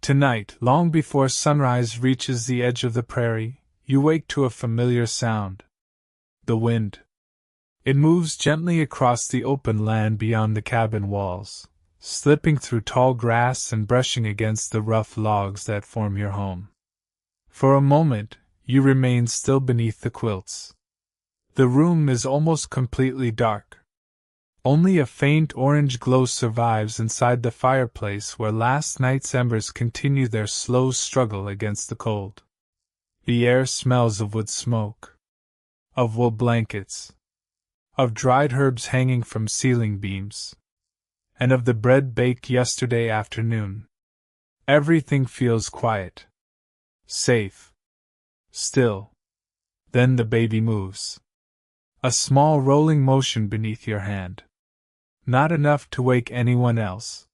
Tonight, long before sunrise reaches the edge of the prairie, you wake to a familiar sound. The wind. It moves gently across the open land beyond the cabin walls, slipping through tall grass and brushing against the rough logs that form your home. For a moment, you remain still beneath the quilts. The room is almost completely dark. Only a faint orange glow survives inside the fireplace where last night's embers continue their slow struggle against the cold. The air smells of wood smoke, of wool blankets, of dried herbs hanging from ceiling beams, and of the bread baked yesterday afternoon. Everything feels quiet, safe, still. Then the baby moves. A small rolling motion beneath your hand. Not enough to wake anyone else.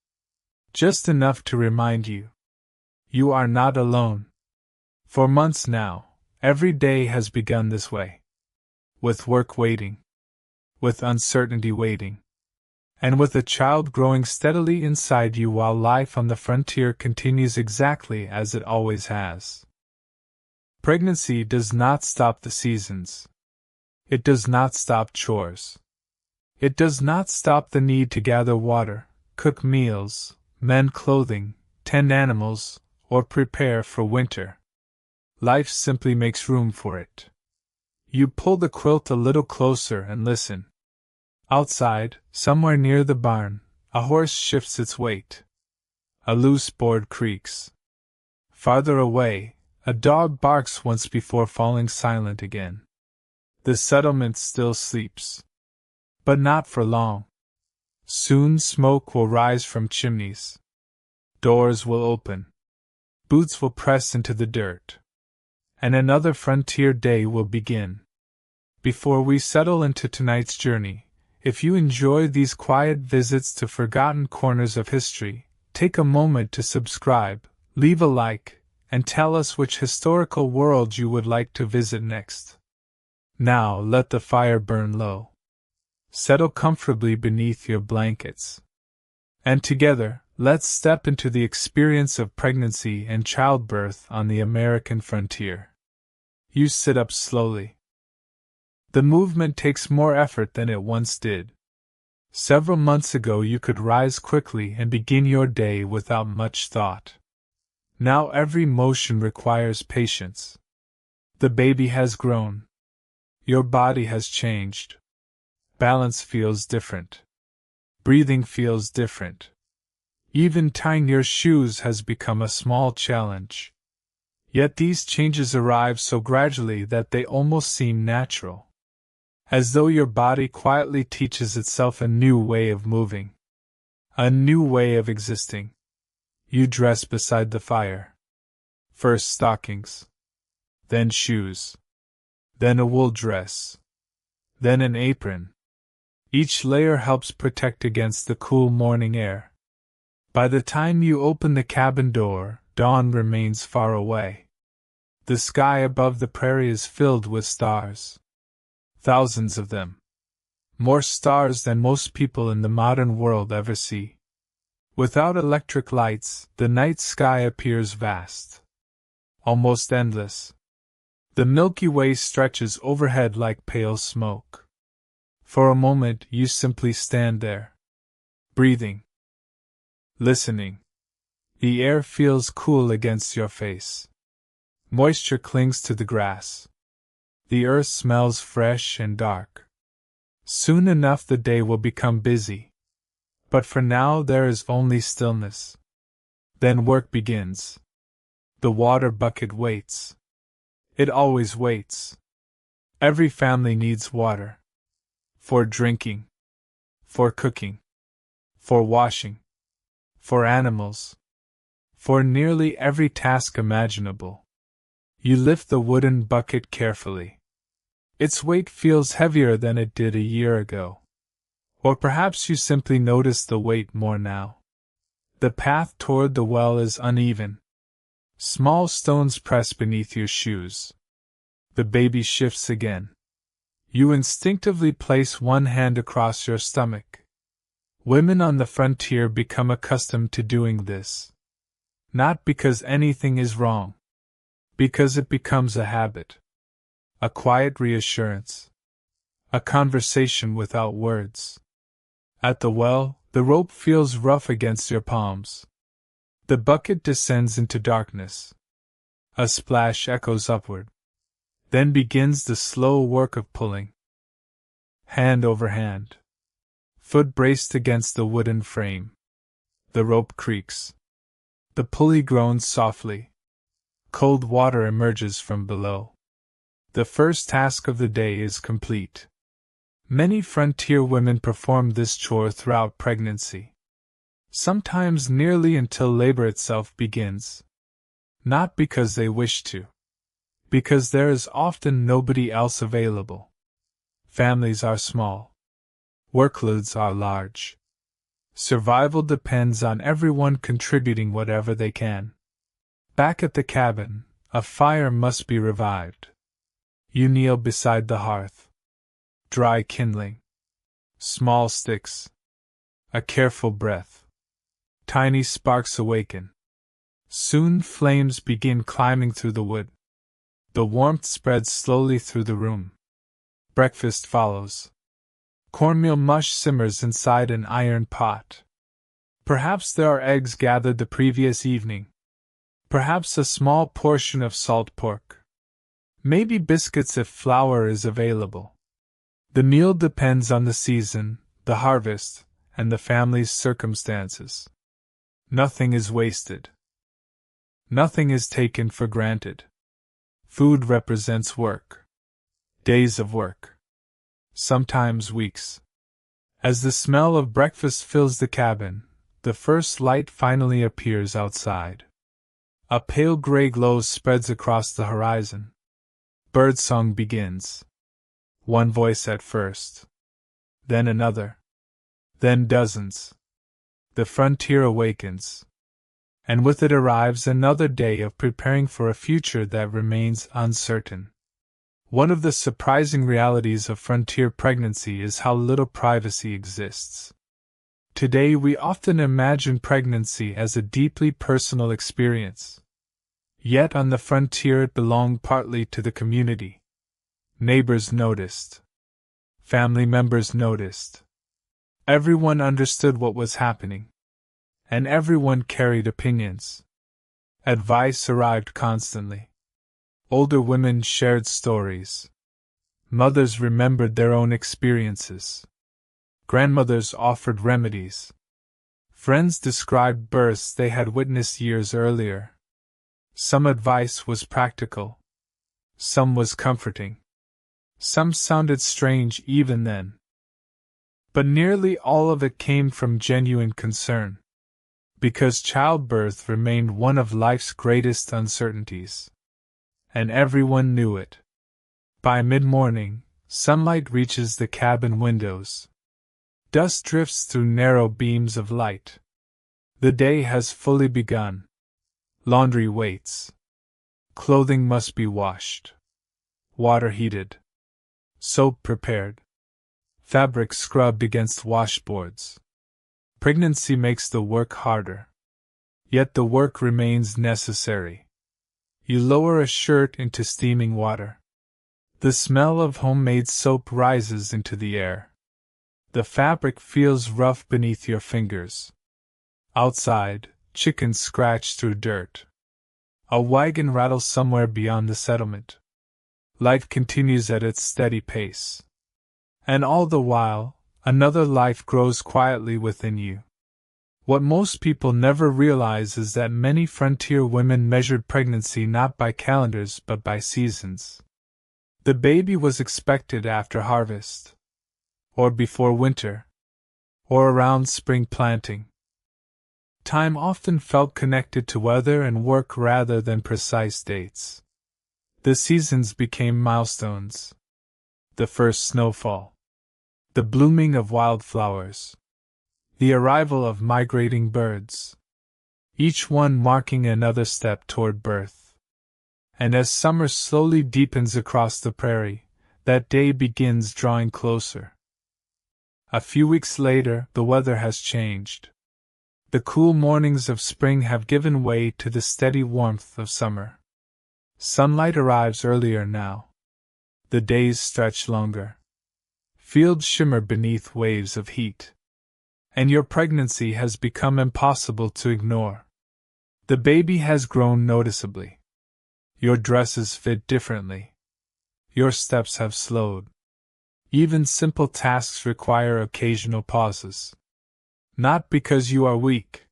Just enough to remind you. You are not alone. For months now, every day has begun this way. With work waiting. With uncertainty waiting. And with a child growing steadily inside you while life on the frontier continues exactly as it always has. Pregnancy does not stop the seasons. It does not stop chores. It does not stop the need to gather water, cook meals, mend clothing, tend animals, or prepare for winter. Life simply makes room for it. You pull the quilt a little closer and listen. Outside, somewhere near the barn, a horse shifts its weight. A loose board creaks. Farther away, a dog barks once before falling silent again. The settlement still sleeps. But not for long. Soon smoke will rise from chimneys. Doors will open. Boots will press into the dirt. And another frontier day will begin. Before we settle into tonight's journey, if you enjoy these quiet visits to forgotten corners of history, take a moment to subscribe, leave a like, and tell us which historical world you would like to visit next. Now let the fire burn low. Settle comfortably beneath your blankets. And together, let's step into the experience of pregnancy and childbirth on the American frontier. You sit up slowly. The movement takes more effort than it once did. Several months ago you could rise quickly and begin your day without much thought. Now every motion requires patience. The baby has grown. Your body has changed. Balance feels different. Breathing feels different. Even tying your shoes has become a small challenge. Yet these changes arrive so gradually that they almost seem natural. As though your body quietly teaches itself a new way of moving. A new way of existing. You dress beside the fire. First stockings. Then shoes. Then a wool dress. Then an apron. Each layer helps protect against the cool morning air. By the time you open the cabin door, dawn remains far away. The sky above the prairie is filled with stars. Thousands of them. More stars than most people in the modern world ever see. Without electric lights, the night sky appears vast. Almost endless. The Milky Way stretches overhead like pale smoke. For a moment you simply stand there. Breathing. Listening. The air feels cool against your face. Moisture clings to the grass. The earth smells fresh and dark. Soon enough the day will become busy. But for now there is only stillness. Then work begins. The water bucket waits. It always waits. Every family needs water. For drinking. For cooking. For washing. For animals. For nearly every task imaginable. You lift the wooden bucket carefully. Its weight feels heavier than it did a year ago. Or perhaps you simply notice the weight more now. The path toward the well is uneven. Small stones press beneath your shoes. The baby shifts again. You instinctively place one hand across your stomach. Women on the frontier become accustomed to doing this. Not because anything is wrong. Because it becomes a habit. A quiet reassurance. A conversation without words. At the well, the rope feels rough against your palms. The bucket descends into darkness. A splash echoes upward. Then begins the slow work of pulling. Hand over hand. Foot braced against the wooden frame. The rope creaks. The pulley groans softly. Cold water emerges from below. The first task of the day is complete. Many frontier women perform this chore throughout pregnancy. Sometimes nearly until labor itself begins. Not because they wish to. Because there is often nobody else available. Families are small. Workloads are large. Survival depends on everyone contributing whatever they can. Back at the cabin, a fire must be revived. You kneel beside the hearth. Dry kindling. Small sticks. A careful breath. Tiny sparks awaken. Soon flames begin climbing through the wood. The warmth spreads slowly through the room. Breakfast follows. Cornmeal mush simmers inside an iron pot. Perhaps there are eggs gathered the previous evening. Perhaps a small portion of salt pork. Maybe biscuits if flour is available. The meal depends on the season, the harvest, and the family's circumstances. Nothing is wasted. Nothing is taken for granted. Food represents work. Days of work. Sometimes weeks. As the smell of breakfast fills the cabin, the first light finally appears outside. A pale gray glow spreads across the horizon. Birdsong begins. One voice at first. Then another. Then dozens. The frontier awakens. And with it arrives another day of preparing for a future that remains uncertain. One of the surprising realities of frontier pregnancy is how little privacy exists. Today we often imagine pregnancy as a deeply personal experience. Yet on the frontier it belonged partly to the community. Neighbors noticed. Family members noticed. Everyone understood what was happening. And everyone carried opinions. Advice arrived constantly. Older women shared stories. Mothers remembered their own experiences. Grandmothers offered remedies. Friends described births they had witnessed years earlier. Some advice was practical. Some was comforting. Some sounded strange even then. But nearly all of it came from genuine concern. Because childbirth remained one of life's greatest uncertainties. And everyone knew it. By mid-morning, sunlight reaches the cabin windows. Dust drifts through narrow beams of light. The day has fully begun. Laundry waits. Clothing must be washed. Water heated. Soap prepared. Fabric scrubbed against washboards. Pregnancy makes the work harder. Yet the work remains necessary. You lower a shirt into steaming water. The smell of homemade soap rises into the air. The fabric feels rough beneath your fingers. Outside, chickens scratch through dirt. A wagon rattles somewhere beyond the settlement. Life continues at its steady pace. And all the while, another life grows quietly within you. What most people never realize is that many frontier women measured pregnancy not by calendars but by seasons. The baby was expected after harvest, or before winter, or around spring planting. Time often felt connected to weather and work rather than precise dates. The seasons became milestones. The first snowfall. The blooming of wildflowers. The arrival of migrating birds. Each one marking another step toward birth. And as summer slowly deepens across the prairie, that day begins drawing closer. A few weeks later, the weather has changed. The cool mornings of spring have given way to the steady warmth of summer. Sunlight arrives earlier now. The days stretch longer. Fields shimmer beneath waves of heat. And your pregnancy has become impossible to ignore. The baby has grown noticeably. Your dresses fit differently. Your steps have slowed. Even simple tasks require occasional pauses. Not because you are weak.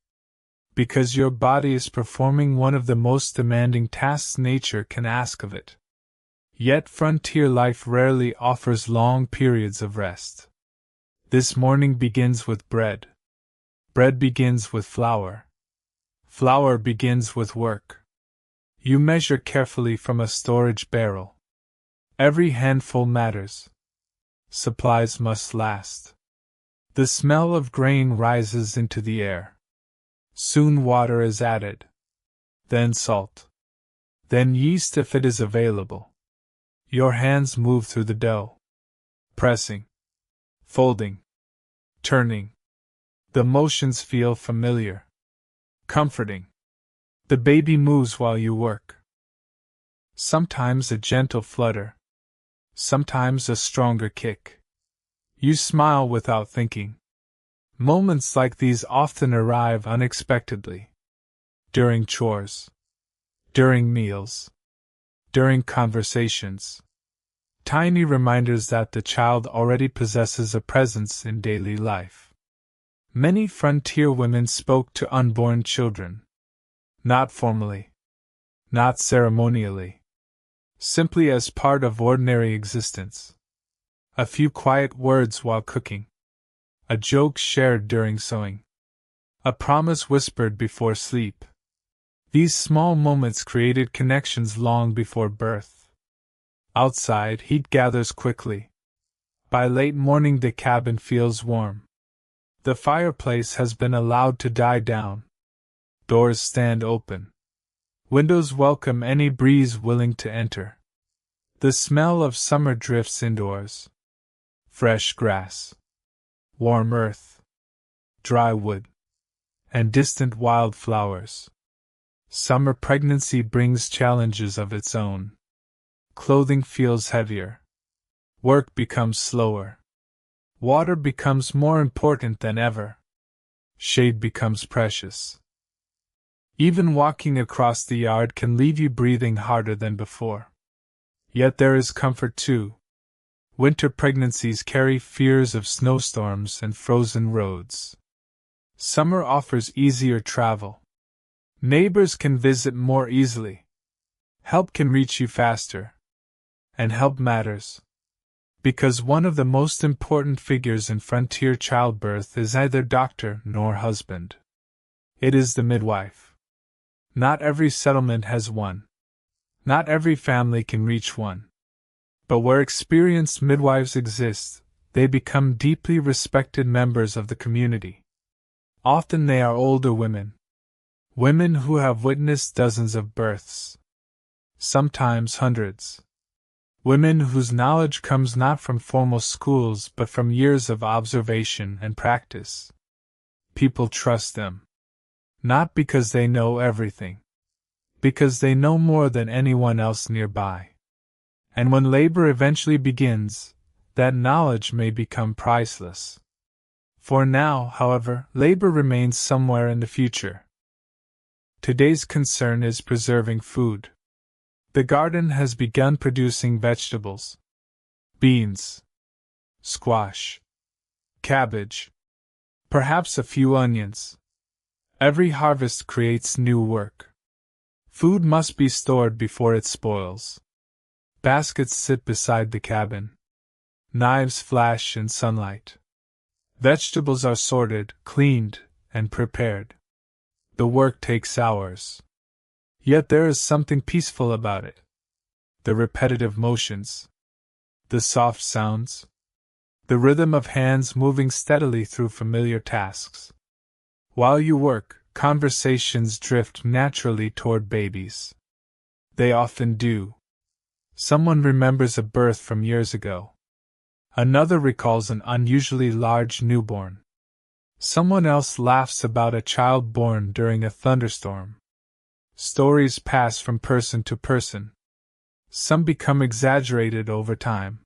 Because your body is performing one of the most demanding tasks nature can ask of it. Yet frontier life rarely offers long periods of rest. This morning begins with bread. Bread begins with flour. Flour begins with work. You measure carefully from a storage barrel. Every handful matters. Supplies must last. The smell of grain rises into the air. Soon water is added. Then salt. Then yeast if it is available. Your hands move through the dough. Pressing. Folding. Turning. The motions feel familiar. Comforting. The baby moves while you work. Sometimes a gentle flutter. Sometimes a stronger kick. You smile without thinking. Moments like these often arrive unexpectedly. During chores. During meals. During conversations. Tiny reminders that the child already possesses a presence in daily life. Many frontier women spoke to unborn children. Not formally. Not ceremonially. Simply as part of ordinary existence. A few quiet words while cooking. A joke shared during sewing. A promise whispered before sleep. These small moments created connections long before birth. Outside, heat gathers quickly. By late morning, the cabin feels warm. The fireplace has been allowed to die down. Doors stand open. Windows welcome any breeze willing to enter. The smell of summer drifts indoors. Fresh grass. Warm earth. Dry wood. And distant wildflowers. Summer pregnancy brings challenges of its own. Clothing feels heavier. Work becomes slower. Water becomes more important than ever. Shade becomes precious. Even walking across the yard can leave you breathing harder than before. Yet there is comfort too. Winter pregnancies carry fears of snowstorms and frozen roads. Summer offers easier travel. Neighbors can visit more easily. Help can reach you faster. And help matters. Because one of the most important figures in frontier childbirth is neither doctor nor husband. It is the midwife. Not every settlement has one. Not every family can reach one. But where experienced midwives exist, they become deeply respected members of the community. Often they are older women. Women who have witnessed dozens of births. Sometimes hundreds. Women whose knowledge comes not from formal schools but from years of observation and practice. People trust them. Not because they know everything. Because they know more than anyone else nearby. And when labor eventually begins, that knowledge may become priceless. For now, however, labor remains somewhere in the future. Today's concern is preserving food. The garden has begun producing vegetables. Beans. Squash. Cabbage. Perhaps a few onions. Every harvest creates new work. Food must be stored before it spoils. Baskets sit beside the cabin. Knives flash in sunlight. Vegetables are sorted, cleaned, and prepared. The work takes hours. Yet there is something peaceful about it. The repetitive motions. The soft sounds. The rhythm of hands moving steadily through familiar tasks. While you work, conversations drift naturally toward babies. They often do. Someone remembers a birth from years ago. Another recalls an unusually large newborn. Someone else laughs about a child born during a thunderstorm. Stories pass from person to person. Some become exaggerated over time.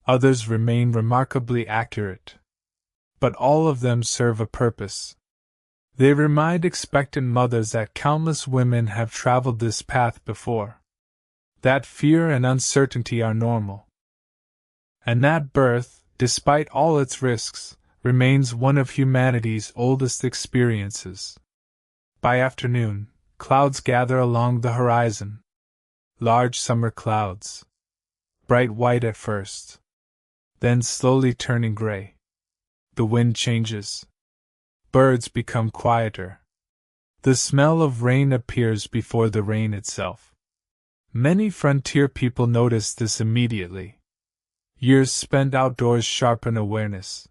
Others remain remarkably accurate. But all of them serve a purpose. They remind expectant mothers that countless women have traveled this path before. That fear and uncertainty are normal. And that birth, despite all its risks, remains one of humanity's oldest experiences. By afternoon, clouds gather along the horizon. Large summer clouds. Bright white at first. Then slowly turning gray. The wind changes. Birds become quieter. The smell of rain appears before the rain itself. Many frontier people notice this immediately. Years spent outdoors sharpen awareness.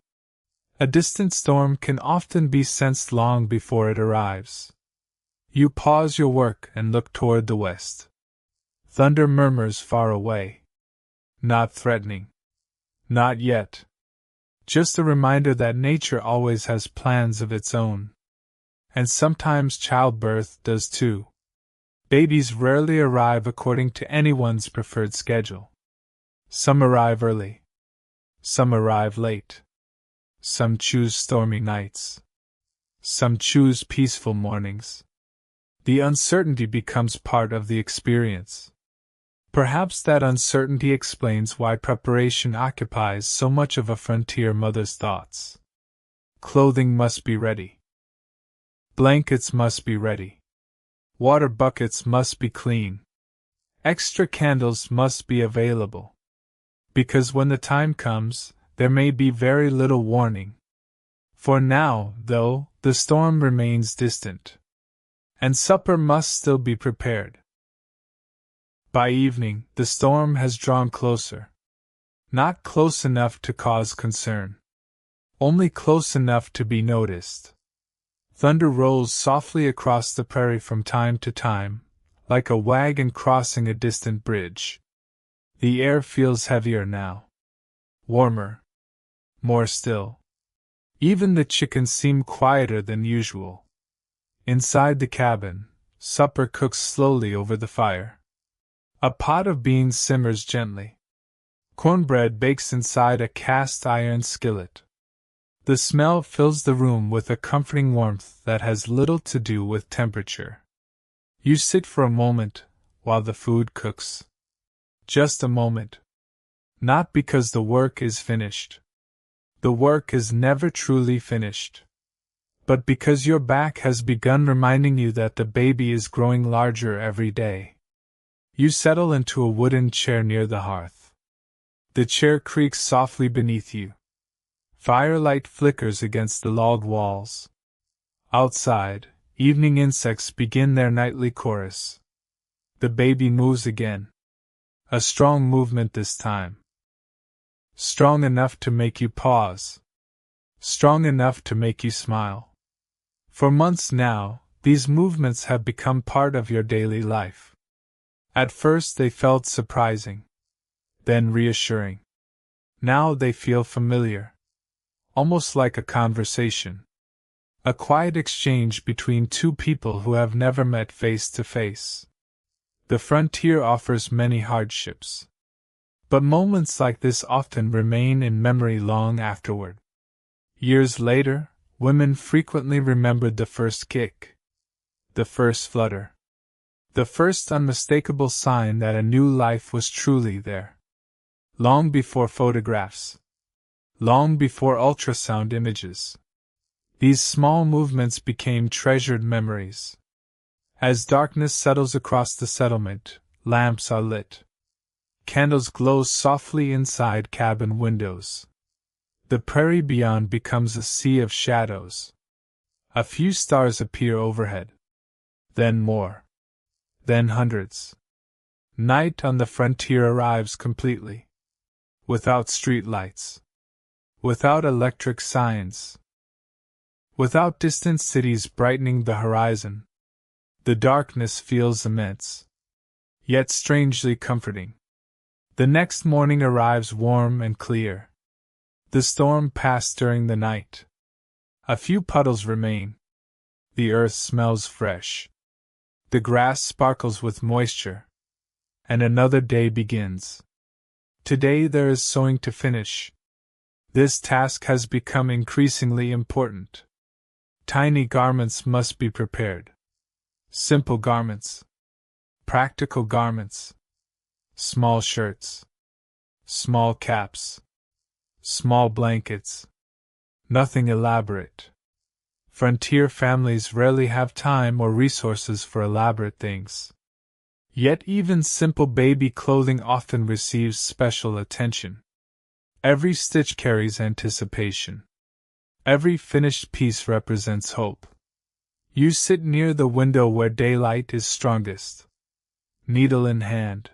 A distant storm can often be sensed long before it arrives. You pause your work and look toward the west. Thunder murmurs far away. Not threatening. Not yet. Just a reminder that nature always has plans of its own. And sometimes childbirth does too. Babies rarely arrive according to anyone's preferred schedule. Some arrive early. Some arrive late. Some choose stormy nights. Some choose peaceful mornings. The uncertainty becomes part of the experience. Perhaps that uncertainty explains why preparation occupies so much of a frontier mother's thoughts. Clothing must be ready. Blankets must be ready. Water buckets must be clean. Extra candles must be available. Because when the time comes, there may be very little warning. For now, though, the storm remains distant. And supper must still be prepared. By evening, the storm has drawn closer. Not close enough to cause concern. Only close enough to be noticed. Thunder rolls softly across the prairie from time to time, like a wagon crossing a distant bridge. The air feels heavier now. Warmer. More still. Even the chickens seem quieter than usual. Inside the cabin, supper cooks slowly over the fire. A pot of beans simmers gently. Cornbread bakes inside a cast iron skillet. The smell fills the room with a comforting warmth that has little to do with temperature. You sit for a moment while the food cooks. Just a moment. Not because the work is finished. The work is never truly finished. But because your back has begun reminding you that the baby is growing larger every day. You settle into a wooden chair near the hearth. The chair creaks softly beneath you. Firelight flickers against the log walls. Outside, evening insects begin their nightly chorus. The baby moves again. A strong movement this time. Strong enough to make you pause. Strong enough to make you smile. For months now, these movements have become part of your daily life. At first they felt surprising. Then reassuring. Now they feel familiar. Almost like a conversation. A quiet exchange between two people who have never met face to face. The frontier offers many hardships. But moments like this often remain in memory long afterward. Years later, women frequently remembered the first kick. The first flutter. The first unmistakable sign that a new life was truly there. Long before photographs. Long before ultrasound images. These small movements became treasured memories. As darkness settles across the settlement, lamps are lit. Candles glow softly inside cabin windows. The prairie beyond becomes a sea of shadows. A few stars appear overhead. Then more. Then hundreds. Night on the frontier arrives completely. Without street lights. Without electric signs. Without distant cities brightening the horizon. The darkness feels immense. Yet strangely comforting. The next morning arrives warm and clear. The storm passed during the night. A few puddles remain. The earth smells fresh. The grass sparkles with moisture. And another day begins. Today there is sewing to finish. This task has become increasingly important. Tiny garments must be prepared. Simple garments. Practical garments. Small shirts. Small caps. Small blankets. Nothing elaborate. Frontier families rarely have time or resources for elaborate things. Yet even simple baby clothing often receives special attention. Every stitch carries anticipation. Every finished piece represents hope. You sit near the window where daylight is strongest. Needle in hand.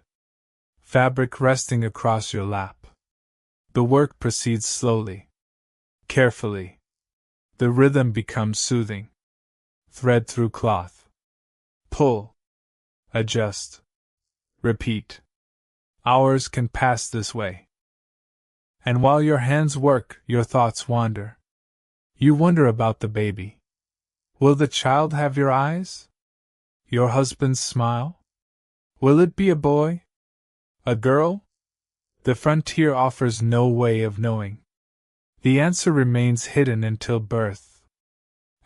Fabric resting across your lap. The work proceeds slowly. Carefully. The rhythm becomes soothing. Thread through cloth. Pull. Adjust. Repeat. Hours can pass this way. And while your hands work, your thoughts wander. You wonder about the baby. Will the child have your eyes? Your husband's smile? Will it be a boy? A girl? The frontier offers no way of knowing. The answer remains hidden until birth.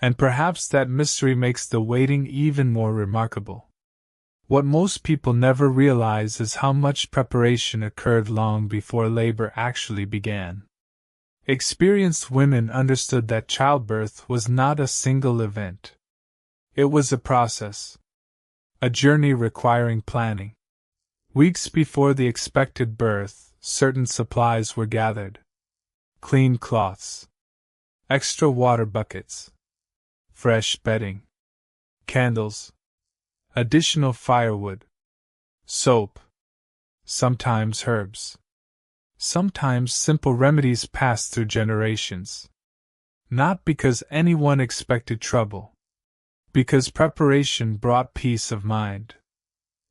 And perhaps that mystery makes the waiting even more remarkable. What most people never realize is how much preparation occurred long before labor actually began. Experienced women understood that childbirth was not a single event. It was a process. A journey requiring planning. Weeks before the expected birth, certain supplies were gathered. Clean cloths. Extra water buckets. Fresh bedding. Candles. Additional firewood. Soap. Sometimes herbs. Sometimes simple remedies passed through generations. Not because anyone expected trouble. Because preparation brought peace of mind.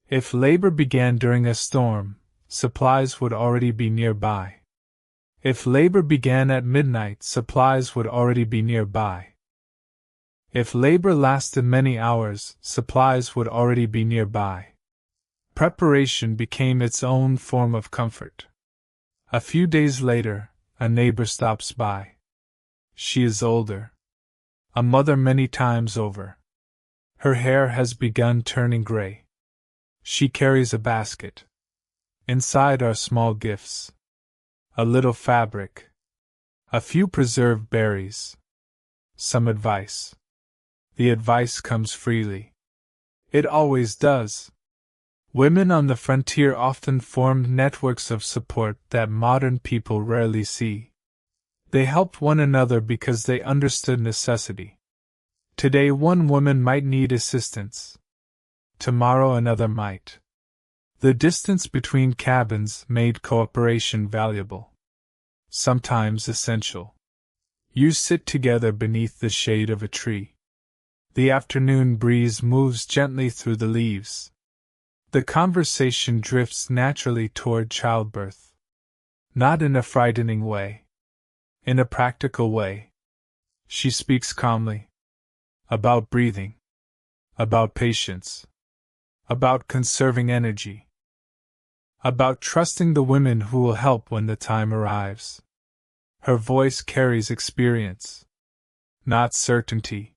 If labor began during a storm, supplies would already be nearby. If labor began at midnight, supplies would already be nearby. If labor lasted many hours, supplies would already be nearby. Preparation became its own form of comfort. A few days later, a neighbor stops by. She is older. A mother many times over. Her hair has begun turning gray. She carries a basket. Inside are small gifts. A little fabric. A few preserved berries. Some advice. The advice comes freely. It always does. Women on the frontier often formed networks of support that modern people rarely see. They helped one another because they understood necessity. Today one woman might need assistance. Tomorrow another might. The distance between cabins made cooperation valuable. Sometimes essential. You sit together beneath the shade of a tree. The afternoon breeze moves gently through the leaves. The conversation drifts naturally toward childbirth. Not in a frightening way. In a practical way. She speaks calmly. About breathing. About patience. About conserving energy. About trusting the women who will help when the time arrives. Her voice carries experience. Not certainty.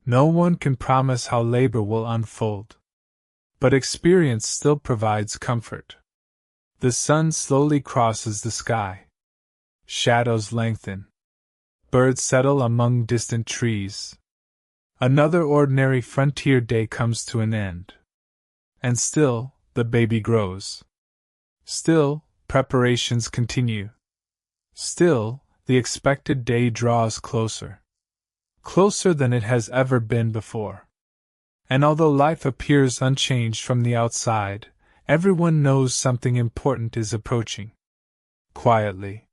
No one can promise how labor will unfold. But experience still provides comfort. The sun slowly crosses the sky. Shadows lengthen. Birds settle among distant trees. Another ordinary frontier day comes to an end. And still, the baby grows. Still, preparations continue. Still, the expected day draws closer. Closer than it has ever been before. And although life appears unchanged from the outside, everyone knows something important is approaching. Quietly.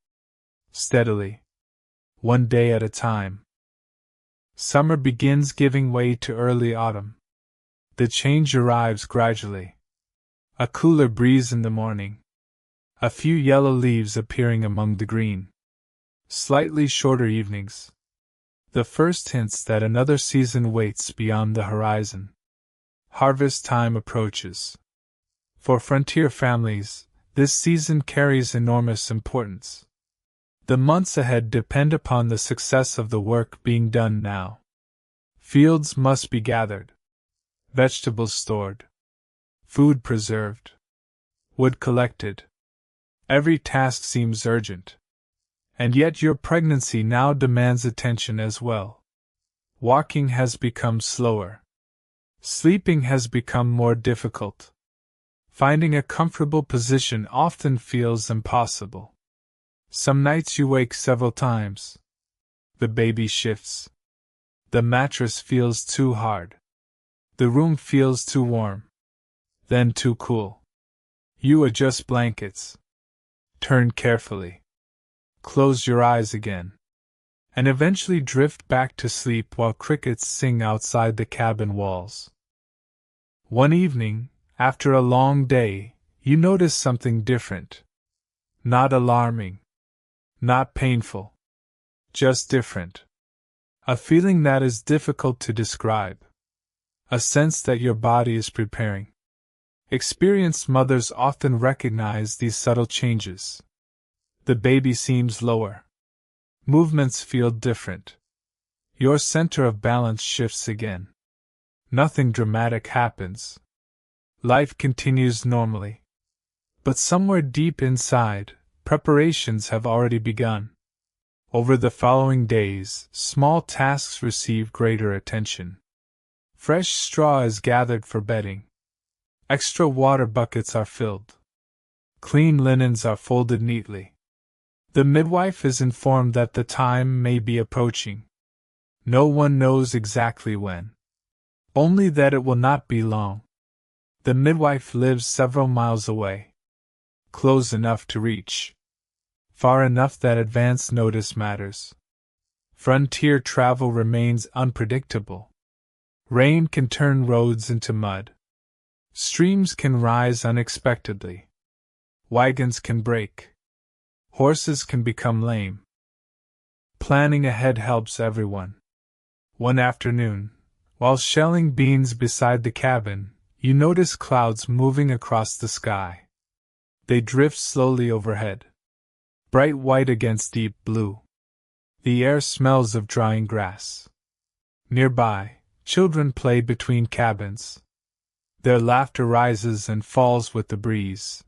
Steadily. One day at a time. Summer begins giving way to early autumn. The change arrives gradually. A cooler breeze in the morning. A few yellow leaves appearing among the green. Slightly shorter evenings. The first hints that another season waits beyond the horizon. Harvest time approaches. For frontier families, this season carries enormous importance. The months ahead depend upon the success of the work being done now. Fields must be gathered, vegetables stored, food preserved, wood collected. Every task seems urgent. And yet your pregnancy now demands attention as well. Walking has become slower. Sleeping has become more difficult. Finding a comfortable position often feels impossible. Some nights you wake several times. The baby shifts. The mattress feels too hard. The room feels too warm. Then too cool. You adjust blankets. Turn carefully. Close your eyes again. And eventually drift back to sleep while crickets sing outside the cabin walls. One evening, after a long day, you notice something different. Not alarming. Not painful. Just different. A feeling that is difficult to describe. A sense that your body is preparing. Experienced mothers often recognize these subtle changes. The baby seems lower. Movements feel different. Your center of balance shifts again. Nothing dramatic happens. Life continues normally. But somewhere deep inside, preparations have already begun. Over the following days, small tasks receive greater attention. Fresh straw is gathered for bedding. Extra water buckets are filled. Clean linens are folded neatly. The midwife is informed that the time may be approaching. No one knows exactly when. Only that it will not be long. The midwife lives several miles away. Close enough to reach. Far enough that advance notice matters. Frontier travel remains unpredictable. Rain can turn roads into mud. Streams can rise unexpectedly. Wagons can break. Horses can become lame. Planning ahead helps everyone. One afternoon, while shelling beans beside the cabin, you notice clouds moving across the sky. They drift slowly overhead. Bright white against deep blue. The air smells of drying grass. Nearby, children play between cabins. Their laughter rises and falls with the breeze.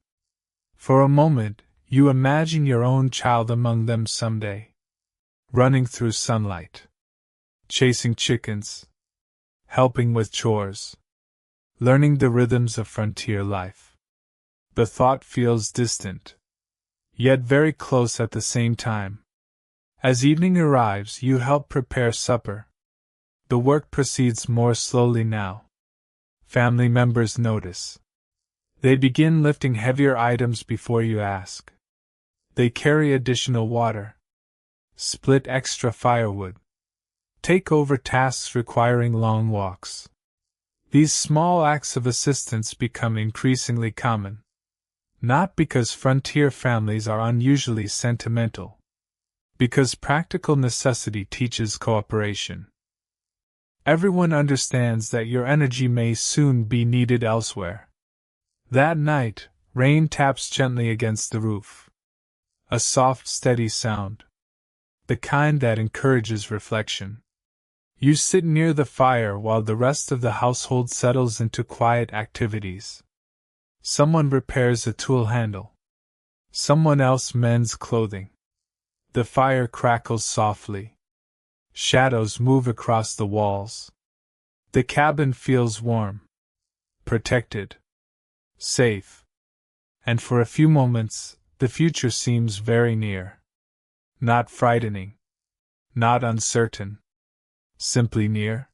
For a moment, you imagine your own child among them someday. Running through sunlight. Chasing chickens. Helping with chores. Learning the rhythms of frontier life. The thought feels distant, yet very close at the same time. As evening arrives, you help prepare supper. The work proceeds more slowly now. Family members notice. They begin lifting heavier items before you ask. They carry additional water. Split extra firewood. Take over tasks requiring long walks. These small acts of assistance become increasingly common. Not because frontier families are unusually sentimental. Because practical necessity teaches cooperation. Everyone understands that your energy may soon be needed elsewhere. That night, rain taps gently against the roof. A soft, steady sound. The kind that encourages reflection. You sit near the fire while the rest of the household settles into quiet activities. Someone repairs a tool handle. Someone else mends clothing. The fire crackles softly. Shadows move across the walls. The cabin feels warm. Protected. Safe. And for a few moments, the future seems very near. Not frightening. Not uncertain. Simply near.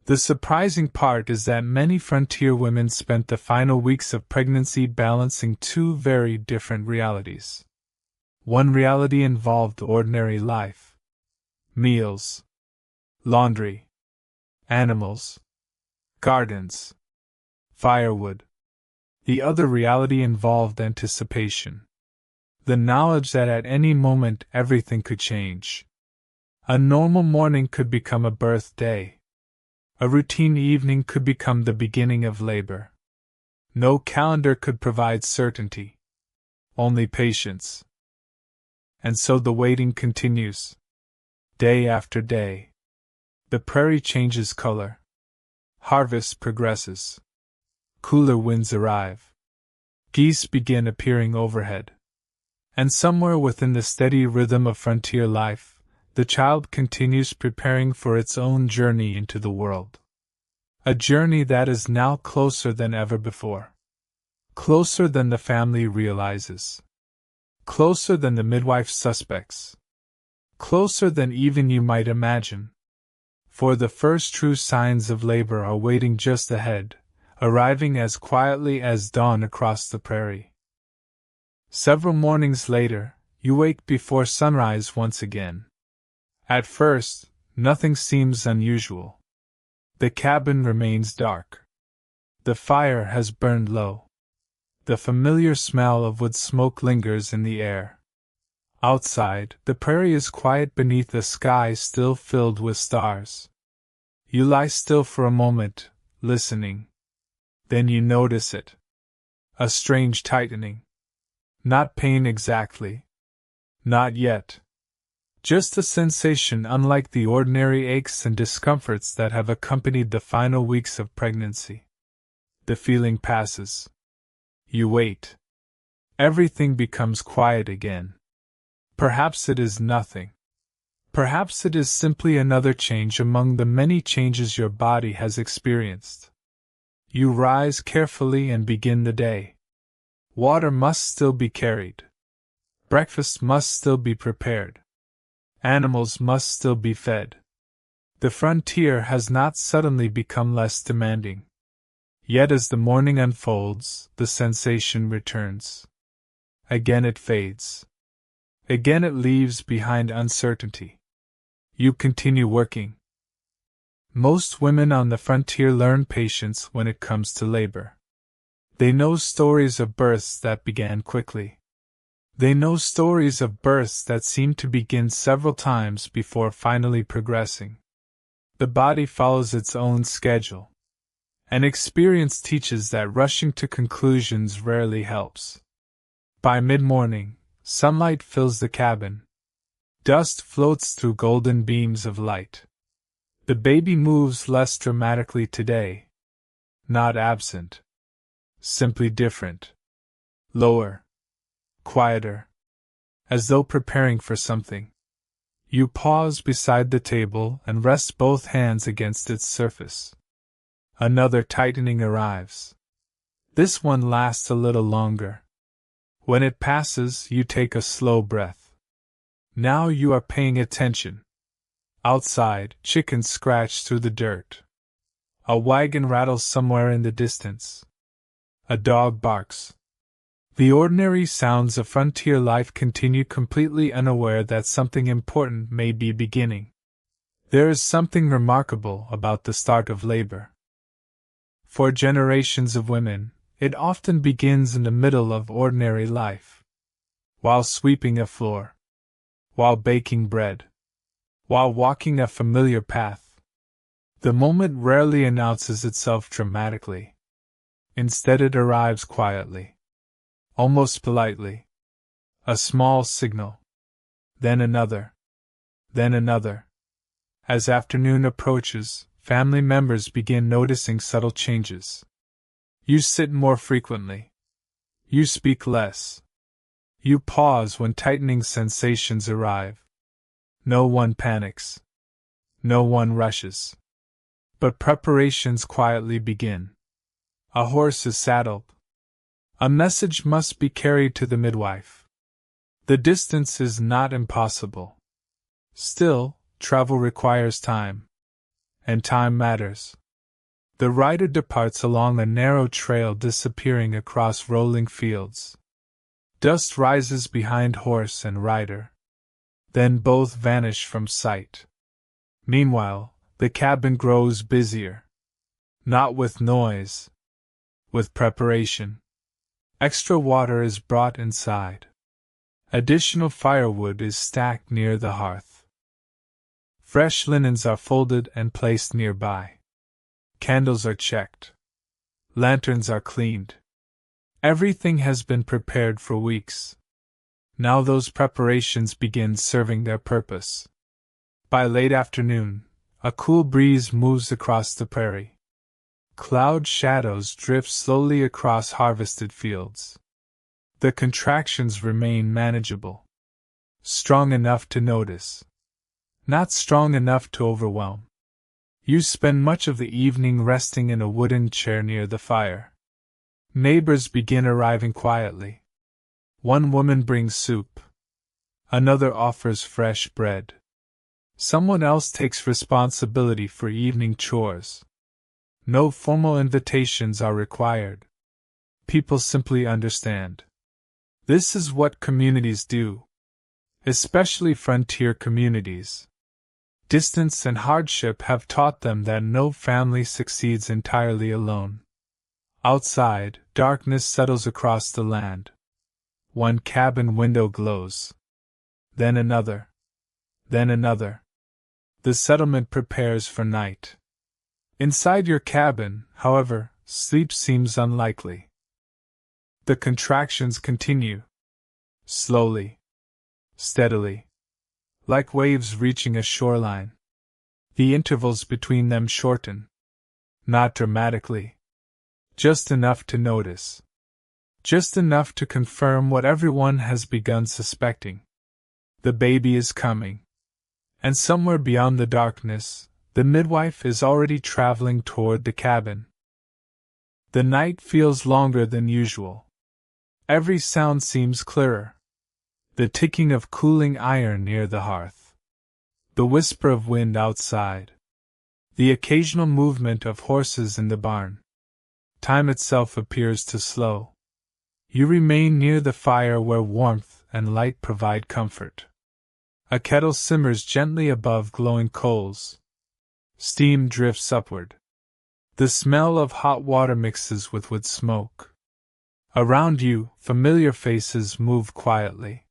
The surprising part is that many frontier women spent the final weeks of pregnancy balancing two very different realities. One reality involved ordinary life. Meals. Laundry. Animals. Gardens. Firewood. The other reality involved anticipation. The knowledge that at any moment everything could change. A normal morning could become a birthday. A routine evening could become the beginning of labor. No calendar could provide certainty. Only patience. And so the waiting continues. Day after day. The prairie changes color. Harvest progresses. Cooler winds arrive. Geese begin appearing overhead. And somewhere within the steady rhythm of frontier life, the child continues preparing for its own journey into the world. A journey that is now closer than ever before. Closer than the family realizes. Closer than the midwife suspects. Closer than even you might imagine. For the first true signs of labor are waiting just ahead, arriving as quietly as dawn across the prairie. Several mornings later, you wake before sunrise once again. At first, nothing seems unusual. The cabin remains dark. The fire has burned low. The familiar smell of wood smoke lingers in the air. Outside, the prairie is quiet beneath a sky still filled with stars. You lie still for a moment, listening. Then you notice it. A strange tightening. Not pain exactly. Not yet. Just a sensation unlike the ordinary aches and discomforts that have accompanied the final weeks of pregnancy. The feeling passes. You wait. Everything becomes quiet again. Perhaps it is nothing. Perhaps it is simply another change among the many changes your body has experienced. You rise carefully and begin the day. Water must still be carried. Breakfast must still be prepared. Animals must still be fed. The frontier has not suddenly become less demanding. Yet as the morning unfolds, the sensation returns. Again it fades. Again it leaves behind uncertainty. You continue working. Most women on the frontier learn patience when it comes to labor. They know stories of births that began quickly. They know stories of births that seem to begin several times before finally progressing. The body follows its own schedule. And experience teaches that rushing to conclusions rarely helps. By mid-morning, sunlight fills the cabin. Dust floats through golden beams of light. The baby moves less dramatically today. Not absent. Simply different. Lower. Quieter. As though preparing for something. You pause beside the table and rest both hands against its surface. Another tightening arrives. This one lasts a little longer. When it passes, you take a slow breath. Now you are paying attention. Outside, chickens scratch through the dirt. A wagon rattles somewhere in the distance. A dog barks. The ordinary sounds of frontier life continue completely unaware that something important may be beginning. There is something remarkable about the start of labor. For generations of women, it often begins in the middle of ordinary life. While sweeping a floor. While baking bread. While walking a familiar path. The moment rarely announces itself dramatically. Instead, it arrives quietly. Almost politely. A small signal. Then another. Then another. As afternoon approaches, family members begin noticing subtle changes. You sit more frequently. You speak less. You pause when tightening sensations arrive. No one panics. No one rushes. But preparations quietly begin. A horse is saddled. A message must be carried to the midwife. The distance is not impossible. Still, travel requires time. And time matters. The rider departs along a narrow trail disappearing across rolling fields. Dust rises behind horse and rider. Then both vanish from sight. Meanwhile, the cabin grows busier. Not with noise. With preparation. Extra water is brought inside. Additional firewood is stacked near the hearth. Fresh linens are folded and placed nearby. Candles are checked. Lanterns are cleaned. Everything has been prepared for weeks. Now those preparations begin serving their purpose. By late afternoon, a cool breeze moves across the prairie. Cloud shadows drift slowly across harvested fields. The contractions remain manageable. Strong enough to notice. Not strong enough to overwhelm. You spend much of the evening resting in a wooden chair near the fire. Neighbors begin arriving quietly. One woman brings soup. Another offers fresh bread. Someone else takes responsibility for evening chores. No formal invitations are required. People simply understand. This is what communities do. Especially frontier communities. Distance and hardship have taught them that no family succeeds entirely alone. Outside, darkness settles across the land. One cabin window glows. Then another. Then another. The settlement prepares for night. Inside your cabin, however, sleep seems unlikely. The contractions continue. Slowly. Steadily. Like waves reaching a shoreline. The intervals between them shorten. Not dramatically. Just enough to notice. Just enough to confirm what everyone has begun suspecting. The baby is coming. And somewhere beyond the darkness, the midwife is already traveling toward the cabin. The night feels longer than usual. Every sound seems clearer. The ticking of cooling iron near the hearth. The whisper of wind outside. The occasional movement of horses in the barn. Time itself appears to slow. You remain near the fire where warmth and light provide comfort. A kettle simmers gently above glowing coals. Steam drifts upward. The smell of hot water mixes with wood smoke. Around you, familiar faces move quietly.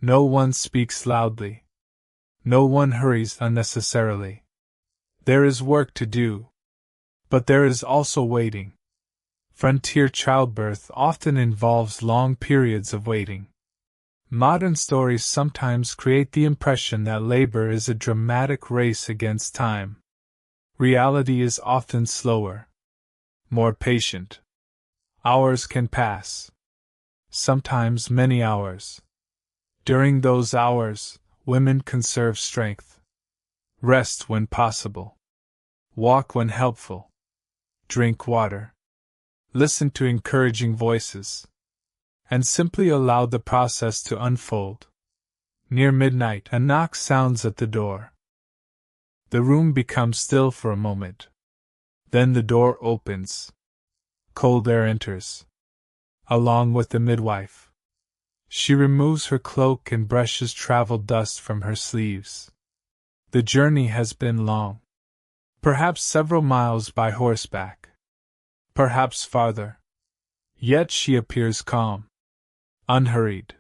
No one speaks loudly. No one hurries unnecessarily. There is work to do. But there is also waiting. Frontier childbirth often involves long periods of waiting. Modern stories sometimes create the impression that labor is a dramatic race against time. Reality is often slower. More patient. Hours can pass. Sometimes many hours. During those hours, women conserve strength. Rest when possible. Walk when helpful. Drink water. Listen to encouraging voices. And simply allow the process to unfold. Near midnight, a knock sounds at the door. The room becomes still for a moment. Then the door opens. Cold air enters. Along with the midwife. She removes her cloak and brushes travel dust from her sleeves. The journey has been long. Perhaps several miles by horseback. Perhaps farther. Yet she appears calm. Unhurried.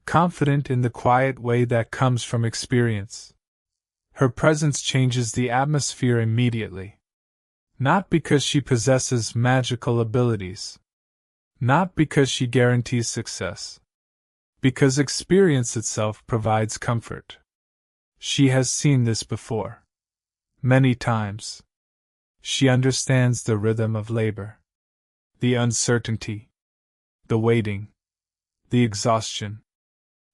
Confident in the quiet way that comes from experience. Her presence changes the atmosphere immediately. Not because she possesses magical abilities. Not because she guarantees success. Because experience itself provides comfort. She has seen this before. Many times. She understands the rhythm of labor. The uncertainty. The waiting. The exhaustion.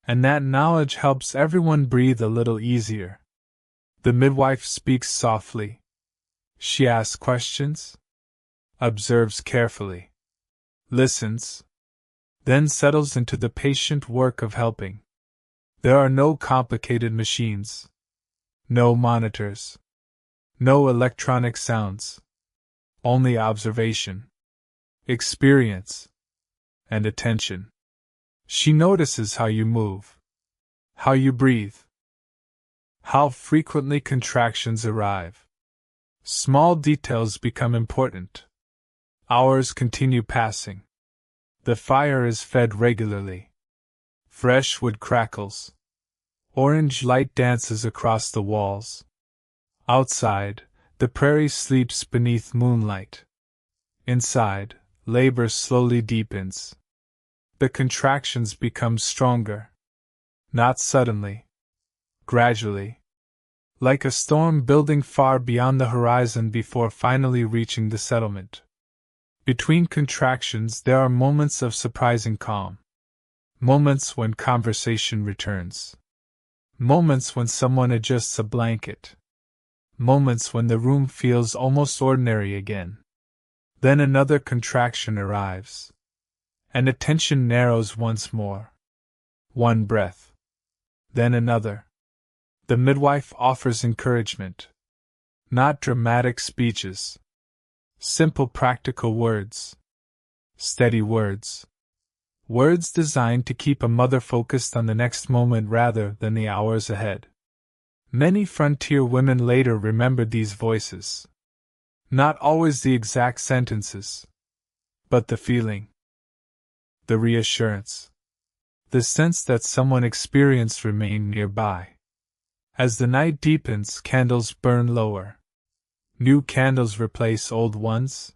And that knowledge helps everyone breathe a little easier. The midwife speaks softly. She asks questions. Observes carefully. Listens. Then settles into the patient work of helping. There are no complicated machines. No monitors. No electronic sounds. Only observation. Experience. And attention. She notices how you move. How you breathe. How frequently contractions arrive. Small details become important. Hours continue passing. The fire is fed regularly. Fresh wood crackles. Orange light dances across the walls. Outside, the prairie sleeps beneath moonlight. Inside, labor slowly deepens. The contractions become stronger. Not suddenly. Gradually. Like a storm building far beyond the horizon before finally reaching the settlement. Between contractions there are moments of surprising calm. Moments when conversation returns. Moments when someone adjusts a blanket. Moments when the room feels almost ordinary again. Then another contraction arrives. And attention narrows once more. One breath. Then another. The midwife offers encouragement. Not dramatic speeches. Simple practical words. Steady words. Words designed to keep a mother focused on the next moment rather than the hours ahead. Many frontier women later remembered these voices. Not always the exact sentences, but the feeling. The reassurance. The sense that someone experienced remained nearby. As the night deepens, candles burn lower. New candles replace old ones.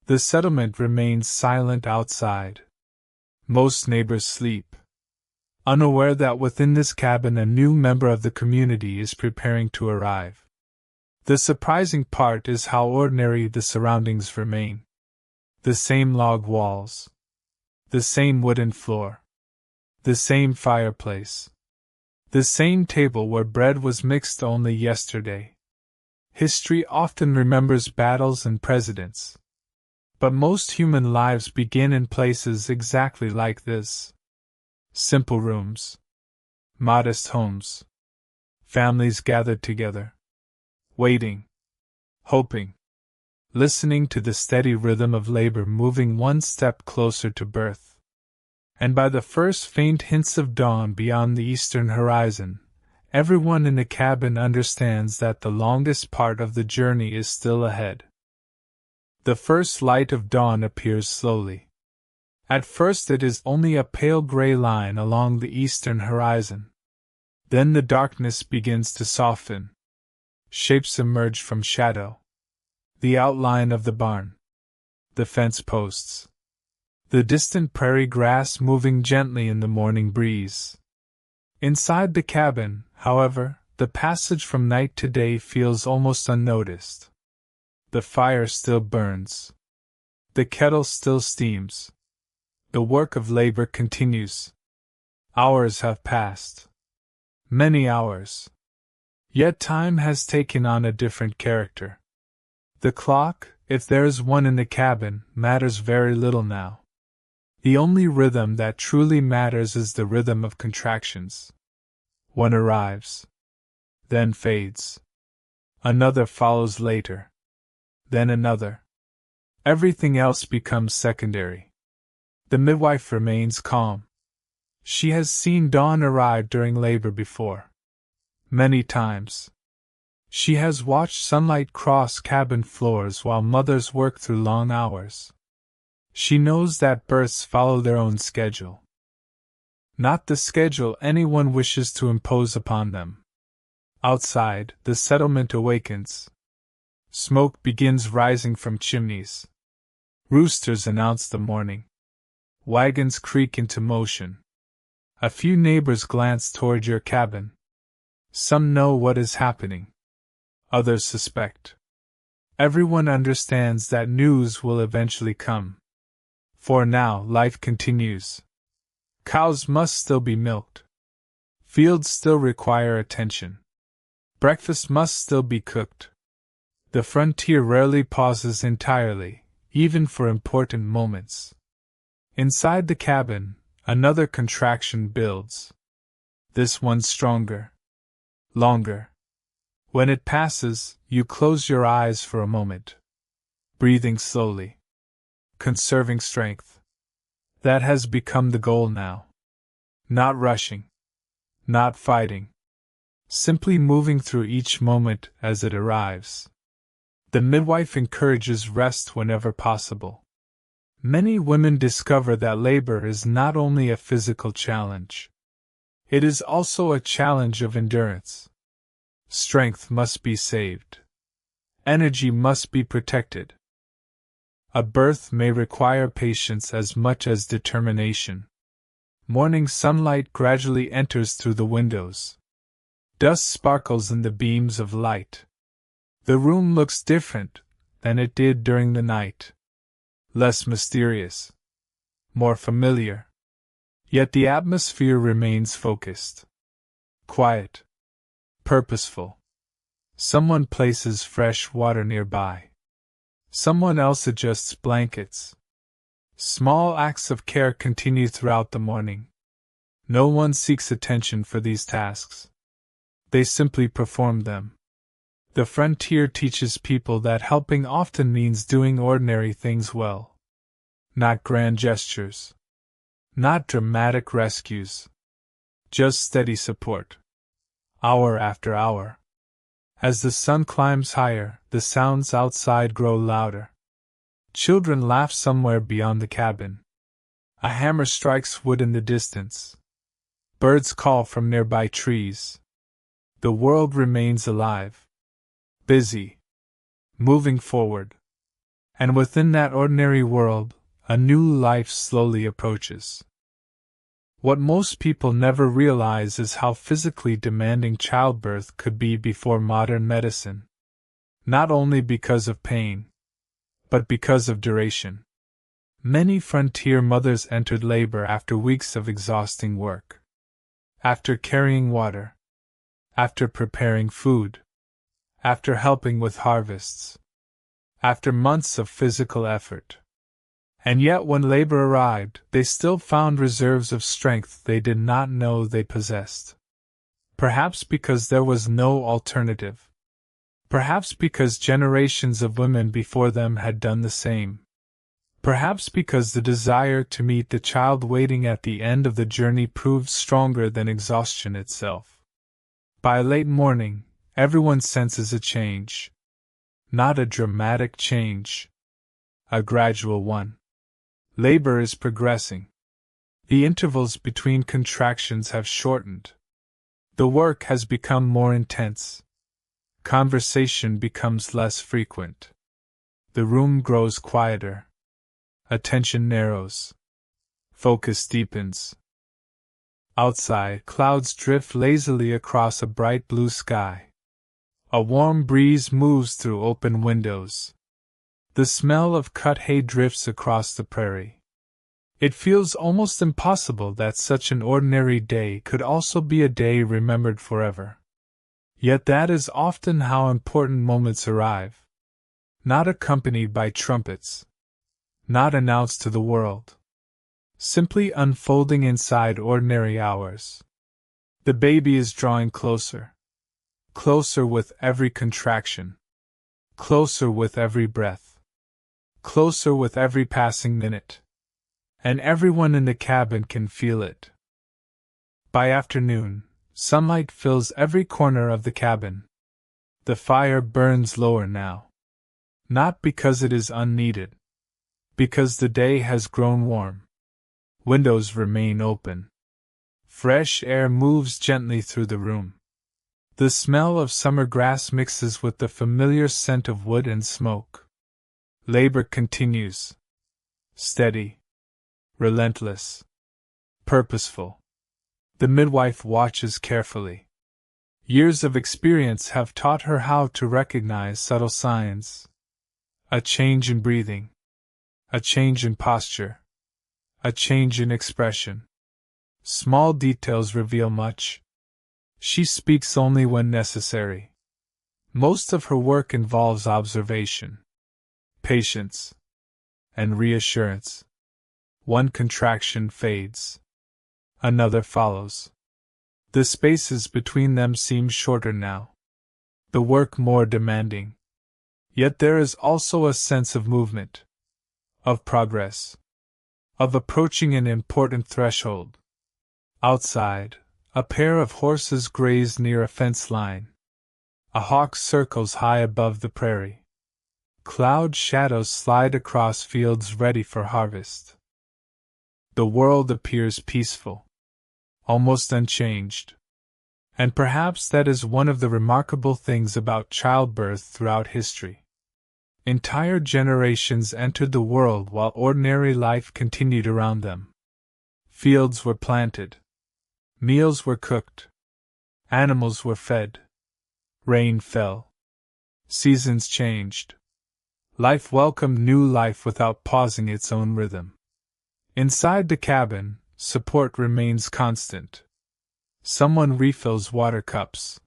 The settlement remains silent outside. Most neighbors sleep, unaware that within this cabin a new member of the community is preparing to arrive. The surprising part is how ordinary the surroundings remain. The same log walls. The same wooden floor. The same fireplace. The same table where bread was mixed only yesterday. History often remembers battles and presidents. But most human lives begin in places exactly like this. Simple rooms. Modest homes. Families gathered together. Waiting. Hoping. Listening to the steady rhythm of labor moving one step closer to birth. And by the first faint hints of dawn beyond the eastern horizon, everyone in the cabin understands that the longest part of the journey is still ahead. The first light of dawn appears slowly. At first it is only a pale gray line along the eastern horizon. Then the darkness begins to soften. Shapes emerge from shadow. The outline of the barn. The fence posts. The distant prairie grass moving gently in the morning breeze. Inside the cabin, however, the passage from night to day feels almost unnoticed. The fire still burns. The kettle still steams. The work of labor continues. Hours have passed. Many hours. Yet time has taken on a different character. The clock, if there is one in the cabin, matters very little now. The only rhythm that truly matters is the rhythm of contractions. One arrives. Then fades. Another follows later. Then another. Everything else becomes secondary. The midwife remains calm. She has seen dawn arrive during labor before. Many times. She has watched sunlight cross cabin floors while mothers work through long hours. She knows that births follow their own schedule. Not the schedule anyone wishes to impose upon them. Outside, the settlement awakens. Smoke begins rising from chimneys. Roosters announce the morning. Wagons creak into motion. A few neighbors glance toward your cabin. Some know what is happening. Others suspect. Everyone understands that news will eventually come. For now, life continues. Cows must still be milked. Fields still require attention. Breakfast must still be cooked. The frontier rarely pauses entirely, even for important moments. Inside the cabin, another contraction builds. This one stronger. Longer. When it passes, you close your eyes for a moment. Breathing slowly. Conserving strength. That has become the goal now. Not rushing. Not fighting. Simply moving through each moment as it arrives. The midwife encourages rest whenever possible. Many women discover that labor is not only a physical challenge. It is also a challenge of endurance. Strength must be saved. Energy must be protected. A birth may require patience as much as determination. Morning sunlight gradually enters through the windows. Dust sparkles in the beams of light. The room looks different than it did during the night. Less mysterious. More familiar. Yet the atmosphere remains focused. Quiet. Purposeful. Someone places fresh water nearby. Someone else adjusts blankets. Small acts of care continue throughout the morning. No one seeks attention for these tasks. They simply perform them. The frontier teaches people that helping often means doing ordinary things well. Not grand gestures. Not dramatic rescues. Just steady support. Hour after hour. As the sun climbs higher, the sounds outside grow louder. Children laugh somewhere beyond the cabin. A hammer strikes wood in the distance. Birds call from nearby trees. The world remains alive. Busy. Moving forward. And within that ordinary world, a new life slowly approaches. What most people never realize is how physically demanding childbirth could be before modern medicine. Not only because of pain, but because of duration. Many frontier mothers entered labor after weeks of exhausting work. After carrying water. After preparing food. After helping with harvests. After months of physical effort. And yet when labor arrived, they still found reserves of strength they did not know they possessed. Perhaps because there was no alternative. Perhaps because generations of women before them had done the same. Perhaps because the desire to meet the child waiting at the end of the journey proved stronger than exhaustion itself. By late morning, everyone senses a change. Not a dramatic change. A gradual one. Labor is progressing. The intervals between contractions have shortened. The work has become more intense. Conversation becomes less frequent. The room grows quieter. Attention narrows. Focus deepens. Outside, clouds drift lazily across a bright blue sky. A warm breeze moves through open windows. The smell of cut hay drifts across the prairie. It feels almost impossible that such an ordinary day could also be a day remembered forever. Yet that is often how important moments arrive. Not accompanied by trumpets. Not announced to the world. Simply unfolding inside ordinary hours. The baby is drawing closer. Closer with every contraction. Closer with every breath. Closer with every passing minute. And everyone in the cabin can feel it. By afternoon, sunlight fills every corner of the cabin. The fire burns lower now. Not because it is unneeded. Because the day has grown warm. Windows remain open. Fresh air moves gently through the room. The smell of summer grass mixes with the familiar scent of wood and smoke. Labor continues. Steady. Relentless. Purposeful. The midwife watches carefully. Years of experience have taught her how to recognize subtle signs. A change in breathing. A change in posture. A change in expression. Small details reveal much. She speaks only when necessary. Most of her work involves observation, patience, and reassurance. One contraction fades. Another follows. The spaces between them seem shorter now. The work more demanding. Yet there is also a sense of movement. Of progress. Of approaching an important threshold. Outside, a pair of horses graze near a fence line. A hawk circles high above the prairie. Cloud shadows slide across fields ready for harvest. The world appears peaceful. almost unchanged. And perhaps that is one of the remarkable things about childbirth throughout history. Entire generations entered the world while ordinary life continued around them. Fields were planted. Meals were cooked. Animals were fed. Rain fell. Seasons changed. Life welcomed new life without pausing its own rhythm. Inside the cabin, support remains constant. Someone refills water cups.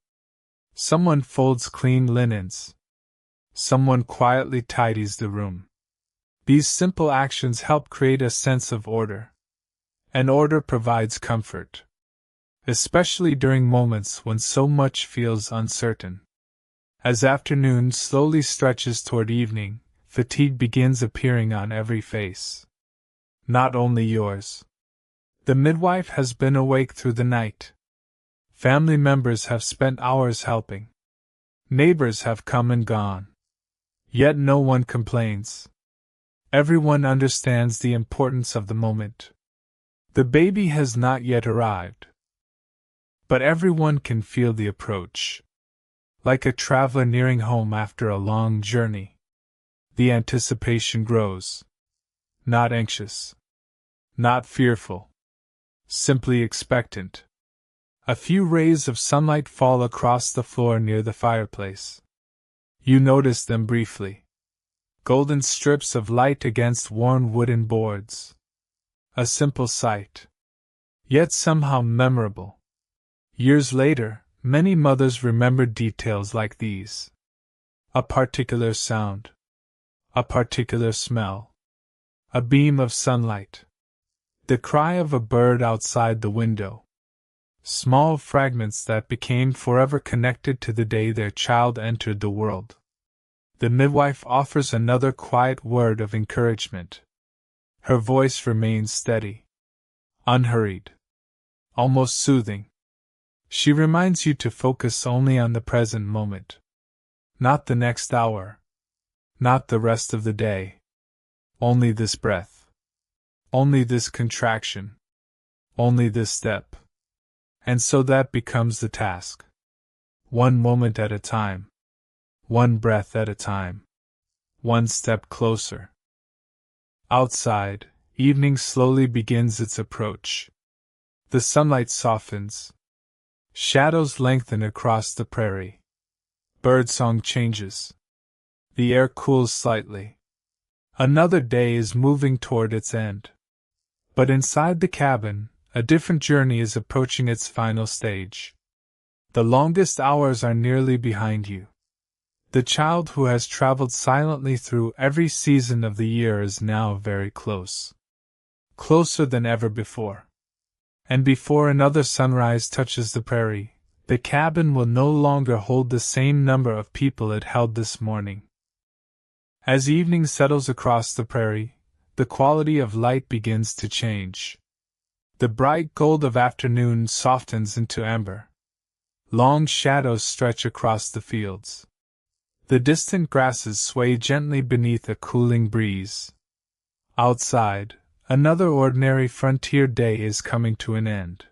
Someone folds clean linens. Someone quietly tidies the room. These simple actions help create a sense of order. And order provides comfort, especially during moments when so much feels uncertain. As afternoon slowly stretches toward evening, fatigue begins appearing on every face. Not only yours. The midwife has been awake through the night. Family members have spent hours helping. Neighbors have come and gone. Yet no one complains. Everyone understands the importance of the moment. The baby has not yet arrived. But everyone can feel the approach. Like a traveler nearing home after a long journey. The anticipation grows. Not anxious. Not fearful. Simply expectant. A few rays of sunlight fall across the floor near the fireplace. You notice them briefly. Golden strips of light against worn wooden boards. A simple sight. Yet somehow memorable. Years later, many mothers remember details like these. A particular sound. A particular smell. A beam of sunlight. The cry of a bird outside the window. Small fragments that became forever connected to the day their child entered the world. The midwife offers another quiet word of encouragement. Her voice remains steady, unhurried, almost soothing. She reminds you to focus only on the present moment. Not the next hour. Not the rest of the day. Only this breath. Only this contraction. Only this step. And so that becomes the task. One moment at a time. One breath at a time. One step closer. Outside, evening slowly begins its approach. The sunlight softens. Shadows lengthen across the prairie. Birdsong changes. The air cools slightly. Another day is moving toward its end. But inside the cabin, a different journey is approaching its final stage. The longest hours are nearly behind you. The child who has traveled silently through every season of the year is now very close. Closer than ever before. And before another sunrise touches the prairie, the cabin will no longer hold the same number of people it held this morning. As evening settles across the prairie, the quality of light begins to change. The bright gold of afternoon softens into amber. Long shadows stretch across the fields. The distant grasses sway gently beneath a cooling breeze. Outside, another ordinary frontier day is coming to an end.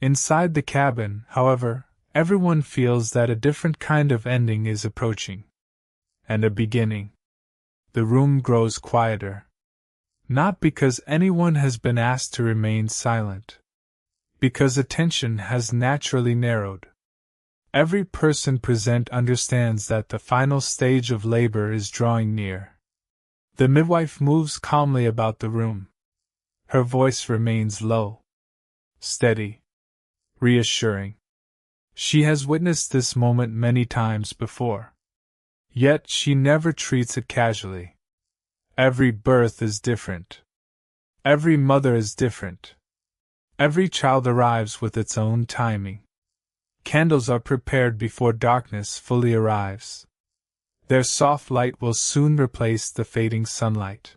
Inside the cabin, however, everyone feels that a different kind of ending is approaching. And a beginning. The room grows quieter. Not because anyone has been asked to remain silent. Because attention has naturally narrowed. Every person present understands that the final stage of labor is drawing near. The midwife moves calmly about the room. Her voice remains low, steady, reassuring. She has witnessed this moment many times before. Yet she never treats it casually. Every birth is different. Every mother is different. Every child arrives with its own timing. Candles are prepared before darkness fully arrives. Their soft light will soon replace the fading sunlight.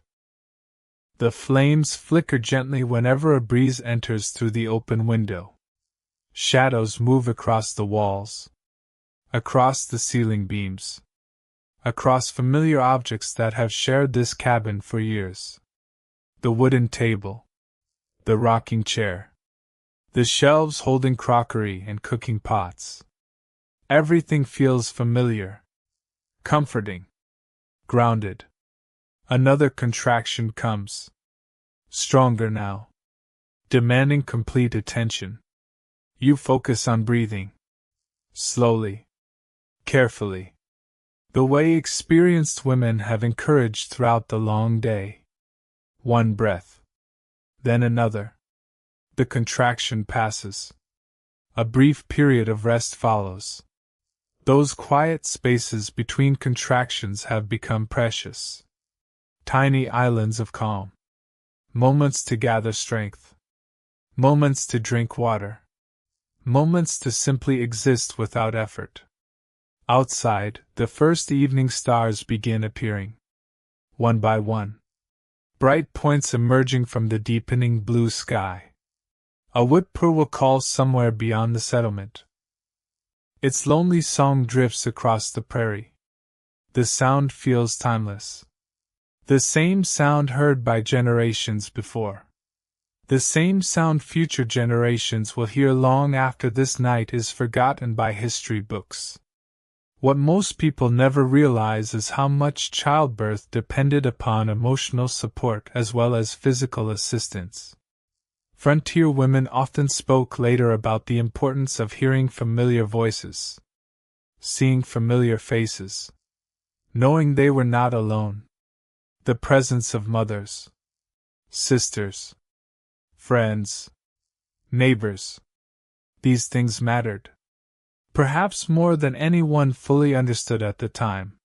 The flames flicker gently whenever a breeze enters through the open window. Shadows move across the walls, across the ceiling beams, across familiar objects that have shared this cabin for years. The wooden table, the rocking chair, The shelves holding crockery and cooking pots. Everything feels familiar, comforting, grounded. Another contraction comes. Stronger now. Demanding complete attention. You focus on breathing. Slowly. Carefully. The way experienced women have encouraged throughout the long day. One breath. Then another. The contraction passes. A brief period of rest follows. Those quiet spaces between contractions have become precious. Tiny islands of calm. Moments to gather strength. Moments to drink water. Moments to simply exist without effort. Outside, the first evening stars begin appearing. One by one. Bright points emerging from the deepening blue sky. A whippoorwill calls somewhere beyond the settlement. Its lonely song drifts across the prairie. The sound feels timeless. The same sound heard by generations before. The same sound future generations will hear long after this night is forgotten by history books. What most people never realize is how much childbirth depended upon emotional support as well as physical assistance. Frontier women often spoke later about the importance of hearing familiar voices, seeing familiar faces, knowing they were not alone. The presence of mothers, sisters, friends, neighbors. These things mattered. Perhaps more than anyone fully understood at the time.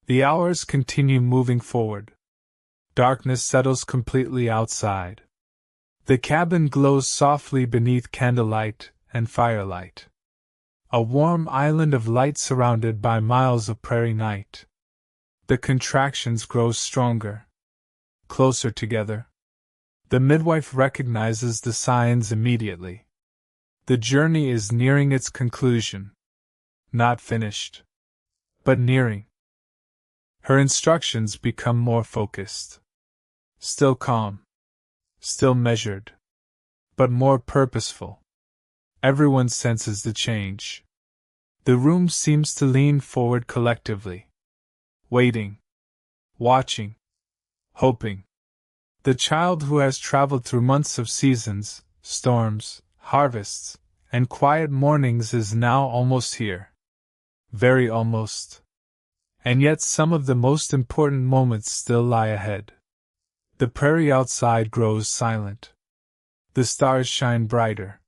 The hours continue moving forward. Darkness settles completely outside. The cabin glows softly beneath candlelight and firelight. A warm island of light surrounded by miles of prairie night. The contractions grow stronger. Closer together. The midwife recognizes the signs immediately. The journey is nearing its conclusion. Not finished, but nearing. Her instructions become more focused. Still calm. Still measured. But more purposeful. Everyone senses the change. The room seems to lean forward collectively. Waiting. Watching. Hoping. The child who has traveled through months of seasons, storms, harvests, and quiet mornings is now almost here. Very almost. And yet some of the most important moments still lie ahead. The prairie outside grows silent. The stars shine brighter.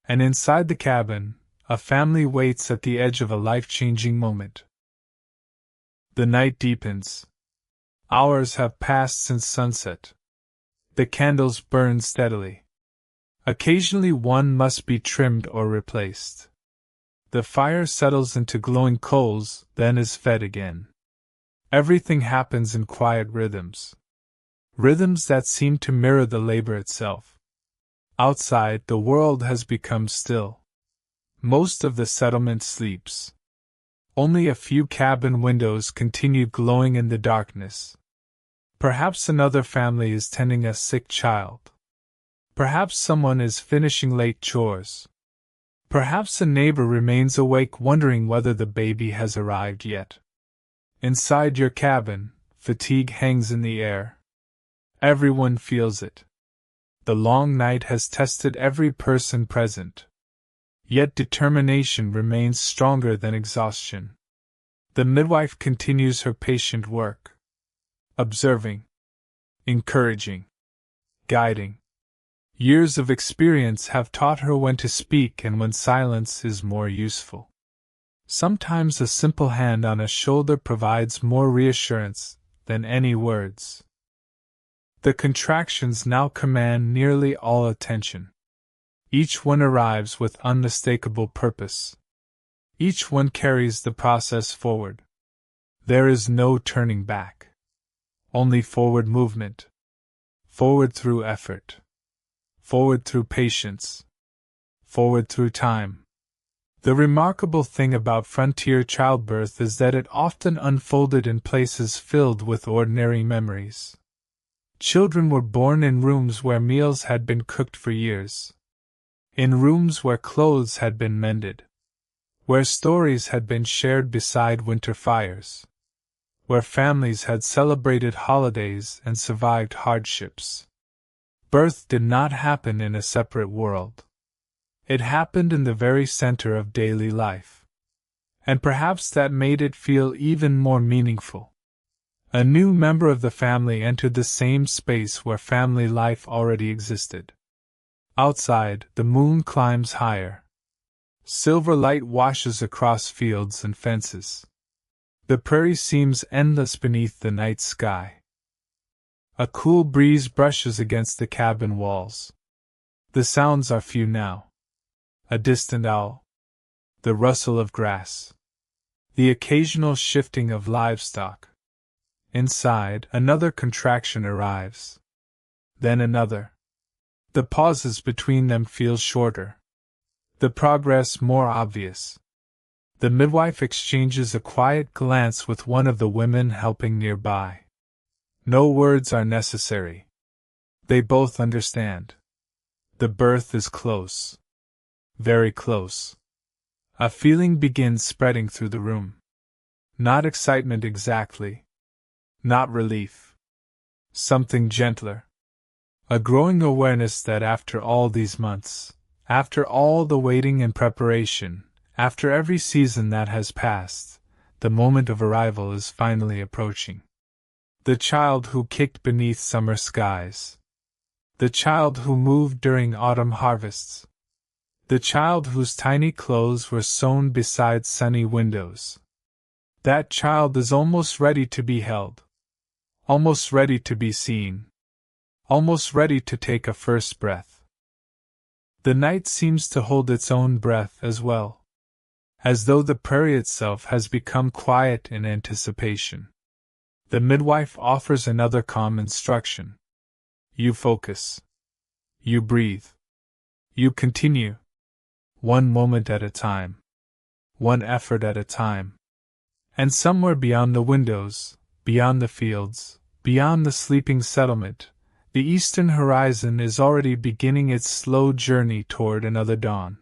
And inside the cabin, a family waits at the edge of a life-changing moment. The night deepens. Hours have passed since sunset. The candles burn steadily. Occasionally one must be trimmed or replaced. The fire settles into glowing coals, then is fed again. Everything happens in quiet rhythms. Rhythms that seem to mirror the labor itself. Outside, the world has become still. Most of the settlement sleeps. Only a few cabin windows continue glowing in the darkness. Perhaps another family is tending a sick child. Perhaps someone is finishing late chores. Perhaps a neighbor remains awake wondering whether the baby has arrived yet. Inside your cabin, fatigue hangs in the air. Everyone feels it. The long night has tested every person present. Yet determination remains stronger than exhaustion. The midwife continues her patient work. Observing. Encouraging. Guiding. Years of experience have taught her when to speak and when silence is more useful. Sometimes a simple hand on a shoulder provides more reassurance than any words. The contractions now command nearly all attention. Each one arrives with unmistakable purpose. Each one carries the process forward. There is no turning back. Only forward movement. Forward through effort. Forward through patience. Forward through time. The remarkable thing about frontier childbirth is that it often unfolded in places filled with ordinary memories. Children were born in rooms where meals had been cooked for years. In rooms where clothes had been mended, where stories had been shared beside winter fires, where families had celebrated holidays and survived hardships. Birth did not happen in a separate world. It happened in the very center of daily life. And perhaps that made it feel even more meaningful. A new member of the family entered the same space where family life already existed. Outside, the moon climbs higher. Silver light washes across fields and fences. The prairie seems endless beneath the night sky. A cool breeze brushes against the cabin walls. The sounds are few now. A distant owl. The rustle of grass. The occasional shifting of livestock. Inside, another contraction arrives. Then another. The pauses between them feel shorter. The progress more obvious. The midwife exchanges a quiet glance with one of the women helping nearby. No words are necessary. They both understand. The birth is close. Very close. A feeling begins spreading through the room. Not excitement exactly. Not relief. Something gentler. A growing awareness that after all these months, after all the waiting and preparation, after every season that has passed, the moment of arrival is finally approaching. The child who kicked beneath summer skies. The child who moved during autumn harvests. The child whose tiny clothes were sewn beside sunny windows. That child is almost ready to be held. Almost ready to be seen. Almost ready to take a first breath. The night seems to hold its own breath as well. As though the prairie itself has become quiet in anticipation. The midwife offers another calm instruction. You focus. You breathe. You continue. One moment at a time. One effort at a time. And somewhere beyond the windows, beyond the fields, beyond the sleeping settlement, the eastern horizon is already beginning its slow journey toward another dawn.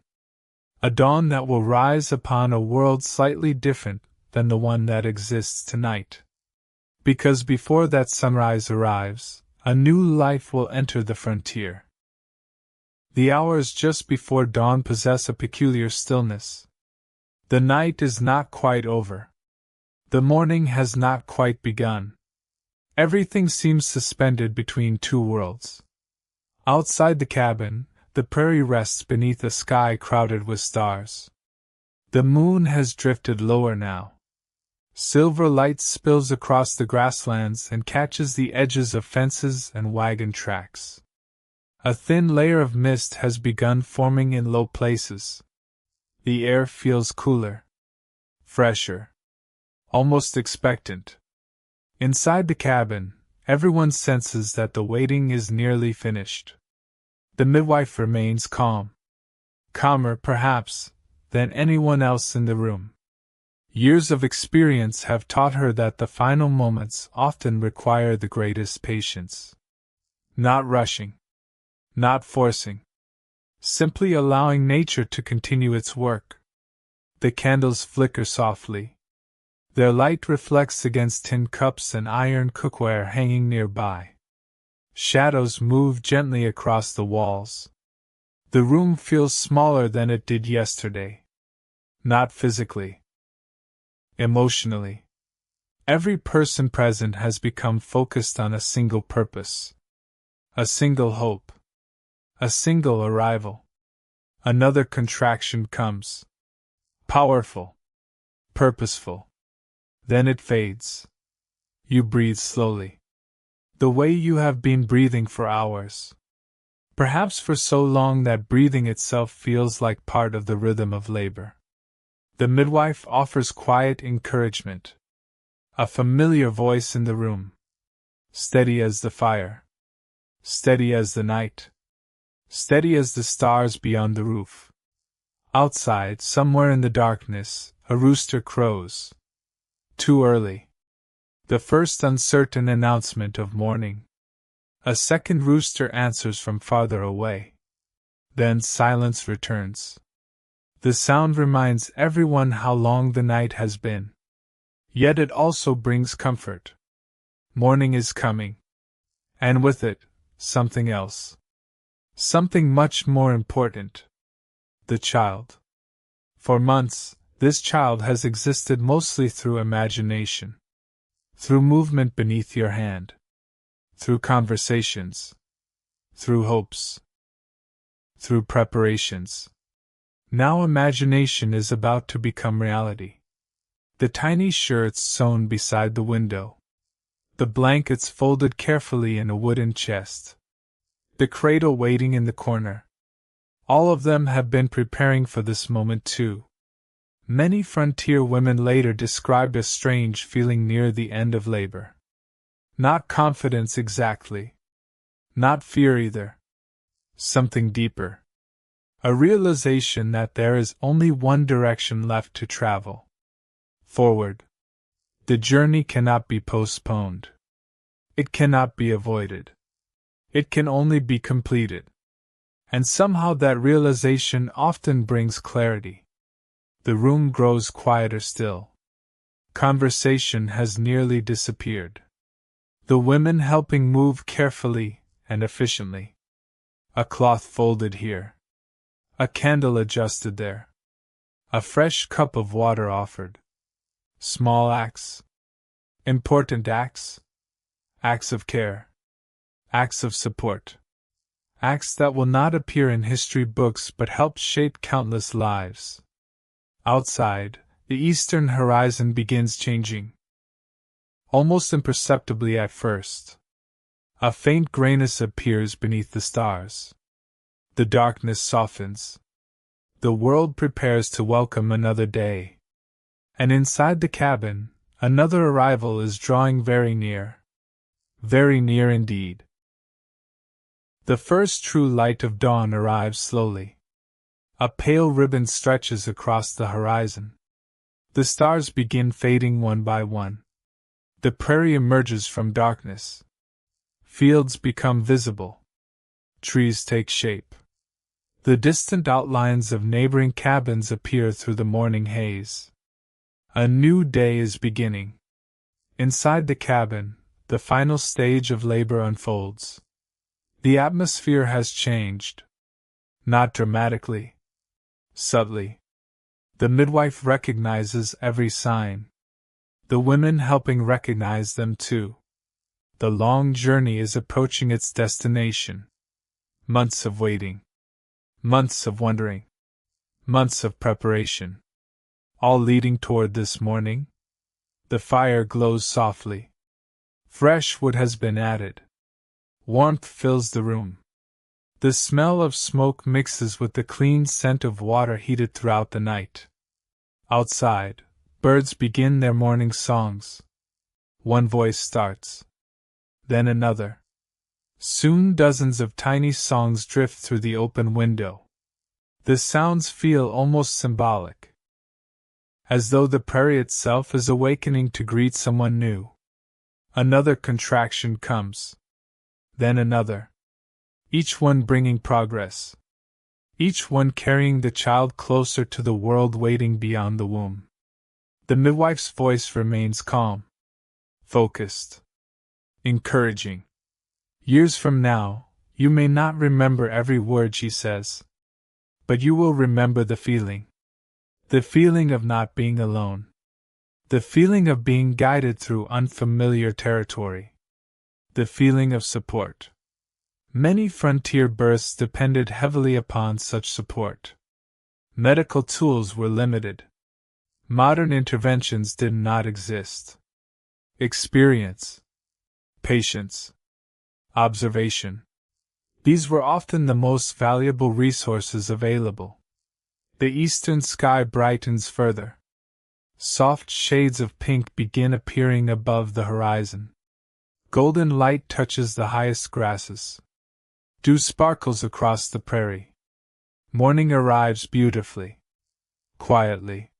A dawn that will rise upon a world slightly different than the one that exists tonight. Because before that sunrise arrives, a new life will enter the frontier. The hours just before dawn possess a peculiar stillness. The night is not quite over. The morning has not quite begun. Everything seems suspended between two worlds. Outside the cabin, the prairie rests beneath a sky crowded with stars. The moon has drifted lower now. Silver light spills across the grasslands and catches the edges of fences and wagon tracks. A thin layer of mist has begun forming in low places. The air feels cooler, fresher, almost expectant. Inside the cabin, everyone senses that the waiting is nearly finished. The midwife remains calm. Calmer, perhaps, than anyone else in the room. Years of experience have taught her that the final moments often require the greatest patience. Not rushing. Not forcing. Simply allowing nature to continue its work. The candles flicker softly. Their light reflects against tin cups and iron cookware hanging nearby. Shadows move gently across the walls. The room feels smaller than it did yesterday. Not physically. Emotionally. Every person present has become focused on a single purpose. A single hope. A single arrival. Another contraction comes. Powerful. Purposeful. Then it fades. You breathe slowly. The way you have been breathing for hours. Perhaps for so long that breathing itself feels like part of the rhythm of labor. The midwife offers quiet encouragement. A familiar voice in the room. Steady as the fire. Steady as the night. Steady as the stars beyond the roof. Outside, somewhere in the darkness, a rooster crows. Too early. The first uncertain announcement of morning. A second rooster answers from farther away. Then silence returns. The sound reminds everyone how long the night has been. Yet it also brings comfort. Morning is coming. And with it, something else. Something much more important. The child. For months, this child has existed mostly through imagination. Through movement beneath your hand. Through conversations. Through hopes. Through preparations. Now imagination is about to become reality. The tiny shirts sewn beside the window. The blankets folded carefully in a wooden chest. The cradle waiting in the corner. All of them have been preparing for this moment too. Many frontier women later described a strange feeling near the end of labor. Not confidence exactly. Not fear either. Something deeper. A realization that there is only one direction left to travel. Forward. The journey cannot be postponed. It cannot be avoided. It can only be completed. And somehow that realization often brings clarity. The room grows quieter still. Conversation has nearly disappeared. The women helping move carefully and efficiently. A cloth folded here. A candle adjusted there. A fresh cup of water offered. Small acts. Important acts. Acts of care. Acts of support. Acts that will not appear in history books but help shape countless lives. Outside, the eastern horizon begins changing. Almost imperceptibly at first. A faint grayness appears beneath the stars. The darkness softens. The world prepares to welcome another day. And inside the cabin, another arrival is drawing very near. Very near indeed. The first true light of dawn arrives slowly. A pale ribbon stretches across the horizon. The stars begin fading one by one. The prairie emerges from darkness. Fields become visible. Trees take shape. The distant outlines of neighboring cabins appear through the morning haze. A new day is beginning. Inside the cabin, the final stage of labor unfolds. The atmosphere has changed. Not dramatically. Subtly. The midwife recognizes every sign. The women helping recognize them too. The long journey is approaching its destination. Months of waiting. Months of wondering. Months of preparation. All leading toward this morning. The fire glows softly. Fresh wood has been added. Warmth fills the room. The smell of smoke mixes with the clean scent of water heated throughout the night. Outside, birds begin their morning songs. One voice starts. Then another. Soon dozens of tiny songs drift through the open window. The sounds feel almost symbolic. As though the prairie itself is awakening to greet someone new. Another contraction comes. Then another. Each one bringing progress. Each one carrying the child closer to the world waiting beyond the womb. The midwife's voice remains calm. Focused. Encouraging. Years from now, you may not remember every word she says. But you will remember the feeling. The feeling of not being alone. The feeling of being guided through unfamiliar territory. The feeling of support. Many frontier births depended heavily upon such support. Medical tools were limited. Modern interventions did not exist. Experience. Patience. Observation. These were often the most valuable resources available. The eastern sky brightens further. Soft shades of pink begin appearing above the horizon. Golden light touches the highest grasses. Dew sparkles across the prairie. Morning arrives beautifully. Quietly.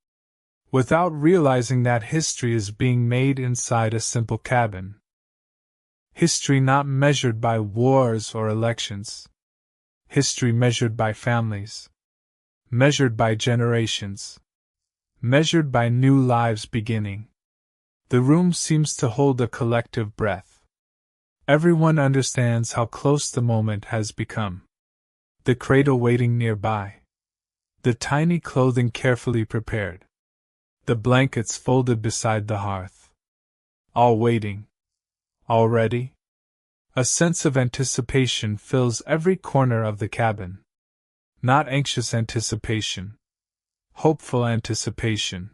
Without realizing that history is being made inside a simple cabin. History not measured by wars or elections. history measured by families, measured by generations, measured by new lives beginning. The room seems to hold a collective breath. Everyone understands how close the moment has become. The cradle waiting nearby. The tiny clothing carefully prepared. The blankets folded beside the hearth. All waiting. All ready. A sense of anticipation fills every corner of the cabin. Not anxious anticipation. Hopeful anticipation.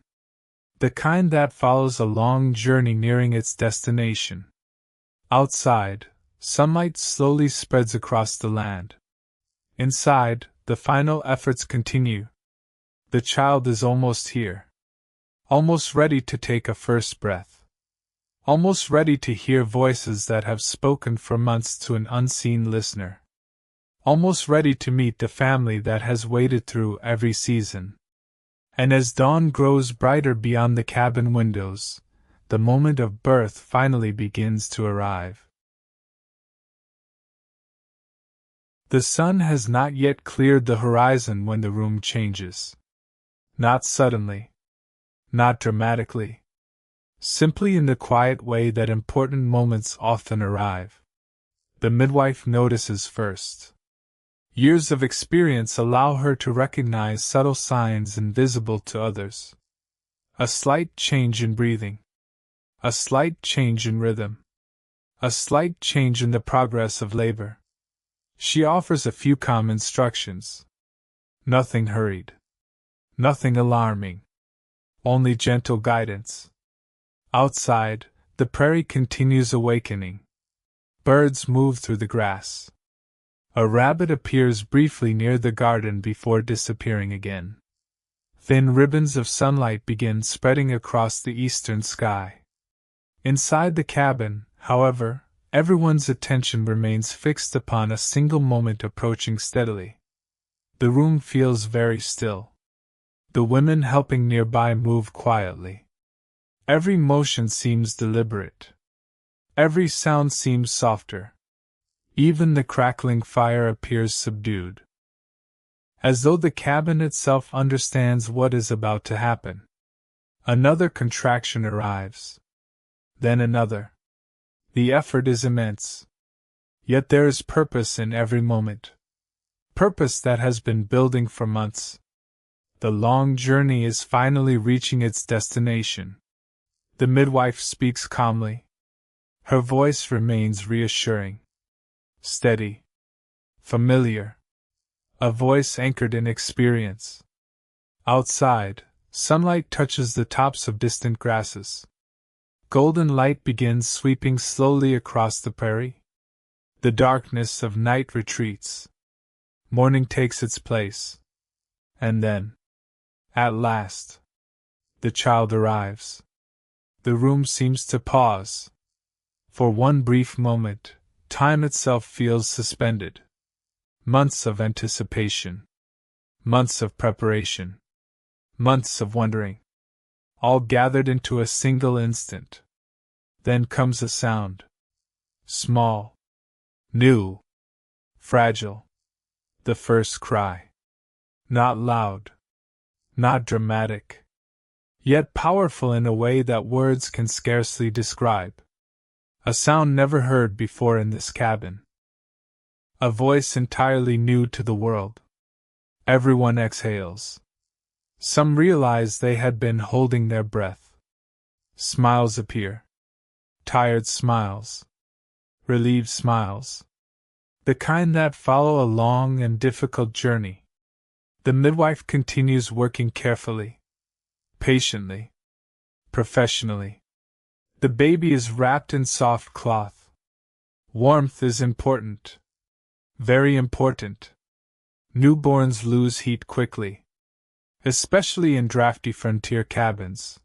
The kind that follows a long journey nearing its destination. Outside, sunlight slowly spreads across the land. Inside, the final efforts continue. The child is almost here. Almost ready to take a first breath. Almost ready to hear voices that have spoken for months to an unseen listener. Almost ready to meet the family that has waited through every season. And as dawn grows brighter beyond the cabin windows, the moment of birth finally begins to arrive. The sun has not yet cleared the horizon when the room changes. Not suddenly. Not dramatically. Simply in the quiet way that important moments often arrive. The midwife notices first. Years of experience allow her to recognize subtle signs invisible to others. A slight change in breathing. A slight change in rhythm. A slight change in the progress of labor. She offers a few calm instructions. Nothing hurried. Nothing alarming. Only gentle guidance. Outside, the prairie continues awakening. Birds move through the grass. A rabbit appears briefly near the garden before disappearing again. Thin ribbons of sunlight begin spreading across the eastern sky. Inside the cabin, however, everyone's attention remains fixed upon a single moment approaching steadily. The room feels very still. The women helping nearby move quietly. Every motion seems deliberate. Every sound seems softer. Even the crackling fire appears subdued. As though the cabin itself understands what is about to happen. Another contraction arrives. Then another. The effort is immense. Yet there is purpose in every moment. Purpose that has been building for months. The long journey is finally reaching its destination. The midwife speaks calmly. Her voice remains reassuring. Steady. Familiar. A voice anchored in experience. Outside, sunlight touches the tops of distant grasses. Golden light begins sweeping slowly across the prairie. The darkness of night retreats. Morning takes its place. And then, at last, the child arrives. The room seems to pause. For one brief moment, time itself feels suspended. Months of anticipation. Months of preparation. Months of wondering. All gathered into a single instant. Then comes a sound. Small. New. Fragile. The first cry. Not loud. Not dramatic. Yet powerful in a way that words can scarcely describe. A sound never heard before in this cabin. A voice entirely new to the world. Everyone exhales. Some realize they had been holding their breath. Smiles appear. Tired smiles. Relieved smiles. The kind that follow a long and difficult journey. The midwife continues working carefully. Patiently. Professionally. The baby is wrapped in soft cloth. Warmth is important. Very important. Newborns lose heat quickly. Especially in drafty frontier cabins.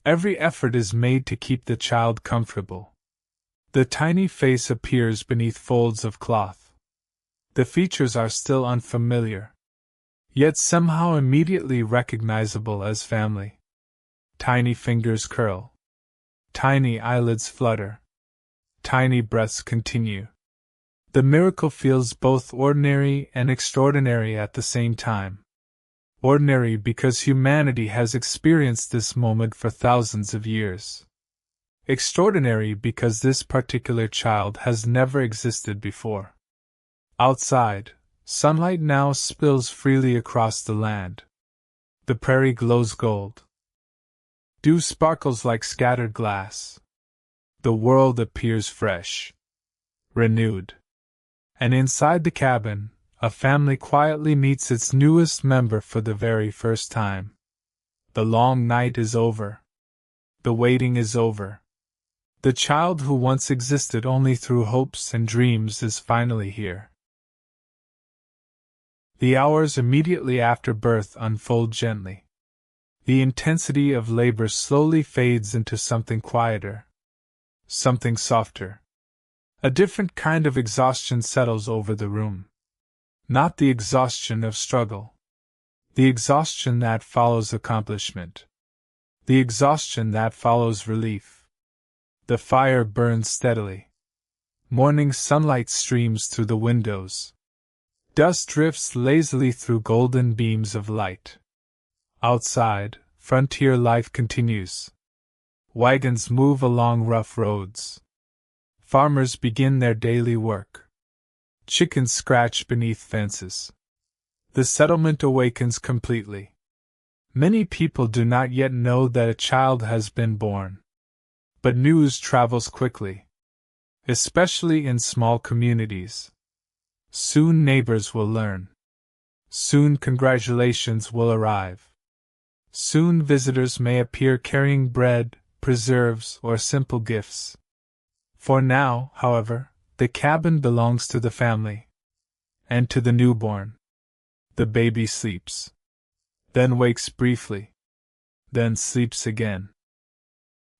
Every effort is made to keep the child comfortable. The tiny face appears beneath folds of cloth. The features are still unfamiliar. Yet somehow immediately recognizable as family. Tiny fingers curl. Tiny eyelids flutter. Tiny breaths continue. The miracle feels both ordinary and extraordinary at the same time. Ordinary because humanity has experienced this moment for thousands of years. Extraordinary because this particular child has never existed before. Outside, sunlight now spills freely across the land. The prairie glows gold. Dew sparkles like scattered glass. The world appears fresh, renewed. And inside the cabin, a family quietly meets its newest member for the very first time. The long night is over. The waiting is over. The child who once existed only through hopes and dreams is finally here. The hours immediately after birth unfold gently. The intensity of labor slowly fades into something quieter, something softer. A different kind of exhaustion settles over the room. Not the exhaustion of struggle. The exhaustion that follows accomplishment. The exhaustion that follows relief. The fire burns steadily. Morning sunlight streams through the windows. Dust drifts lazily through golden beams of light. Outside, frontier life continues. Wagons move along rough roads. Farmers begin their daily work. Chickens scratch beneath fences. The settlement awakens completely. Many people do not yet know that a child has been born. But news travels quickly, especially in small communities. Soon neighbors will learn. Soon congratulations will arrive. Soon visitors may appear carrying bread, preserves, or simple gifts. For now, however, the cabin belongs to the family. And to the newborn. The baby sleeps. Then wakes briefly. Then sleeps again.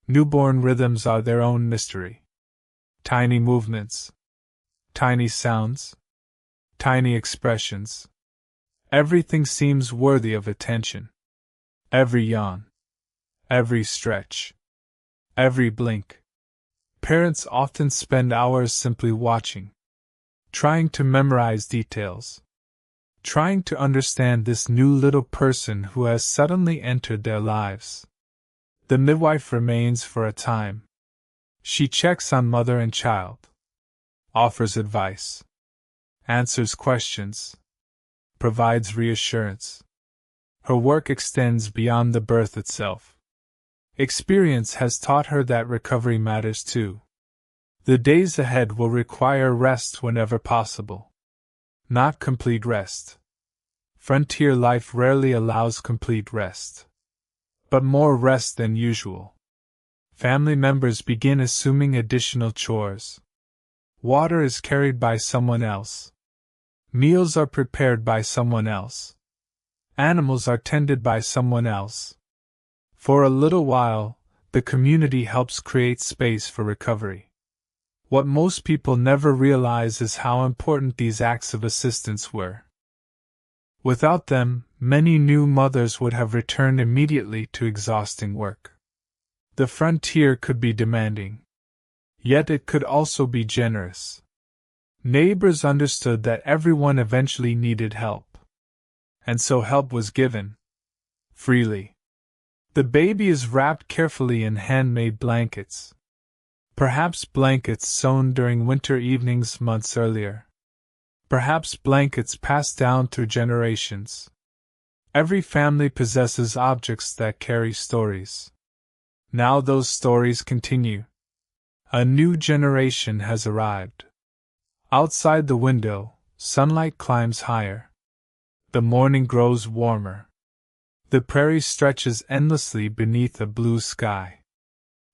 Newborn rhythms are their own mystery. Tiny movements. Tiny sounds. Tiny expressions. Everything seems worthy of attention. Every yawn. Every stretch. Every blink. Parents often spend hours simply watching, trying to memorize details, trying to understand this new little person who has suddenly entered their lives. The midwife remains for a time. She checks on mother and child, offers advice, answers questions, provides reassurance. Her work extends beyond the birth itself. Experience has taught her that recovery matters too. The days ahead will require rest whenever possible. Not complete rest. Frontier life rarely allows complete rest. But more rest than usual. Family members begin assuming additional chores. Water is carried by someone else. Meals are prepared by someone else. Animals are tended by someone else. For a little while, the community helps create space for recovery. What most people never realize is how important these acts of assistance were. Without them, many new mothers would have returned immediately to exhausting work. The frontier could be demanding. Yet it could also be generous. Neighbors understood that everyone eventually needed help. And so help was given. Freely. The baby is wrapped carefully in handmade blankets. Perhaps blankets sewn during winter evenings months earlier. Perhaps blankets passed down through generations. Every family possesses objects that carry stories. Now those stories continue. A new generation has arrived. Outside the window, sunlight climbs higher. The morning grows warmer. The prairie stretches endlessly beneath a blue sky.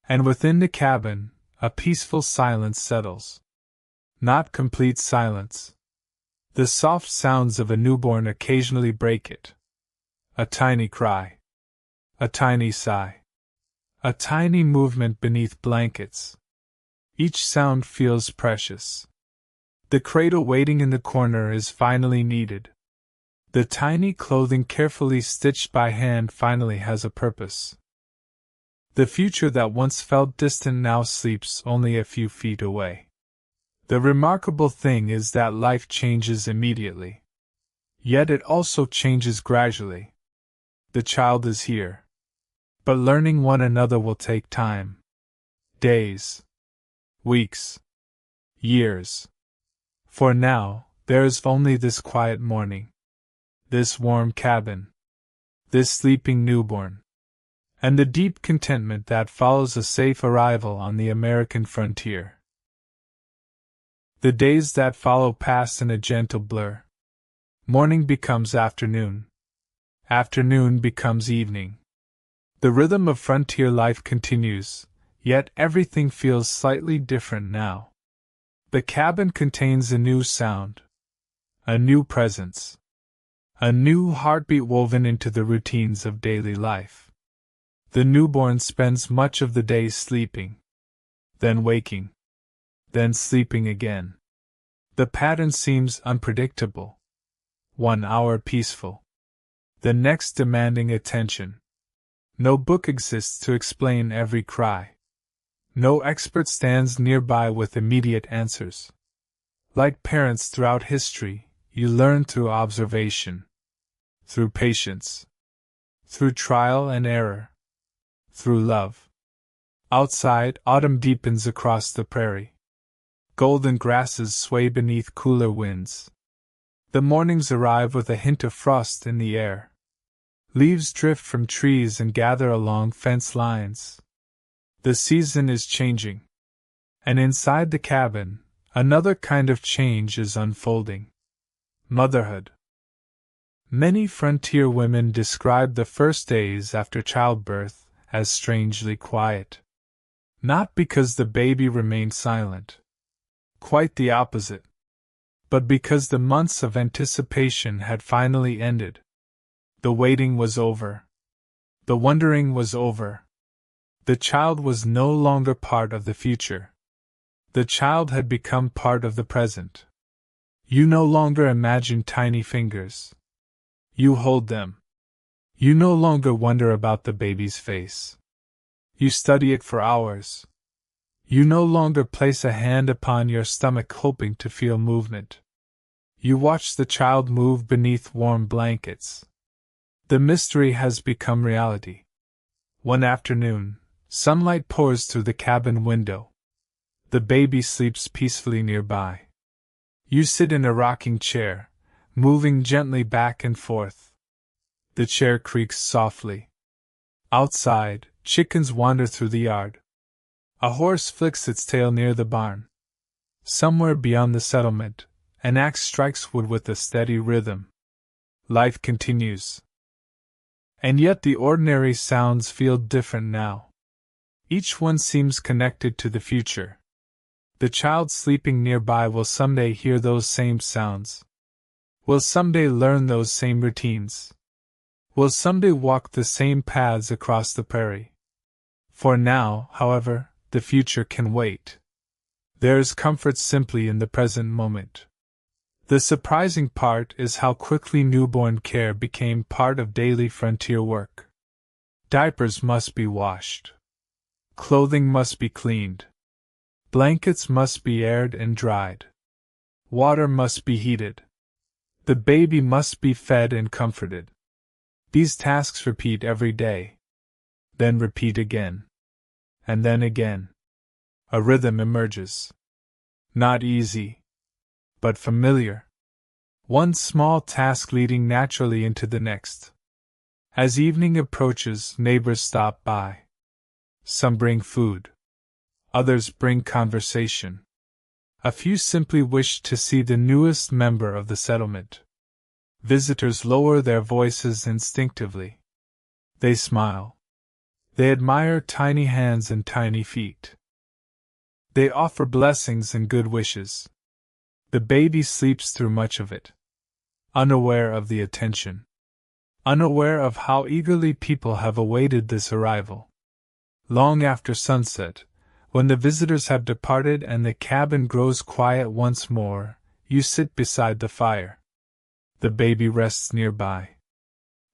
And within the cabin, a peaceful silence settles. Not complete silence. The soft sounds of a newborn occasionally break it. A tiny cry. A tiny sigh. A tiny movement beneath blankets. Each sound feels precious. The cradle waiting in the corner is finally needed. The tiny clothing carefully stitched by hand finally has a purpose. The future that once felt distant now sleeps only a few feet away. The remarkable thing is that life changes immediately. Yet it also changes gradually. The child is here. But learning one another will take time. Days. Weeks. Years. For now, there is only this quiet morning. This warm cabin. This sleeping newborn. And the deep contentment that follows a safe arrival on the American frontier. The days that follow pass in a gentle blur. Morning becomes afternoon. Afternoon becomes evening. The rhythm of frontier life continues, yet everything feels slightly different now. The cabin contains a new sound, a new presence, a new heartbeat woven into the routines of daily life. The newborn spends much of the day sleeping, then waking, then sleeping again. The pattern seems unpredictable. 1 hour peaceful, the next demanding attention. No book exists to explain every cry. No expert stands nearby with immediate answers. Like parents throughout history, you learn through observation, through patience, through trial and error, through love. Outside, autumn deepens across the prairie. Golden grasses sway beneath cooler winds. The mornings arrive with a hint of frost in the air. Leaves drift from trees and gather along fence lines. The season is changing. And inside the cabin, another kind of change is unfolding. Motherhood. Many frontier women describe the first days after childbirth as strangely quiet. Not because the baby remained silent. Quite the opposite. But because the months of anticipation had finally ended. The waiting was over. The wondering was over. The child was no longer part of the future. The child had become part of the present. You no longer imagine tiny fingers. You hold them. You no longer wonder about the baby's face. You study it for hours. You no longer place a hand upon your stomach hoping to feel movement. You watch the child move beneath warm blankets. The mystery has become reality. One afternoon, sunlight pours through the cabin window. The baby sleeps peacefully nearby. You sit in a rocking chair, moving gently back and forth. The chair creaks softly. Outside, chickens wander through the yard. A horse flicks its tail near the barn. Somewhere beyond the settlement, an axe strikes wood with a steady rhythm. Life continues. And yet the ordinary sounds feel different now. Each one seems connected to the future. The child sleeping nearby will someday hear those same sounds. Will someday learn those same routines. Will someday walk the same paths across the prairie. For now, however, the future can wait. There is comfort simply in the present moment. The surprising part is how quickly newborn care became part of daily frontier work. Diapers must be washed. Clothing must be cleaned. Blankets must be aired and dried. Water must be heated. The baby must be fed and comforted. These tasks repeat every day. Then repeat again. And then again. A rhythm emerges. Not easy, but familiar. One small task leading naturally into the next. As evening approaches, neighbors stop by. Some bring food. Others bring conversation. A few simply wish to see the newest member of the settlement. Visitors lower their voices instinctively. They smile. They admire tiny hands and tiny feet. They offer blessings and good wishes. The baby sleeps through much of it, unaware of the attention, unaware of how eagerly people have awaited this arrival. Long after sunset, when the visitors have departed and the cabin grows quiet once more, you sit beside the fire. The baby rests nearby.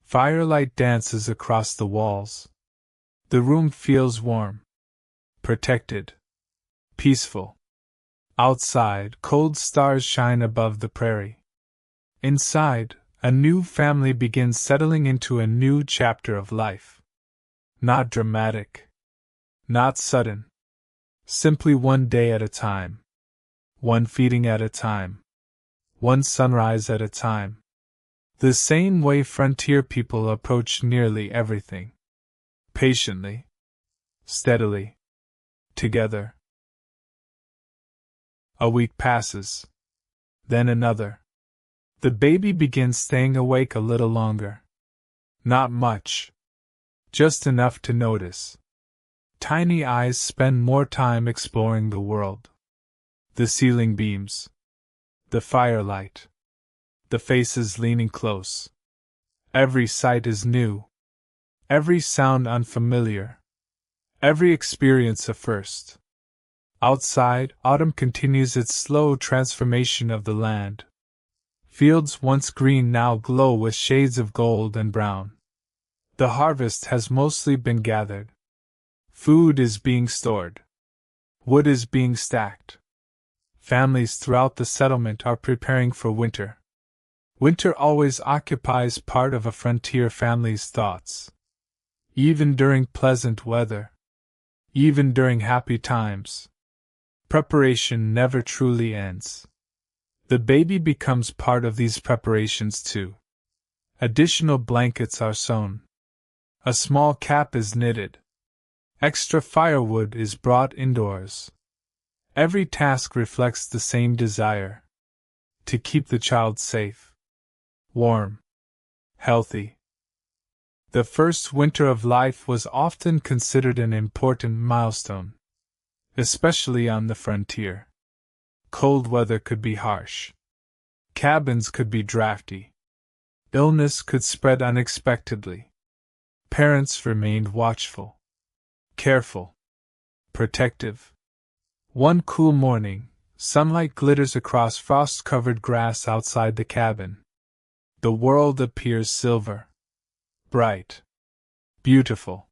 Firelight dances across the walls. The room feels warm, protected, peaceful. Outside, cold stars shine above the prairie. Inside, a new family begins settling into a new chapter of life. Not dramatic. Not sudden. Simply one day at a time. One feeding at a time. One sunrise at a time. The same way frontier people approach nearly everything. Patiently. Steadily. Together. A week passes. Then another. The baby begins staying awake a little longer. Not much. Just enough to notice. Tiny eyes spend more time exploring the world. The ceiling beams. The firelight. The faces leaning close. Every sight is new. Every sound unfamiliar. Every experience a first. Outside, autumn continues its slow transformation of the land. Fields once green now glow with shades of gold and brown. The harvest has mostly been gathered. Food is being stored. Wood is being stacked. Families throughout the settlement are preparing for winter. Winter always occupies part of a frontier family's thoughts. Even during pleasant weather. Even during happy times. Preparation never truly ends. The baby becomes part of these preparations too. Additional blankets are sewn. A small cap is knitted. Extra firewood is brought indoors. Every task reflects the same desire: to keep the child safe, warm, healthy. The first winter of life was often considered an important milestone, especially on the frontier. Cold weather could be harsh. Cabins could be drafty. Illness could spread unexpectedly. Parents remained watchful, careful, protective. One cool morning, sunlight glitters across frost-covered grass outside the cabin. The world appears silver, bright, beautiful.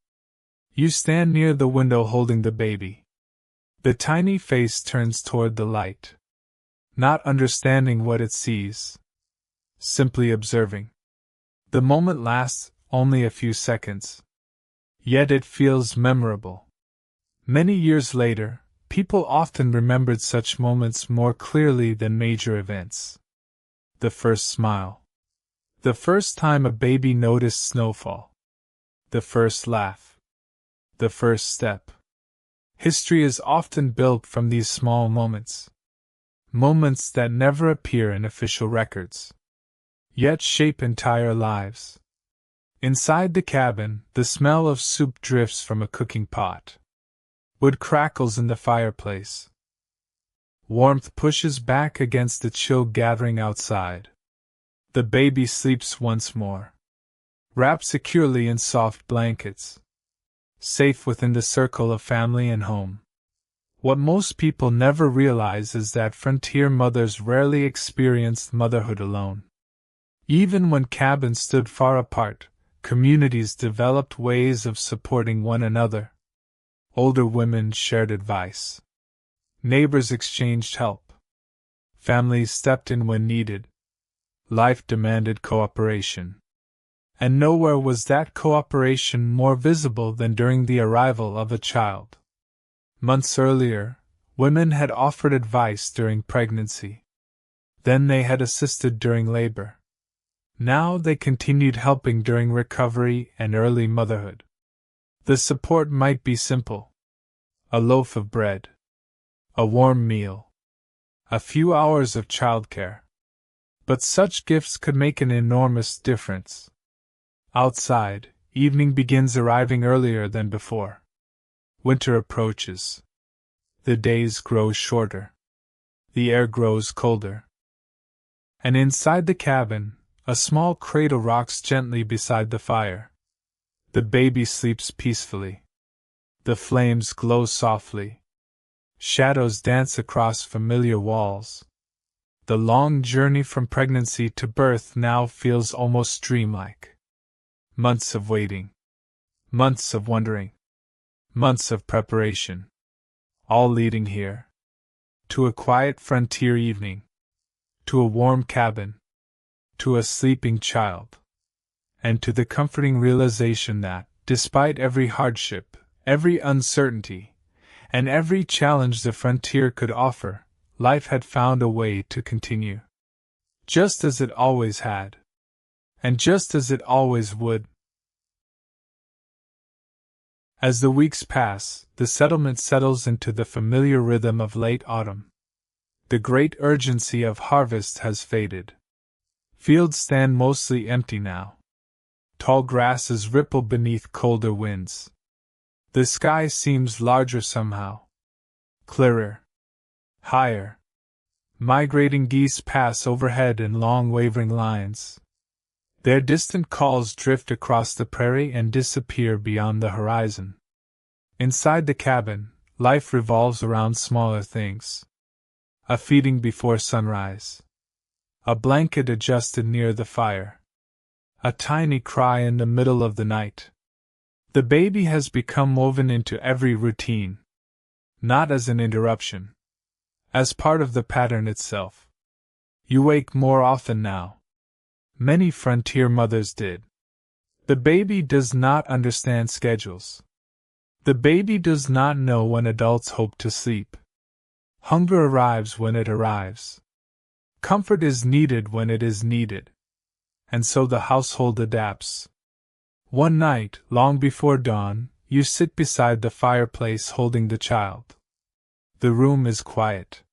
You stand near the window holding the baby. The tiny face turns toward the light, not understanding what it sees, simply observing. The moment lasts only a few seconds, yet it feels memorable. Many years later, people often remembered such moments more clearly than major events. The first smile. The first time a baby noticed snowfall. The first laugh. The first step. History is often built from these small moments. Moments that never appear in official records, yet shape entire lives. Inside the cabin, the smell of soup drifts from a cooking pot. Wood crackles in the fireplace. Warmth pushes back against the chill gathering outside. The baby sleeps once more, wrapped securely in soft blankets, safe within the circle of family and home. What most people never realize is that frontier mothers rarely experienced motherhood alone. Even when cabins stood far apart, communities developed ways of supporting one another. Older women shared advice. Neighbors exchanged help. Families stepped in when needed. Life demanded cooperation. And nowhere was that cooperation more visible than during the arrival of a child. Months earlier, women had offered advice during pregnancy. Then they had assisted during labor. Now they continued helping during recovery and early motherhood. The support might be simple: a loaf of bread, a warm meal, a few hours of childcare. But such gifts could make an enormous difference. Outside, evening begins arriving earlier than before. Winter approaches. The days grow shorter. The air grows colder. And inside the cabin, a small cradle rocks gently beside the fire. The baby sleeps peacefully. The flames glow softly. Shadows dance across familiar walls. The long journey from pregnancy to birth now feels almost dreamlike. Months of waiting. Months of wondering. Months of preparation. All leading here. to a quiet frontier evening, to a warm cabin, to a sleeping child, and to the comforting realization that, despite every hardship, every uncertainty, and every challenge the frontier could offer, life had found a way to continue. Just as it always had. And just as it always would. As the weeks pass, the settlement settles into the familiar rhythm of late autumn. The great urgency of harvest has faded. Fields stand mostly empty now. Tall grasses ripple beneath colder winds. The sky seems larger somehow. Clearer. Higher. Migrating geese pass overhead in long wavering lines. Their distant calls drift across the prairie and disappear beyond the horizon. Inside the cabin, life revolves around smaller things. A feeding before sunrise. A blanket adjusted near the fire. A tiny cry in the middle of the night. The baby has become woven into every routine. Not as an interruption. As part of the pattern itself. You wake more often now. Many frontier mothers did. The baby does not understand schedules. The baby does not know when adults hope to sleep. Hunger arrives when it arrives. Comfort is needed when it is needed. And so the household adapts. One night, long before dawn, you sit beside the fireplace holding the child. The room is quiet.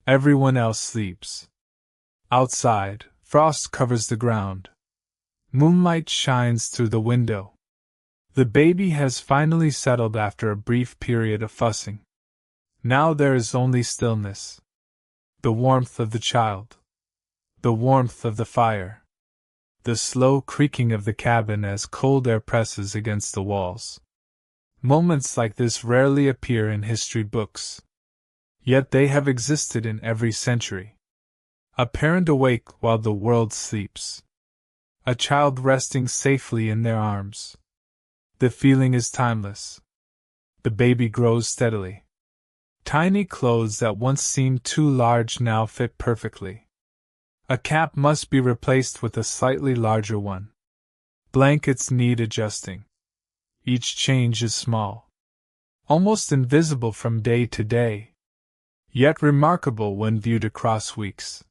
Everyone else sleeps. Outside, frost covers the ground. Moonlight shines through the window. The baby has finally settled after a brief period of fussing. Now there is only stillness. The warmth of the child. The warmth of the fire. The slow creaking of the cabin as cold air presses against the walls. Moments like this rarely appear in history books. Yet they have existed in every century. A parent awake while the world sleeps. A child resting safely in their arms. The feeling is timeless. The baby grows steadily. Tiny clothes that once seemed too large now fit perfectly. A cap must be replaced with a slightly larger one. Blankets need adjusting. Each change is small. Almost invisible from day to day. Yet remarkable when viewed across weeks.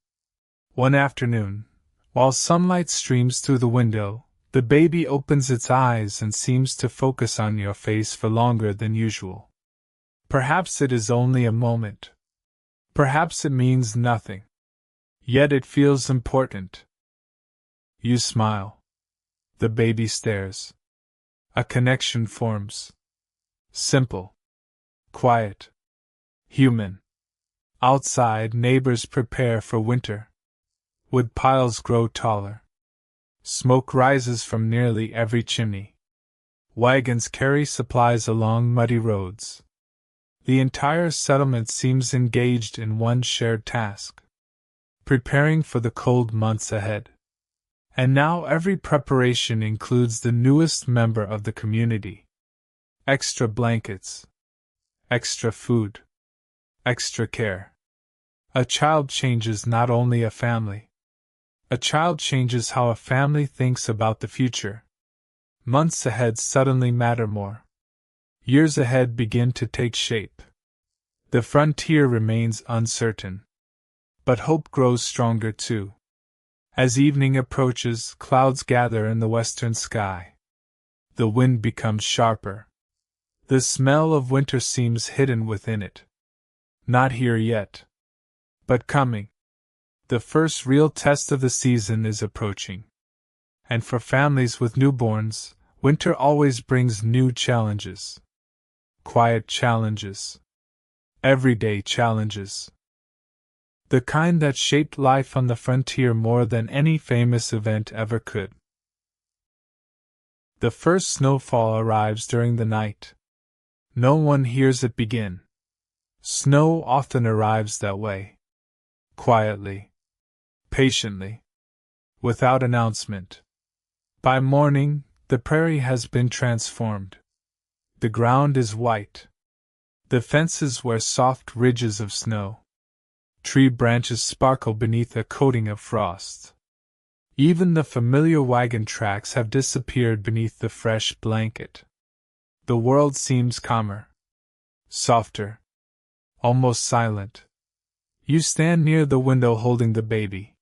One afternoon, while sunlight streams through the window, the baby opens its eyes and seems to focus on your face for longer than usual. Perhaps it is only a moment. Perhaps it means nothing. Yet it feels important. You smile. The baby stares. A connection forms. Simple. Quiet. Human. Outside, neighbors prepare for winter. Wood piles grow taller. Smoke rises from nearly every chimney. Wagons carry supplies along muddy roads. The entire settlement seems engaged in one shared task. Preparing for the cold months ahead. And now every preparation includes the newest member of the community. Extra blankets. Extra food. Extra care. A child changes not only a family. A child changes how a family thinks about the future. Months ahead suddenly matter more. Years ahead begin to take shape. The frontier remains uncertain. But hope grows stronger too. As evening approaches, clouds gather in the western sky. The wind becomes sharper. The smell of winter seems hidden within it. Not here yet. But coming. The first real test of the season is approaching. And for families with newborns, winter always brings new challenges. Quiet challenges. Everyday challenges. The kind that shaped life on the frontier more than any famous event ever could. The first snowfall arrives during the night. No one hears it begin. Snow often arrives that way. Quietly. Patiently. Without announcement. By morning, the prairie has been transformed. The ground is white. The fences wear soft ridges of snow. Tree branches sparkle beneath a coating of frost. Even the familiar wagon tracks have disappeared beneath the fresh blanket. The world seems calmer, softer, almost silent. You stand near the window holding the baby.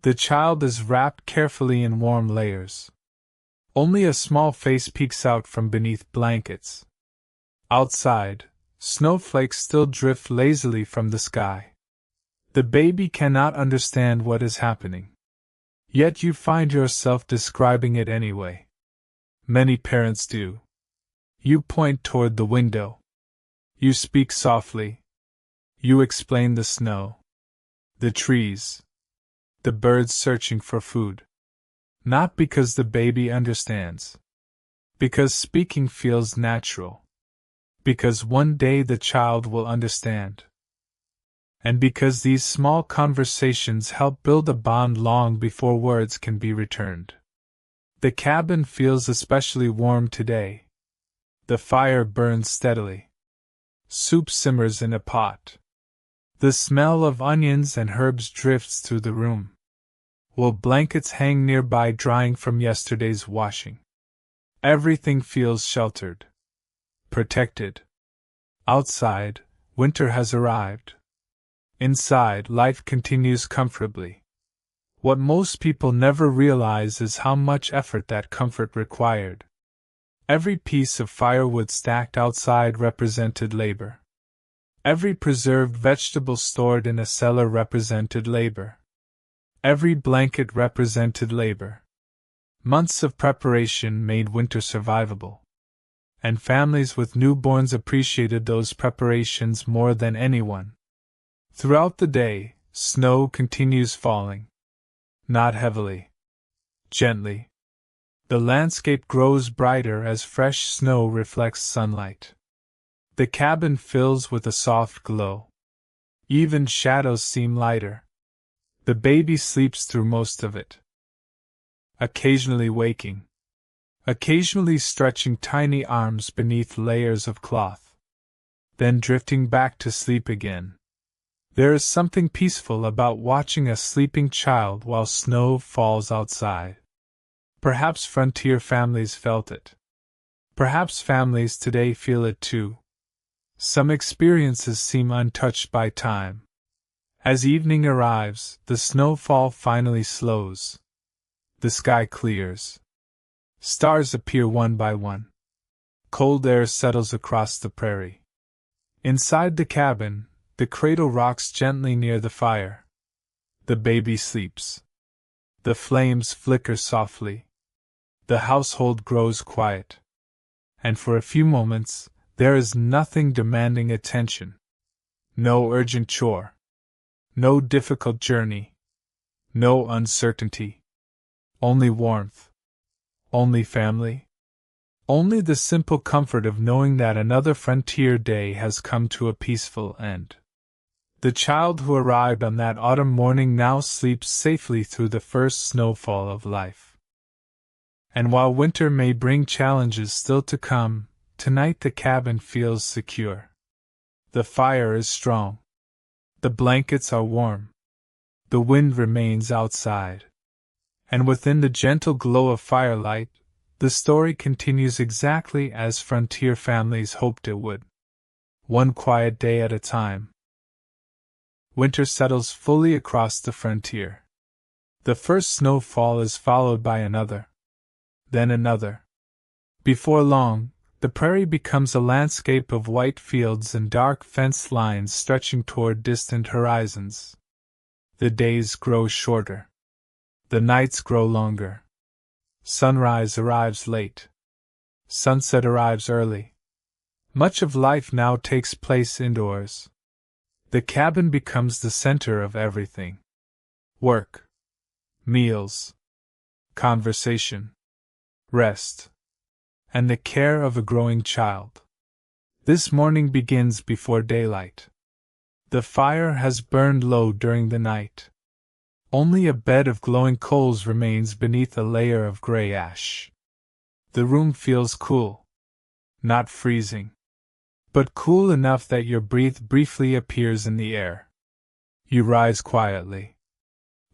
The child is wrapped carefully in warm layers. Only a small face peeks out from beneath blankets. Outside, snowflakes still drift lazily from the sky. The baby cannot understand what is happening. Yet you find yourself describing it anyway. Many parents do. You point toward the window. You speak softly. You explain the snow, the trees, the birds searching for food. Not because the baby understands. Because speaking feels natural. Because one day the child will understand. And because these small conversations help build a bond long before words can be returned. The cabin feels especially warm today. The fire burns steadily. Soup simmers in a pot. The smell of onions and herbs drifts through the room. Wool blankets hang nearby drying from yesterday's washing. Everything feels sheltered. Protected. Outside, winter has arrived. Inside, life continues comfortably. What most people never realize is how much effort that comfort required. Every piece of firewood stacked outside represented labor. Every preserved vegetable stored in a cellar represented labor. Every blanket represented labor. Months of preparation made winter survivable. And families with newborns appreciated those preparations more than anyone. Throughout the day, snow continues falling. Not heavily. Gently. The landscape grows brighter as fresh snow reflects sunlight. The cabin fills with a soft glow. Even shadows seem lighter. The baby sleeps through most of it. Occasionally waking. Occasionally stretching tiny arms beneath layers of cloth. Then drifting back to sleep again. There is something peaceful about watching a sleeping child while snow falls outside. Perhaps frontier families felt it. Perhaps families today feel it too. Some experiences seem untouched by time. As evening arrives, the snowfall finally slows. The sky clears. Stars appear one by one. Cold air settles across the prairie. Inside the cabin, the cradle rocks gently near the fire. The baby sleeps. The flames flicker softly. The household grows quiet. And for a few moments, there is nothing demanding attention. No urgent chore. No difficult journey. No uncertainty. Only warmth. Only family. Only the simple comfort of knowing that another frontier day has come to a peaceful end. The child who arrived on that autumn morning now sleeps safely through the first snowfall of life. And while winter may bring challenges still to come, tonight the cabin feels secure. The fire is strong. The blankets are warm. The wind remains outside. And within the gentle glow of firelight, the story continues exactly as frontier families hoped it would. One quiet day at a time. Winter settles fully across the frontier. The first snowfall is followed by another. Then another. Before long, the prairie becomes a landscape of white fields and dark fence lines stretching toward distant horizons. The days grow shorter. The nights grow longer. Sunrise arrives late. Sunset arrives early. Much of life now takes place indoors. The cabin becomes the center of everything. Work. Meals. Conversation. Rest. And the care of a growing child. This morning begins before daylight. The fire has burned low during the night. Only a bed of glowing coals remains beneath a layer of gray ash. The room feels cool. Not freezing. but cool enough that your breath briefly appears in the air. You rise quietly.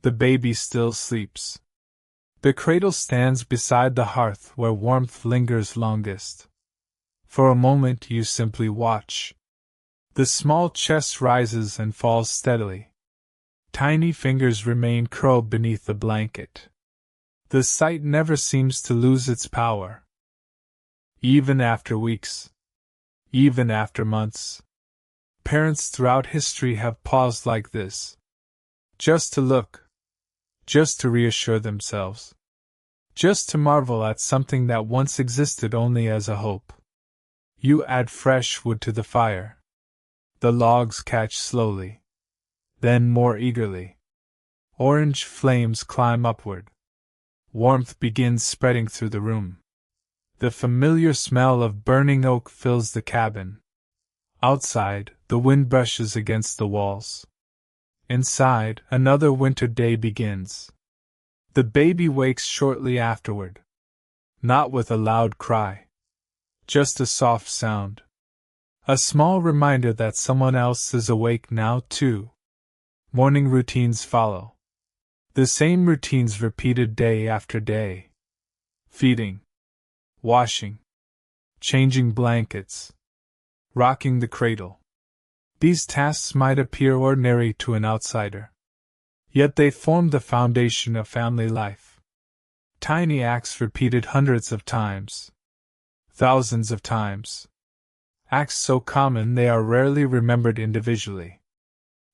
The baby still sleeps. The cradle stands beside the hearth where warmth lingers longest. For a moment you simply watch. The small chest rises and falls steadily. Tiny fingers remain curled beneath the blanket. The sight never seems to lose its power. Even after weeks. Even after months. Parents throughout history have paused like this. Just to look. Just to reassure themselves. Just to marvel at something that once existed only as a hope. You add fresh wood to the fire. The logs catch slowly. Then more eagerly. Orange flames climb upward. Warmth begins spreading through the room. The familiar smell of burning oak fills the cabin. Outside, the wind brushes against the walls. Inside, another winter day begins. The baby wakes shortly afterward. Not with a loud cry. Just a soft sound. A small reminder that someone else is awake now too. Morning routines follow. The same routines repeated day after day. Feeding. Washing. Changing blankets. Rocking the cradle. These tasks might appear ordinary to an outsider. Yet they form the foundation of family life. Tiny acts repeated hundreds of times. Thousands of times. Acts so common they are rarely remembered individually.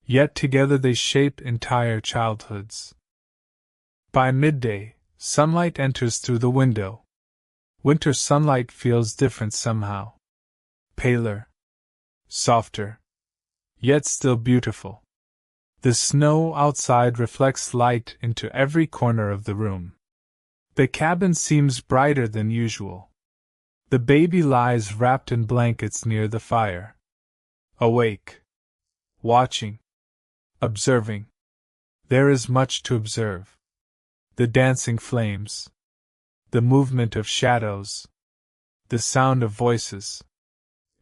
Yet together they shape entire childhoods. By midday, sunlight enters through the window. Winter sunlight feels different somehow. Paler. Softer. Yet still beautiful. The snow outside reflects light into every corner of the room. The cabin seems brighter than usual. The baby lies wrapped in blankets near the fire. Awake. Watching. Observing. There is much to observe. The dancing flames. The movement of shadows. The sound of voices.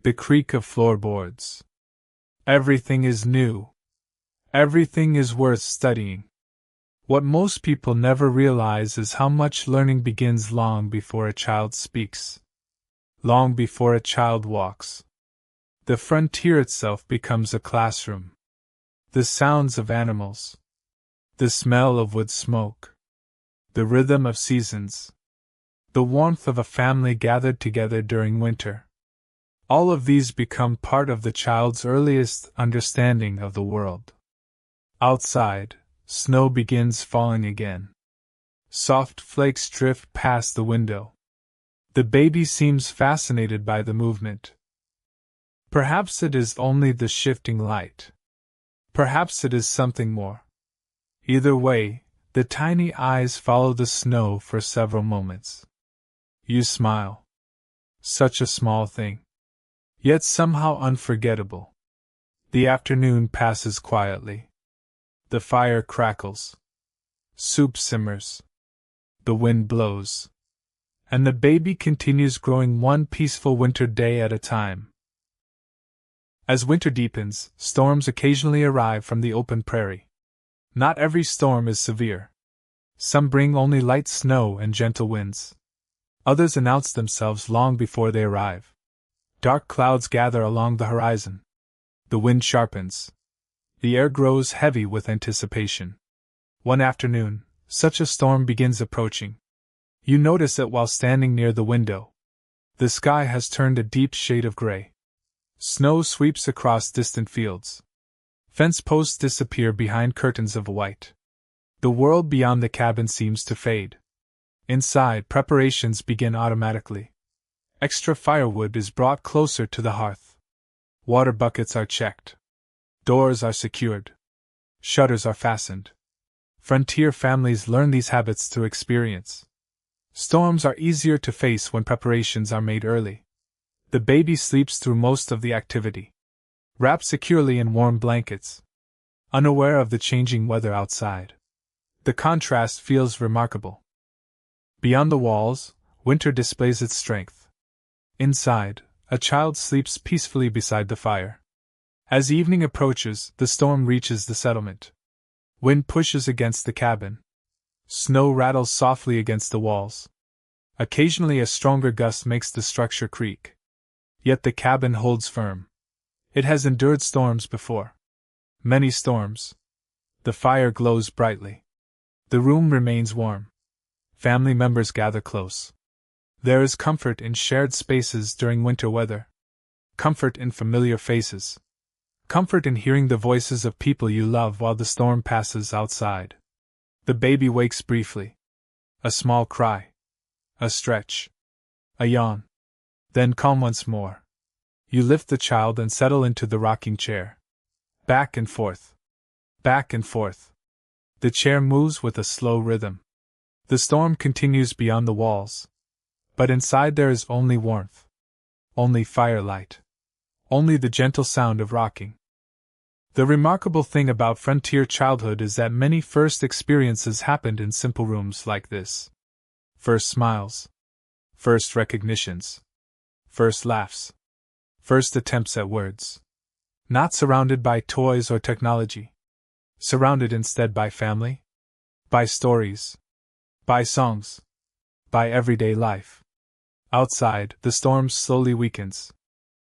The creak of floorboards. Everything is new. Everything is worth studying. What most people never realize is how much learning begins long before a child speaks. Long before a child walks. The frontier itself becomes a classroom. The sounds of animals. The smell of wood smoke. The rhythm of seasons. The warmth of a family gathered together during winter. All of these become part of the child's earliest understanding of the world. Outside, snow begins falling again. Soft flakes drift past the window. The baby seems fascinated by the movement. Perhaps it is only the shifting light. Perhaps it is something more. Either way, the tiny eyes follow the snow for several moments. You smile. Such a small thing. Yet somehow unforgettable. The afternoon passes quietly. The fire crackles. Soup simmers. The wind blows. And the baby continues growing one peaceful winter day at a time. As winter deepens, storms occasionally arrive from the open prairie. Not every storm is severe. Some bring only light snow and gentle winds. Others announce themselves long before they arrive. Dark clouds gather along the horizon. The wind sharpens. The air grows heavy with anticipation. One afternoon, such a storm begins approaching. You notice it while standing near the window. The sky has turned a deep shade of gray. Snow sweeps across distant fields. Fence posts disappear behind curtains of white. The world beyond the cabin seems to fade. Inside, preparations begin automatically. Extra firewood is brought closer to the hearth. Water buckets are checked. Doors are secured. Shutters are fastened. Frontier families learn these habits through experience. Storms are easier to face when preparations are made early. The baby sleeps through most of the activity. Wrapped securely in warm blankets. Unaware of the changing weather outside. The contrast feels remarkable. Beyond the walls, winter displays its strength. Inside, A child sleeps peacefully beside the fire. As evening approaches, the storm reaches the settlement. Wind pushes against the cabin. Snow rattles softly against the walls. Occasionally a stronger gust makes the structure creak. Yet the cabin holds firm. It has endured storms before. Many storms. The fire glows brightly. The room remains warm. Family members gather close. There is comfort in shared spaces during winter weather. Comfort in familiar faces. Comfort in hearing the voices of people you love while the storm passes outside. The baby wakes briefly. A small cry. A stretch. A yawn. Then calm once more. You lift the child and settle into the rocking chair. Back and forth. Back and forth. The chair moves with a slow rhythm. The storm continues beyond the walls. But inside there is only warmth. Only firelight. Only the gentle sound of rocking. The remarkable thing about frontier childhood is that many first experiences happened in simple rooms like this. First smiles. First recognitions. First laughs. First attempts at words. Not surrounded by toys or technology. Surrounded instead by family. By stories. By songs. By everyday life. Outside, the storm slowly weakens.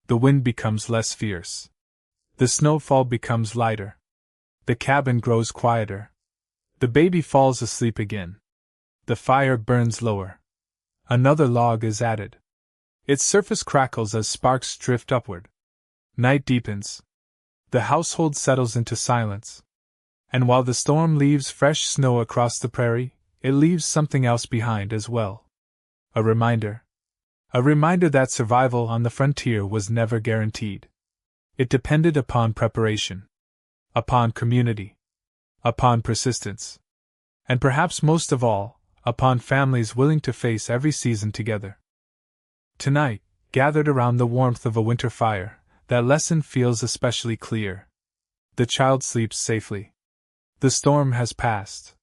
The wind becomes less fierce. The snowfall becomes lighter. The cabin grows quieter. The baby falls asleep again. The fire burns lower. Another log is added. Its surface crackles as sparks drift upward. Night deepens. The household settles into silence. And while the storm leaves fresh snow across the prairie, it leaves something else behind as well. A reminder. A reminder that survival on the frontier was never guaranteed. It depended upon preparation, upon community, upon persistence, and perhaps most of all, upon families willing to face every season together. Tonight, gathered around the warmth of a winter fire, that lesson feels especially clear. The child sleeps safely. The storm has passed.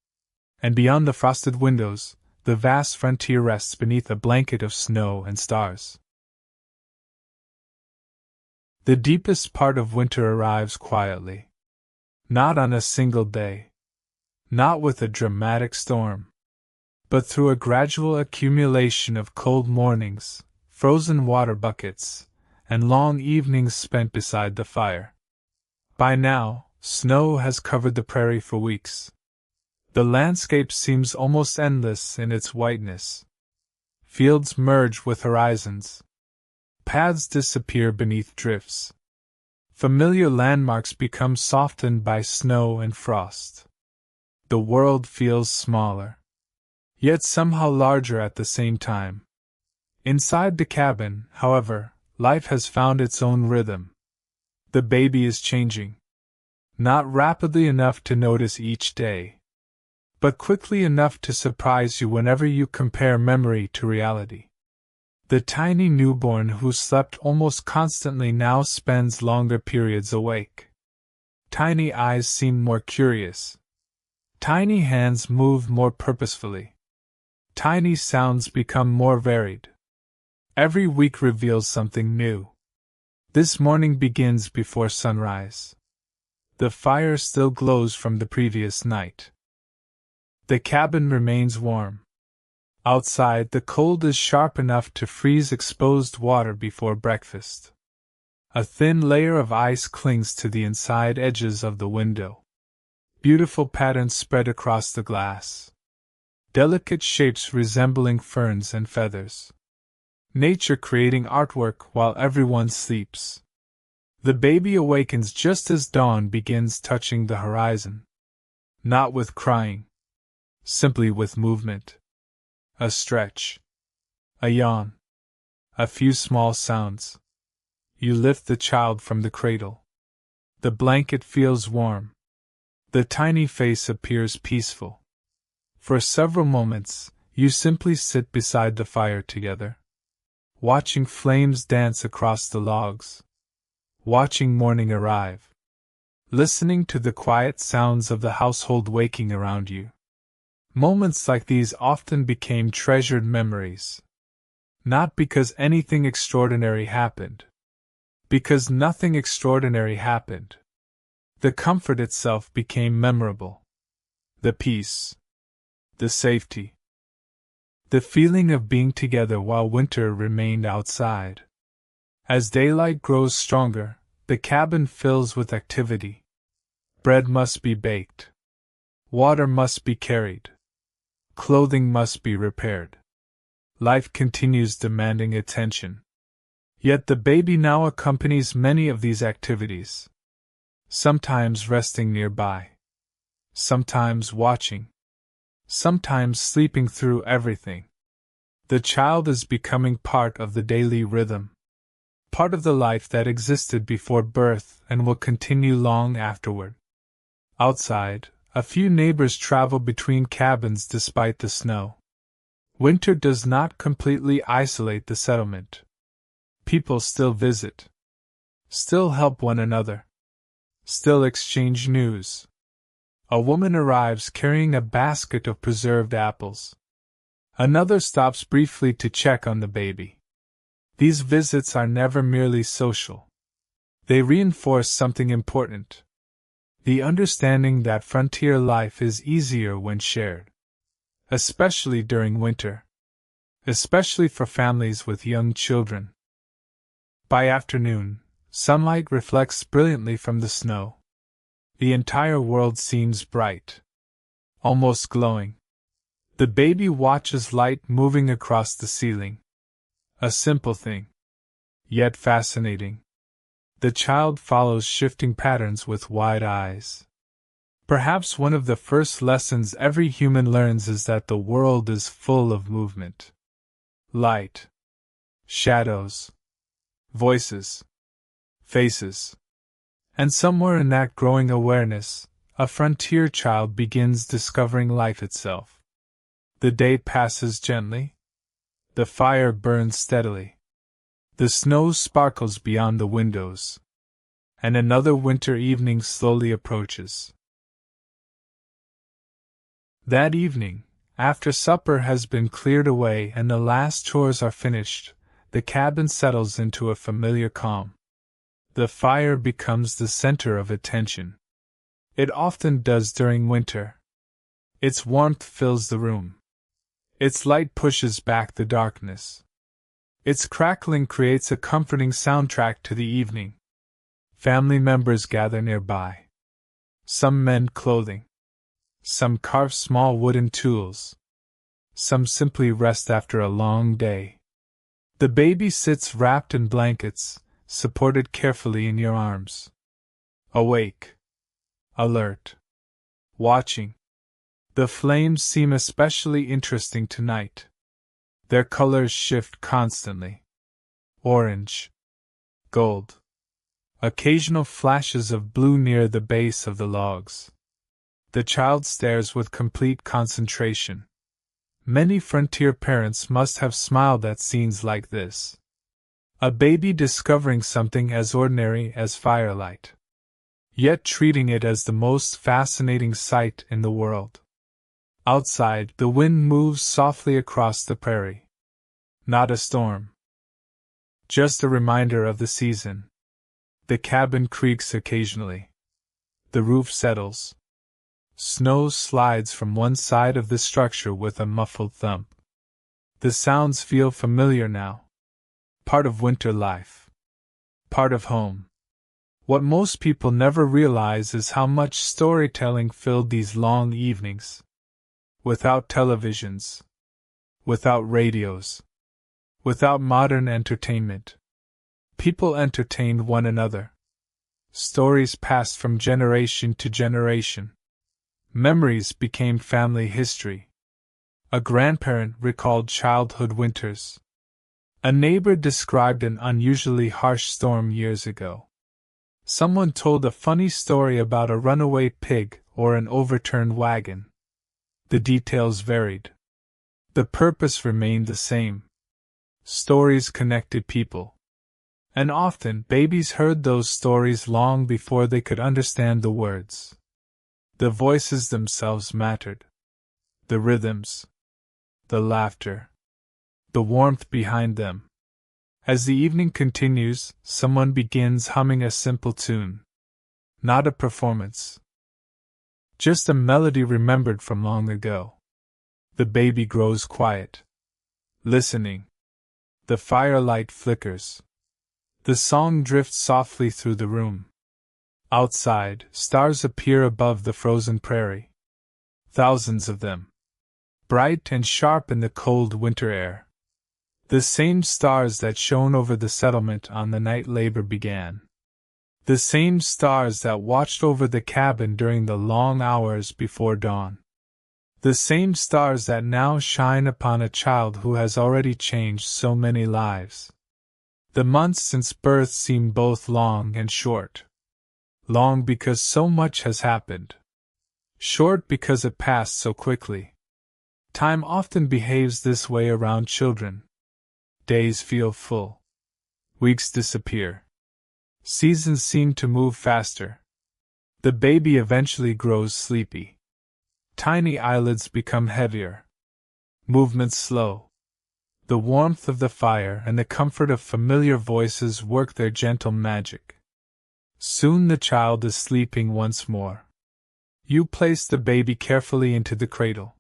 And beyond the frosted windows, the vast frontier rests beneath a blanket of snow and stars. The deepest part of winter arrives quietly. Not on a single day. Not with a dramatic storm. But through a gradual accumulation of cold mornings, frozen water buckets, and long evenings spent beside the fire. By now, snow has covered the prairie for weeks. The landscape seems almost endless in its whiteness. Fields merge with horizons. Paths disappear beneath drifts. Familiar landmarks become softened by snow and frost. The world feels smaller, yet somehow larger at the same time. Inside the cabin, however, life has found its own rhythm. The baby is changing. Not rapidly enough to notice each day, but quickly enough to surprise you whenever you compare memory to reality. The tiny newborn who slept almost constantly now spends longer periods awake. Tiny eyes seem more curious. Tiny hands move more purposefully. Tiny sounds become more varied. Every week reveals something new. This morning begins before sunrise. The fire still glows from the previous night. The cabin remains warm. Outside, the cold is sharp enough to freeze exposed water before breakfast. A thin layer of ice clings to the inside edges of the window. Beautiful patterns spread across the glass. Delicate shapes resembling ferns and feathers. Nature creating artwork while everyone sleeps. The baby awakens just as dawn begins touching the horizon. Not with crying. Simply with movement. A stretch. A yawn. A few small sounds. You lift the child from the cradle. The blanket feels warm. The tiny face appears peaceful. For several moments, you simply sit beside the fire together. Watching flames dance across the logs. Watching morning arrive. Listening to the quiet sounds of the household waking around you. Moments like these often became treasured memories. Not because anything extraordinary happened. Because nothing extraordinary happened. The comfort itself became memorable. The peace. The safety. The feeling of being together while winter remained outside. As daylight grows stronger, the cabin fills with activity. Bread must be baked. Water must be carried. Clothing must be repaired. Life continues demanding attention. Yet the baby now accompanies many of these activities. Sometimes resting nearby. Sometimes watching. Sometimes sleeping through everything. The child is becoming part of the daily rhythm. Part of the life that existed before birth and will continue long afterward. Outside, a few neighbors travel between cabins despite the snow. Winter does not completely isolate the settlement. People still visit. Still help one another. Still exchange news. A woman arrives carrying a basket of preserved apples. Another stops briefly to check on the baby. These visits are never merely social. They reinforce something important. The understanding that frontier life is easier when shared. Especially during winter. Especially for families with young children. By afternoon, sunlight reflects brilliantly from the snow. The entire world seems bright. Almost glowing. The baby watches light moving across the ceiling. A simple thing. Yet fascinating. The child follows shifting patterns with wide eyes. Perhaps one of the first lessons every human learns is that the world is full of movement. Light. Shadows. Voices. Faces. And somewhere in that growing awareness, a frontier child begins discovering life itself. The day passes gently. The fire burns steadily. The snow sparkles beyond the windows. And another winter evening slowly approaches. That evening, after supper has been cleared away and the last chores are finished, the cabin settles into a familiar calm. The fire becomes the center of attention. It often does during winter. Its warmth fills the room. Its light pushes back the darkness. Its crackling creates a comforting soundtrack to the evening. Family members gather nearby. Some mend clothing. Some carve small wooden tools. Some simply rest after a long day. The baby sits wrapped in blankets, supported carefully in your arms. Awake. Alert. Watching. The flames seem especially interesting tonight. Their colors shift constantly. Orange. Gold. Occasional flashes of blue near the base of the logs. The child stares with complete concentration. Many frontier parents must have smiled at scenes like this. A baby discovering something as ordinary as firelight. Yet treating it as the most fascinating sight in the world. Outside, the wind moves softly across the prairie. Not a storm. Just a reminder of the season. The cabin creaks occasionally. The roof settles. Snow slides from one side of the structure with a muffled thump. The sounds feel familiar now. Part of winter life. Part of home. What most people never realize is how much storytelling filled these long evenings. Without televisions. Without radios. Without modern entertainment. People entertained one another. Stories passed from generation to generation. Memories became family history. A grandparent recalled childhood winters. A neighbor described an unusually harsh storm years ago. Someone told a funny story about a runaway pig or an overturned wagon. The details varied. The purpose remained the same. Stories connected people. And often babies heard those stories long before they could understand the words. The voices themselves mattered. The rhythms. The laughter. the warmth behind them. As the evening continues, someone begins humming a simple tune. Not a performance. Just a melody remembered from long ago. The baby grows quiet. Listening. The firelight flickers. The song drifts softly through the room. Outside, stars appear above the frozen prairie. Thousands of them. Bright and sharp in the cold winter air. The same stars that shone over the settlement on the night labor began. The same stars that watched over the cabin during the long hours before dawn. The same stars that now shine upon a child who has already changed so many lives. The months since birth seem both long and short. Long because so much has happened. Short because it passed so quickly. Time often behaves this way around children. Days feel full. Weeks disappear. Seasons seem to move faster. The baby eventually grows sleepy. Tiny eyelids become heavier. Movements slow. The warmth of the fire and the comfort of familiar voices work their gentle magic. Soon the child is sleeping once more. You place the baby carefully into the cradle.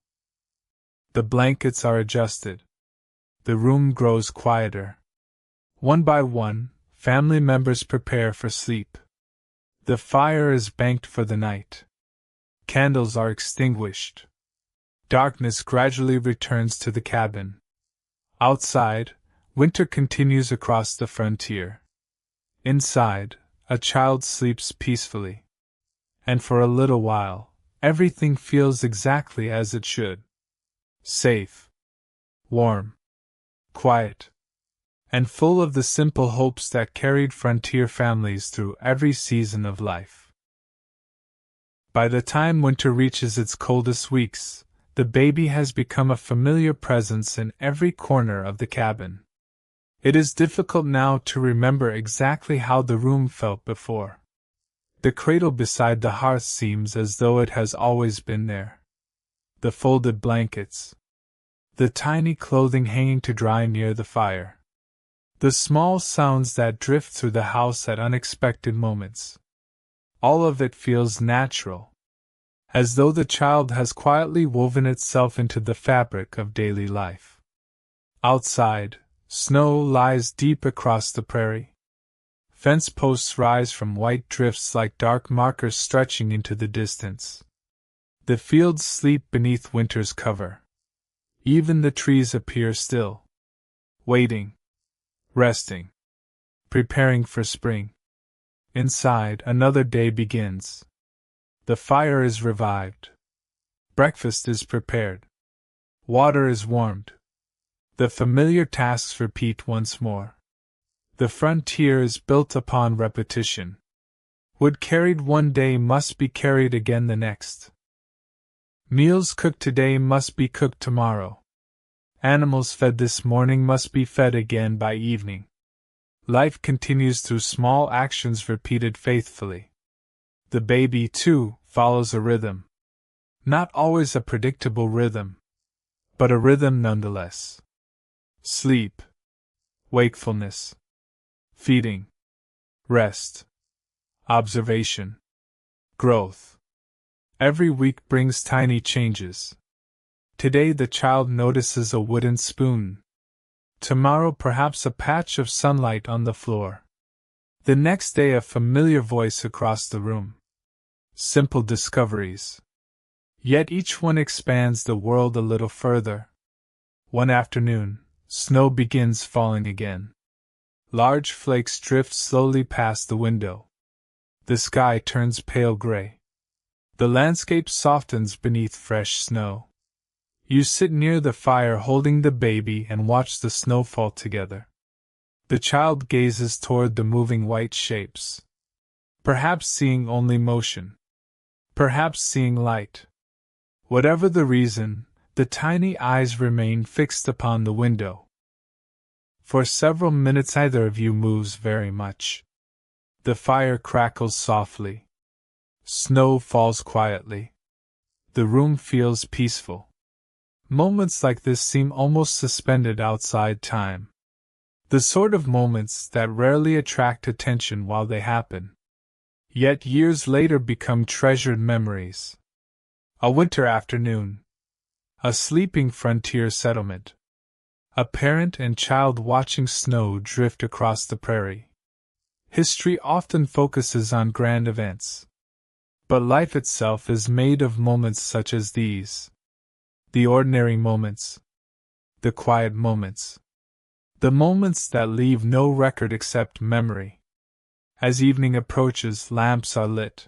The blankets are adjusted. The room grows quieter. One by one, family members prepare for sleep. The fire is banked for the night. Candles are extinguished. Darkness gradually returns to the cabin. Outside, winter continues across the frontier. Inside, a child sleeps peacefully. And for a little while, everything feels exactly as it should. Safe. Warm. Quiet. And full of the simple hopes that carried frontier families through every season of life. By the time winter reaches its coldest weeks, the baby has become a familiar presence in every corner of the cabin. It is difficult now to remember exactly how the room felt before. The cradle beside the hearth seems as though it has always been there. The folded blankets. The tiny clothing hanging to dry near the fire. The small sounds that drift through the house at unexpected moments. All of it feels natural. As though the child has quietly woven itself into the fabric of daily life. Outside, snow lies deep across the prairie. Fence posts rise from white drifts like dark markers stretching into the distance. The fields sleep beneath winter's cover. Even the trees appear still. Waiting. Resting. Preparing for spring. Inside, another day begins. The fire is revived. Breakfast is prepared. Water is warmed. The familiar tasks repeat once more. The frontier is built upon repetition. Wood carried one day must be carried again the next. Meals cooked today must be cooked tomorrow. Animals fed this morning must be fed again by evening. Life continues through small actions repeated faithfully. The baby, too, follows a rhythm. Not always a predictable rhythm, but a rhythm nonetheless. Sleep. Wakefulness. Feeding. Rest. Observation. Growth. Every week brings tiny changes. Today the child notices a wooden spoon. Tomorrow perhaps a patch of sunlight on the floor. The next day a familiar voice across the room. Simple discoveries. Yet each one expands the world a little further. One afternoon, snow begins falling again. Large flakes drift slowly past the window. The sky turns pale gray. The landscape softens beneath fresh snow. You sit near the fire holding the baby and watch the snow fall together. The child gazes toward the moving white shapes. Perhaps seeing only motion. Perhaps seeing light. Whatever the reason, the tiny eyes remain fixed upon the window. For several minutes neither of you moves very much. The fire crackles softly. Snow falls quietly. The room feels peaceful. Moments like this seem almost suspended outside time. The sort of moments that rarely attract attention while they happen, yet years later become treasured memories. A winter afternoon. A sleeping frontier settlement. A parent and child watching snow drift across the prairie. History often focuses on grand events, but life itself is made of moments such as these. The ordinary moments. The quiet moments. The moments that leave no record except memory. As evening approaches, lamps are lit.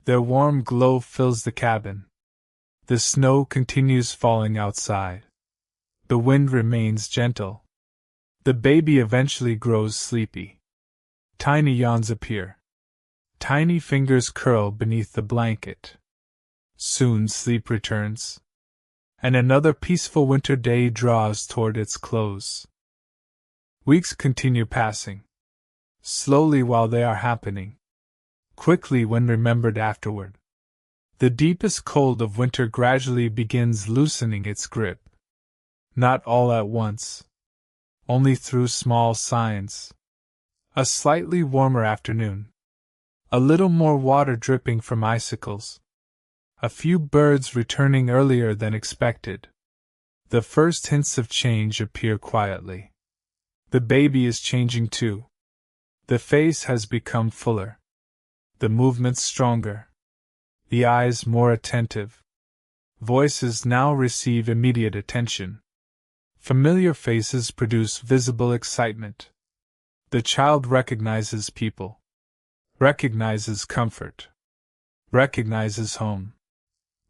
Their warm glow fills the cabin. The snow continues falling outside. The wind remains gentle. The baby eventually grows sleepy. Tiny yawns appear. Tiny fingers curl beneath the blanket. Soon sleep returns, and another peaceful winter day draws toward its close. Weeks continue passing, slowly while they are happening, quickly when remembered afterward. The deepest cold of winter gradually begins loosening its grip. Not all at once, only through small signs. A slightly warmer afternoon. A little more water dripping from icicles. A few birds returning earlier than expected. The first hints of change appear quietly. The baby is changing too. The face has become fuller. The movements stronger. The eyes more attentive. Voices now receive immediate attention. Familiar faces produce visible excitement. The child recognizes people. Recognizes comfort. Recognizes home.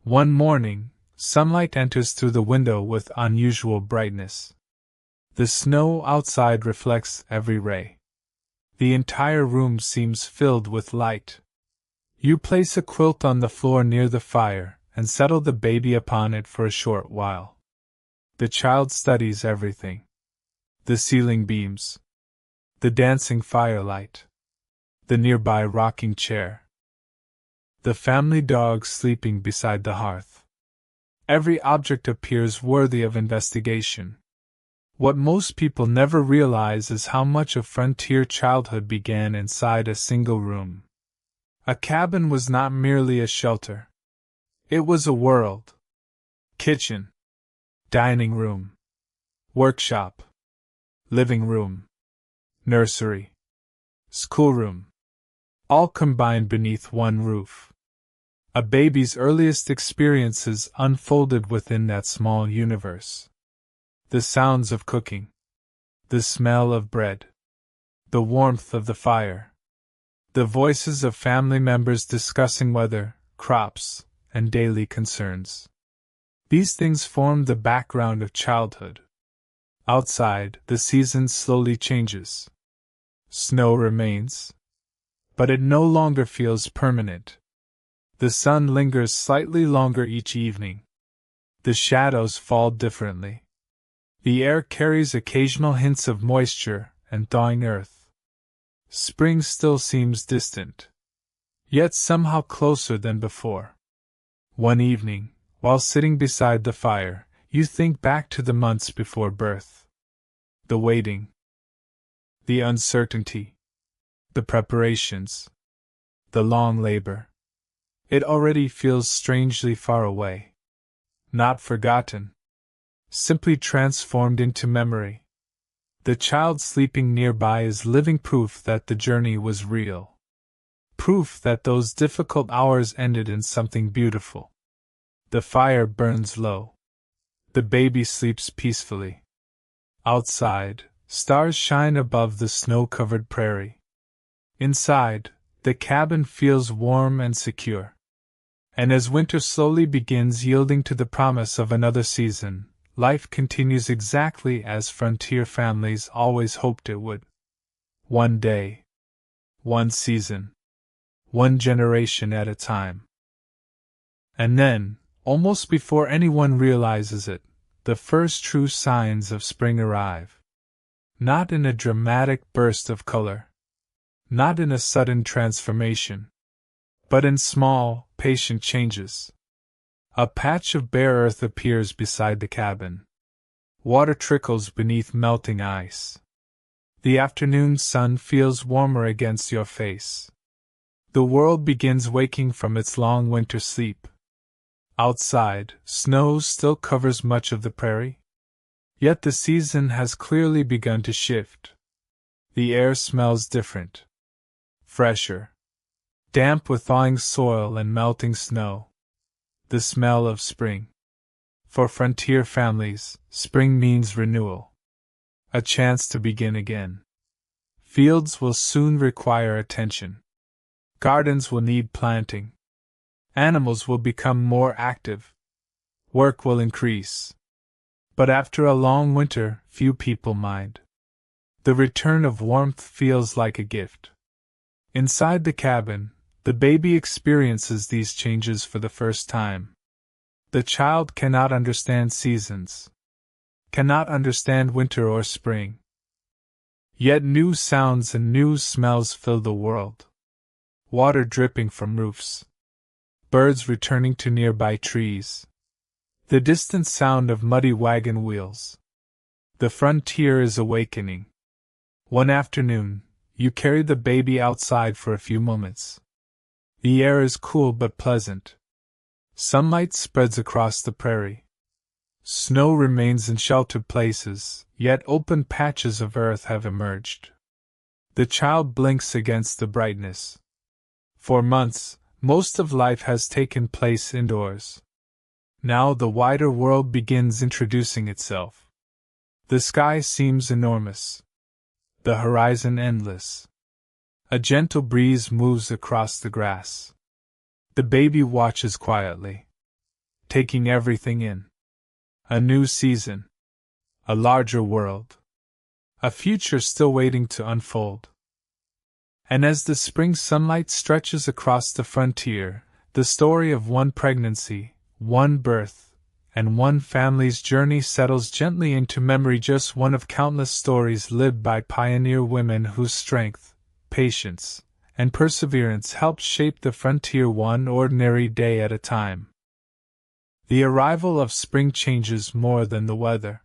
One morning, sunlight enters through the window with unusual brightness. The snow outside reflects every ray. The entire room seems filled with light. You place a quilt on the floor near the fire and settle the baby upon it for a short while. The child studies everything. The ceiling beams. The dancing firelight. The nearby rocking chair. The family dog sleeping beside the hearth. Every object appears worthy of investigation. What most people never realize is how much of frontier childhood began inside a single room. A cabin was not merely a shelter. It was a world. Kitchen. Dining room. Workshop. Living room. Nursery. Schoolroom. All combined beneath one roof. A baby's earliest experiences unfolded within that small universe. The sounds of cooking. The smell of bread. The warmth of the fire. The voices of family members discussing weather, crops, and daily concerns. These things formed the background of childhood. Outside, the season slowly changes. Snow remains, but it no longer feels permanent. The sun lingers slightly longer each evening. The shadows fall differently. The air carries occasional hints of moisture and thawing earth. Spring still seems distant, yet somehow closer than before. One evening, while sitting beside the fire, you think back to the months before birth. The waiting. The uncertainty. The preparations. The long labor. It already feels strangely far away. Not forgotten. Simply transformed into memory. The child sleeping nearby is living proof that the journey was real. Proof that those difficult hours ended in something beautiful. The fire burns low. The baby sleeps peacefully. Outside, stars shine above the snow-covered prairie. Inside, the cabin feels warm and secure. And as winter slowly begins yielding to the promise of another season, life continues exactly as frontier families always hoped it would. One day. One season. One generation at a time. And then, almost before anyone realizes it, the first true signs of spring arrive. Not in a dramatic burst of color. Not in a sudden transformation. But in small, patient changes. A patch of bare earth appears beside the cabin. Water trickles beneath melting ice. The afternoon sun feels warmer against your face. The world begins waking from its long winter sleep. Outside, snow still covers much of the prairie. Yet the season has clearly begun to shift. The air smells different. Fresher. Damp with thawing soil and melting snow. The smell of spring. For frontier families, spring means renewal. A chance to begin again. Fields will soon require attention. Gardens will need planting. Animals will become more active. Work will increase. But after a long winter, few people mind. The return of warmth feels like a gift. Inside the cabin, the baby experiences these changes for the first time. The child cannot understand seasons, cannot understand winter or spring. Yet new sounds and new smells fill the world. Water dripping from roofs. Birds returning to nearby trees. The distant sound of muddy wagon wheels. The frontier is awakening. One afternoon, you carry the baby outside for a few moments. The air is cool but pleasant. Sunlight spreads across the prairie. Snow remains in sheltered places, yet open patches of earth have emerged. The child blinks against the brightness. For months, most of life has taken place indoors. Now the wider world begins introducing itself. The sky seems enormous. The horizon endless. A gentle breeze moves across the grass. The baby watches quietly, taking everything in. A new season. A larger world. A future still waiting to unfold. And as the spring sunlight stretches across the frontier, the story of one pregnancy, one birth, and one family's journey settles gently into memory, just one of countless stories lived by pioneer women whose strength, patience, and perseverance helped shape the frontier one ordinary day at a time. The arrival of spring changes more than the weather.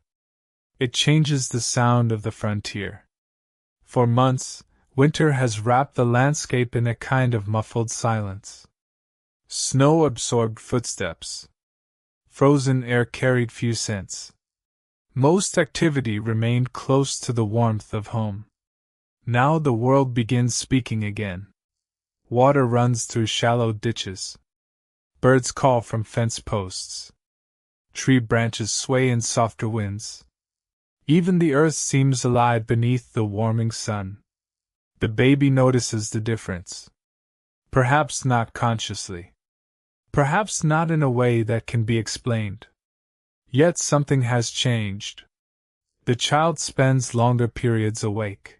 It changes the sound of the frontier. For months, winter has wrapped the landscape in a kind of muffled silence. Snow absorbed footsteps. Frozen air carried few scents. Most activity remained close to the warmth of home. Now the world begins speaking again. Water runs through shallow ditches. Birds call from fence posts. Tree branches sway in softer winds. Even the earth seems alive beneath the warming sun. The baby notices the difference. Perhaps not consciously. Perhaps not in a way that can be explained. Yet something has changed. The child spends longer periods awake.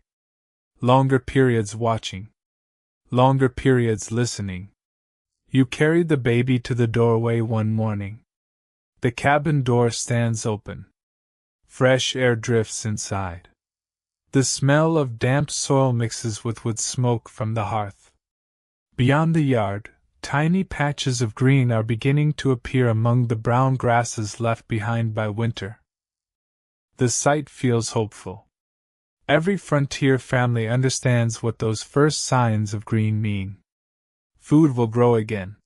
Longer periods watching. Longer periods listening. You carried the baby to the doorway one morning. The cabin door stands open. Fresh air drifts inside. The smell of damp soil mixes with wood smoke from the hearth. Beyond the yard, tiny patches of green are beginning to appear among the brown grasses left behind by winter. The sight feels hopeful. Every frontier family understands what those first signs of green mean. Food will grow again.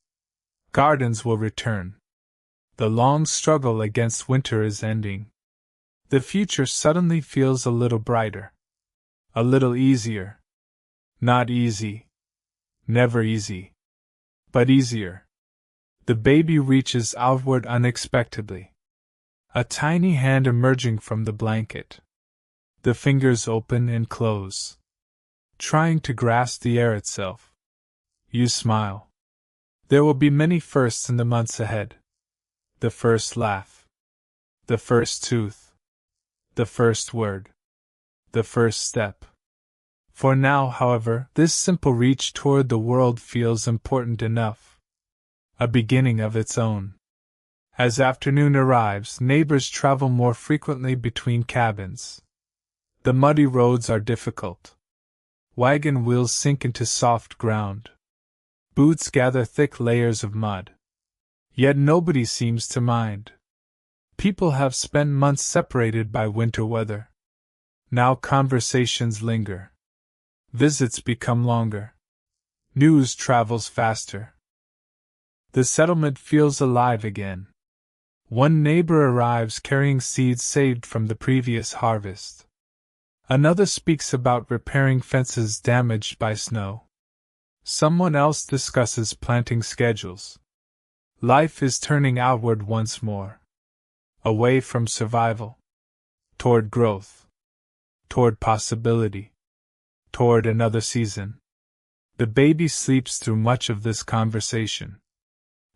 Gardens will return. The long struggle against winter is ending. The future suddenly feels a little brighter. A little easier. Not easy. Never easy. But easier. The baby reaches outward unexpectedly. A tiny hand emerging from the blanket. The fingers open and close, trying to grasp the air itself. You smile. There will be many firsts in the months ahead. The first laugh. The first tooth. The first word. The first step. For now, however, this simple reach toward the world feels important enough. A beginning of its own. As afternoon arrives, neighbors travel more frequently between cabins. The muddy roads are difficult. Wagon wheels sink into soft ground. Boots gather thick layers of mud. Yet nobody seems to mind. People have spent months separated by winter weather. Now conversations linger. Visits become longer. News travels faster. The settlement feels alive again. One neighbor arrives carrying seeds saved from the previous harvest. Another speaks about repairing fences damaged by snow. Someone else discusses planting schedules. Life is turning outward once more. Away from survival. Toward growth. Toward possibility. Toward another season. The baby sleeps through much of this conversation,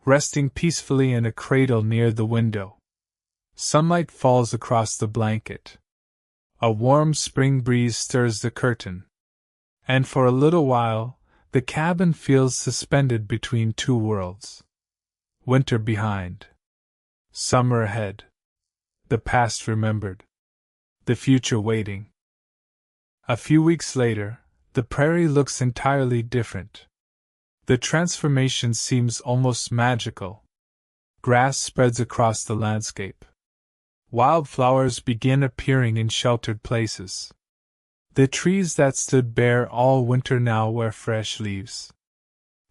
resting peacefully in a cradle near the window. Sunlight falls across the blanket. A warm spring breeze stirs the curtain. And for a little while, the cabin feels suspended between two worlds. Winter behind. Summer ahead. The past remembered. The future waiting. A few weeks later, the prairie looks entirely different. The transformation seems almost magical. Grass spreads across the landscape. Wildflowers begin appearing in sheltered places. The trees that stood bare all winter now wear fresh leaves.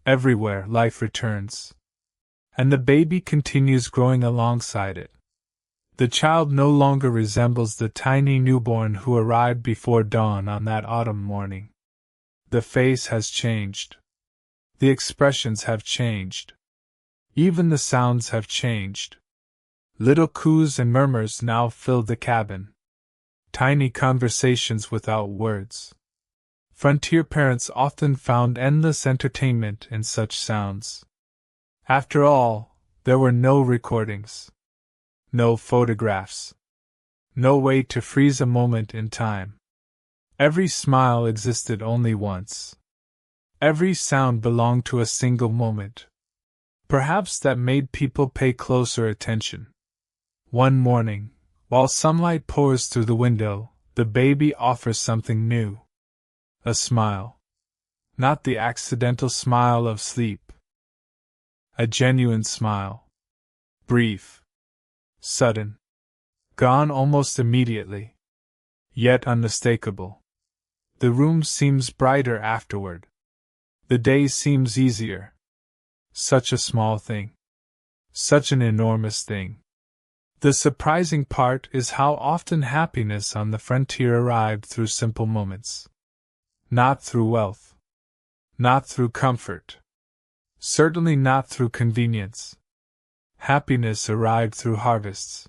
Everywhere life returns. And the baby continues growing alongside it. The child no longer resembles the tiny newborn who arrived before dawn on that autumn morning. The face has changed. The expressions have changed. Even the sounds have changed. Little coos and murmurs now fill the cabin. Tiny conversations without words. Frontier parents often found endless entertainment in such sounds. After all, there were no recordings. No photographs. No way to freeze a moment in time. Every smile existed only once. Every sound belonged to a single moment. Perhaps that made people pay closer attention. One morning, while sunlight pours through the window, the baby offers something new. A smile. Not the accidental smile of sleep. A genuine smile. Brief. Sudden. Gone almost immediately. Yet unmistakable. The room seems brighter afterward. The day seems easier. Such a small thing. Such an enormous thing. The surprising part is how often happiness on the frontier arrived through simple moments. Not through wealth. Not through comfort. Certainly not through convenience. Happiness arrived through harvests.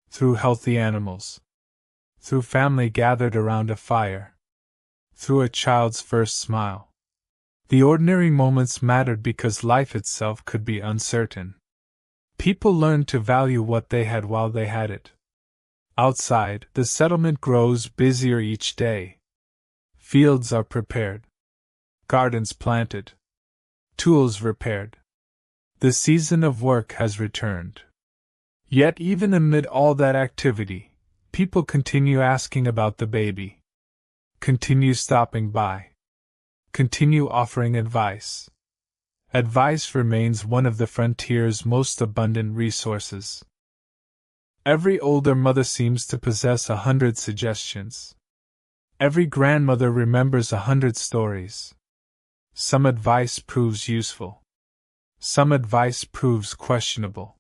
Through healthy animals. Through family gathered around a fire. Through a child's first smile. The ordinary moments mattered because life itself could be uncertain. People learned to value what they had while they had it. Outside, the settlement grows busier each day. Fields are prepared. Gardens planted. Tools repaired. The season of work has returned. Yet even amid all that activity, people continue asking about the baby. Continue stopping by. Continue offering advice. Advice remains one of the frontier's most abundant resources. Every older mother seems to possess 100 suggestions. Every grandmother remembers 100 stories. Some advice proves useful. Some advice proves questionable.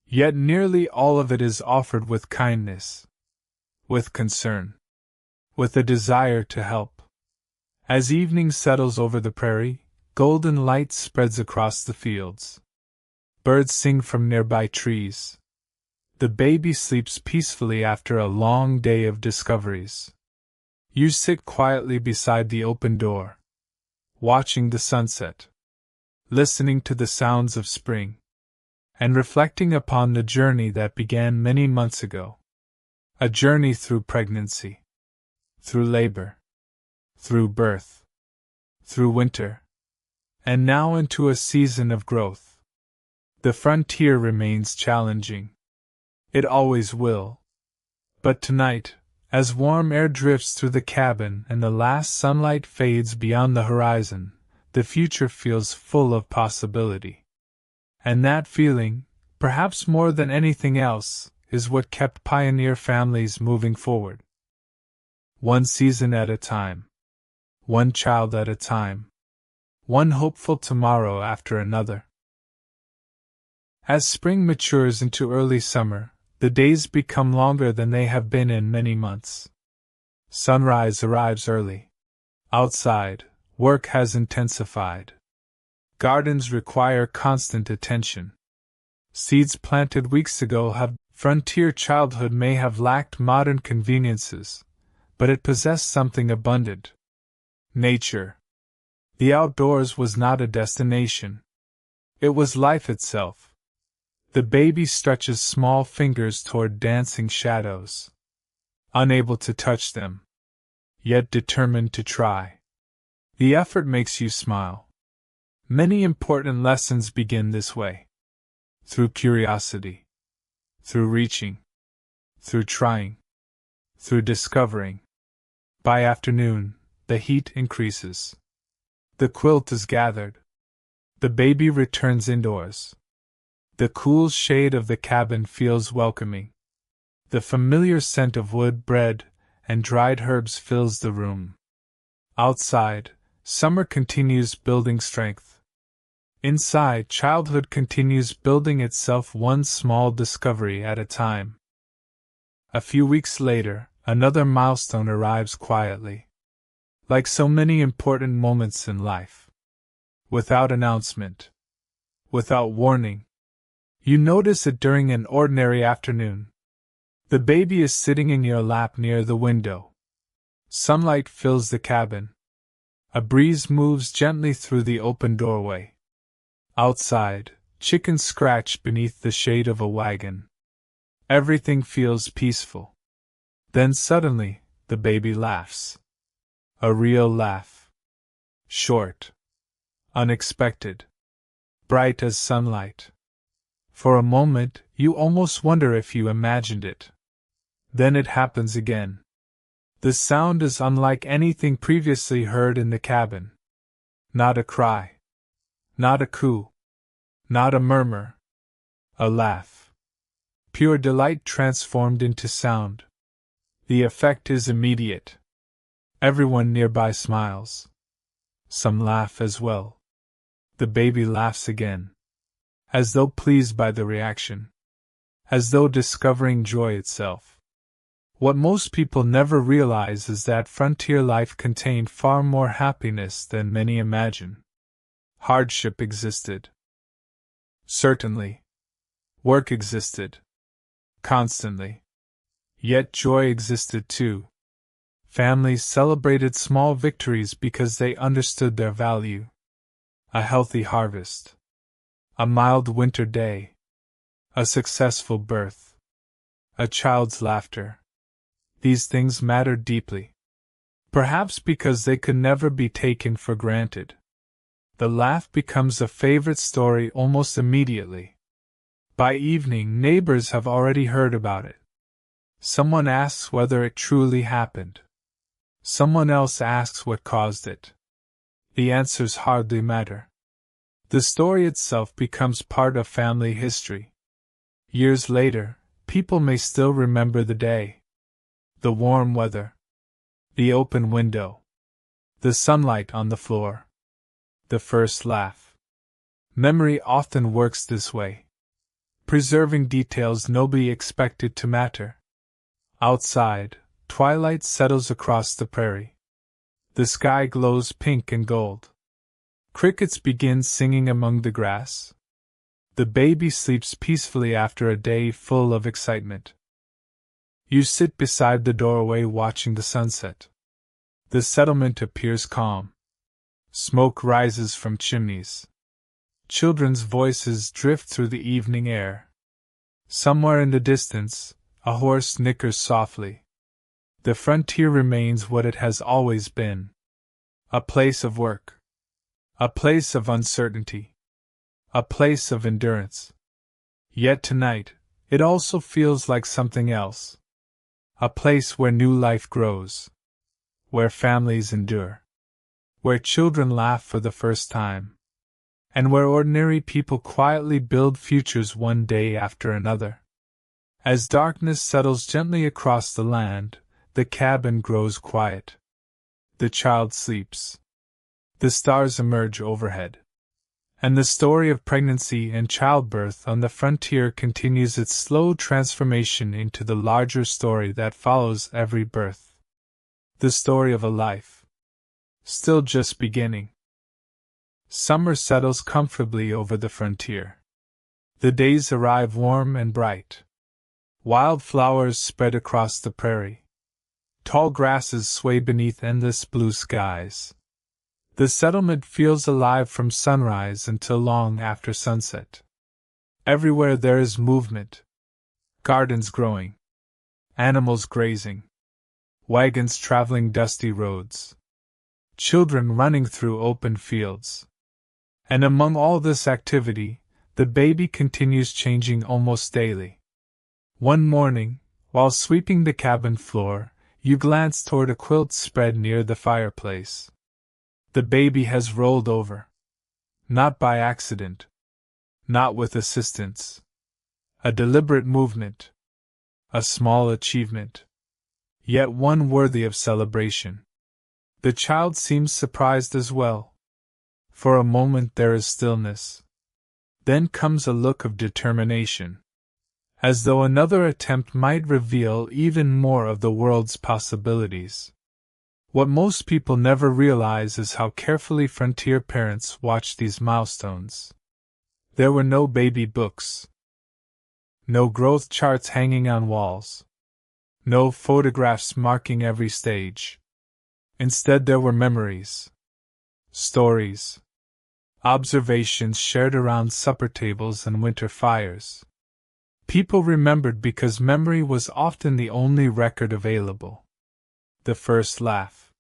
Yet nearly all of it is offered with kindness. With concern. With a desire to help. As evening settles over the prairie, golden light spreads across the fields. Birds sing from nearby trees. The baby sleeps peacefully after a long day of discoveries. You sit quietly beside the open door, watching the sunset, listening to the sounds of spring, and reflecting upon the journey that began many months ago. A journey through pregnancy, through labor, through birth, through winter, and now into a season of growth. The frontier remains challenging. It always will. But tonight, as warm air drifts through the cabin and the last sunlight fades beyond the horizon, the future feels full of possibility. And that feeling, perhaps more than anything else, is what kept pioneer families moving forward. One season at a time. One child at a time. One hopeful tomorrow after another. As spring matures into early summer, the days become longer than they have been in many months. Sunrise arrives early. Outside, work has intensified. Gardens require constant attention. Seeds planted weeks ago have. Frontier childhood may have lacked modern conveniences, but it possessed something abundant. Nature. The outdoors was not a destination. It was life itself. The baby stretches small fingers toward dancing shadows, unable to touch them, yet determined to try. The effort makes you smile. Many important lessons begin this way. Through curiosity. Through reaching. Through trying. Through discovering. By afternoon, the heat increases. The quilt is gathered. The baby returns indoors. The cool shade of the cabin feels welcoming. The familiar scent of wood, bread, and dried herbs fills the room. Outside, summer continues building strength. Inside, childhood continues building itself one small discovery at a time. A few weeks later, another milestone arrives quietly. Like so many important moments in life. Without announcement. Without warning. You notice it during an ordinary afternoon. The baby is sitting in your lap near the window. Sunlight fills the cabin. A breeze moves gently through the open doorway. Outside, chickens scratch beneath the shade of a wagon. Everything feels peaceful. Then suddenly, the baby laughs. A real laugh. Short. Unexpected. Bright as sunlight. For a moment, you almost wonder if you imagined it. Then it happens again. The sound is unlike anything previously heard in the cabin. Not a cry. Not a coo. Not a murmur. A laugh. Pure delight transformed into sound. The effect is immediate. Everyone nearby smiles. Some laugh as well. The baby laughs again. As though pleased by the reaction. As though discovering joy itself. What most people never realize is that frontier life contained far more happiness than many imagine. Hardship existed. Certainly. Work existed. Constantly. Yet joy existed too. Families celebrated small victories because they understood their value. A healthy harvest. A mild winter day. A successful birth. A child's laughter. These things mattered deeply. Perhaps because they could never be taken for granted. The laugh becomes a favorite story almost immediately. By evening, neighbors have already heard about it. Someone asks whether it truly happened. Someone else asks what caused it. The answers hardly matter. The story itself becomes part of family history. Years later, people may still remember the day. The warm weather. The open window. The sunlight on the floor. The first laugh. Memory often works this way. Preserving details nobody expected to matter. Outside, twilight settles across the prairie. The sky glows pink and gold. Crickets begin singing among the grass. The baby sleeps peacefully after a day full of excitement. You sit beside the doorway watching the sunset. The settlement appears calm. Smoke rises from chimneys. Children's voices drift through the evening air. Somewhere in the distance, a horse nickers softly. The frontier remains what it has always been. A place of work. A place of uncertainty. A place of endurance. Yet tonight, it also feels like something else. A place where new life grows. Where families endure. Where children laugh for the first time. and where ordinary people quietly build futures one day after another. As darkness settles gently across the land, the cabin grows quiet. The child sleeps. The stars emerge overhead. And the story of pregnancy and childbirth on the frontier continues its slow transformation into the larger story that follows every birth. The story of a life still just beginning. Summer settles comfortably over the frontier. The days arrive warm and bright. Wild flowers spread across the prairie. Tall grasses sway beneath endless blue skies. The settlement feels alive from sunrise until long after sunset. Everywhere there is movement. Gardens growing. Animals grazing. Wagons traveling dusty roads. Children running through open fields. And among all this activity, the baby continues changing almost daily. One morning, while sweeping the cabin floor, you glance toward a quilt spread near the fireplace. The baby has rolled over. Not by accident. Not with assistance. A deliberate movement. A small achievement. Yet one worthy of celebration. The child seems surprised as well. For a moment there is stillness. Then comes a look of determination. As though another attempt might reveal even more of the world's possibilities. What most people never realize is how carefully frontier parents watch these milestones. There were no baby books. No growth charts hanging on walls. No photographs marking every stage. Instead, there were memories. Stories. Observations shared around supper tables and winter fires. People remembered because memory was often the only record available. The first laugh.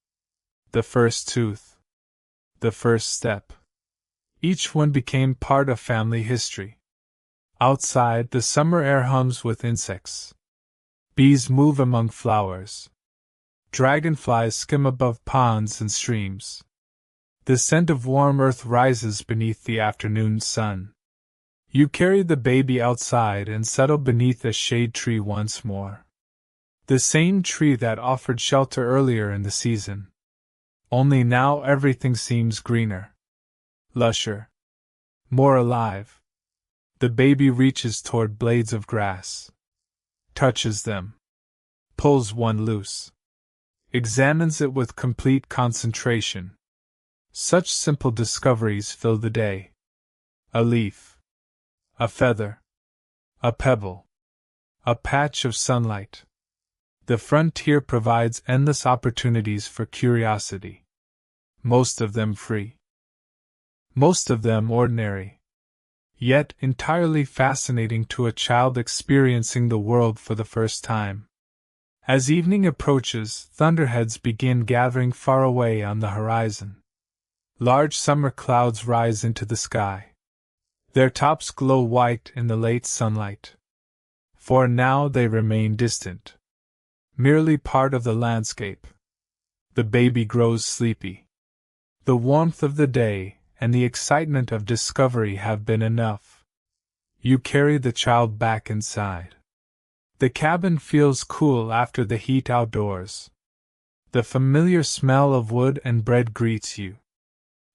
The first tooth. The first step. Each one became part of family history. Outside, the summer air hums with insects. Bees move among flowers. Dragonflies skim above ponds and streams. The scent of warm earth rises beneath the afternoon sun. You carry the baby outside and settle beneath a shade tree once more. The same tree that offered shelter earlier in the season. Only now everything seems greener. Lusher. More alive. The baby reaches toward blades of grass. Touches them. Pulls one loose. Examines it with complete concentration. Such simple discoveries fill the day. A leaf. A feather. A pebble. A patch of sunlight. The frontier provides endless opportunities for curiosity. Most of them free. Most of them ordinary. Yet entirely fascinating to a child experiencing the world for the first time. As evening approaches, thunderheads begin gathering far away on the horizon. Large summer clouds rise into the sky. Their tops glow white in the late sunlight. For now they remain distant. Merely part of the landscape. The baby grows sleepy. The warmth of the day and the excitement of discovery have been enough. You carry the child back inside. The cabin feels cool after the heat outdoors. The familiar smell of wood and bread greets you.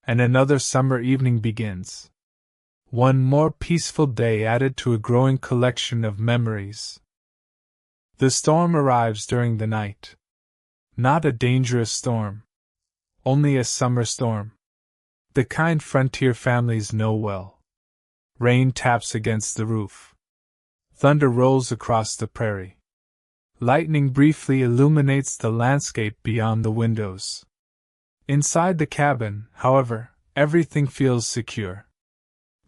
And another summer evening begins. One more peaceful day added to a growing collection of memories. The storm arrives during the night. Not a dangerous storm. Only a summer storm. The kind frontier families know well. Rain taps against the roof. Thunder rolls across the prairie. Lightning briefly illuminates the landscape beyond the windows. Inside the cabin, however, everything feels secure.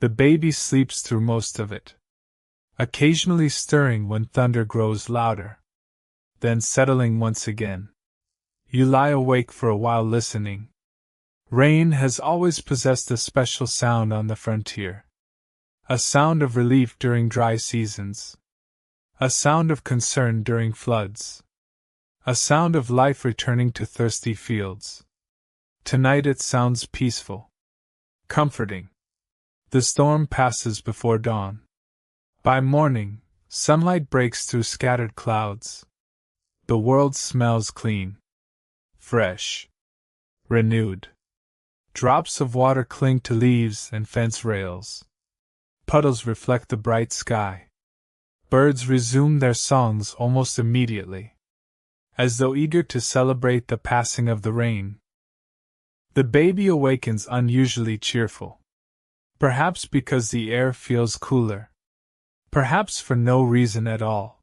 The baby sleeps through most of it, occasionally stirring when thunder grows louder, then settling once again. You lie awake for a while listening. Rain has always possessed a special sound on the frontier. A sound of relief during dry seasons. A sound of concern during floods. A sound of life returning to thirsty fields. Tonight it sounds peaceful. Comforting. The storm passes before dawn. By morning, sunlight breaks through scattered clouds. The world smells clean, fresh, renewed. Drops of water cling to leaves and fence rails. Puddles reflect the bright sky. Birds resume their songs almost immediately, as though eager to celebrate the passing of the rain. The baby awakens unusually cheerful. Perhaps because the air feels cooler. Perhaps for no reason at all.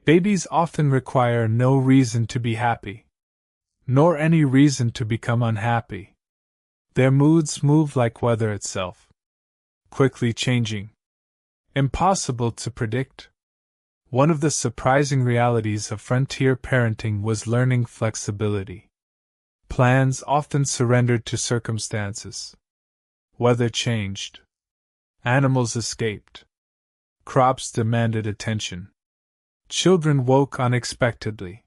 Babies often require no reason to be happy, nor any reason to become unhappy. Their moods move like weather itself, quickly changing, impossible to predict. One of the surprising realities of frontier parenting was learning flexibility. Plans often surrendered to circumstances. Weather changed. Animals escaped. Crops demanded attention. Children woke unexpectedly.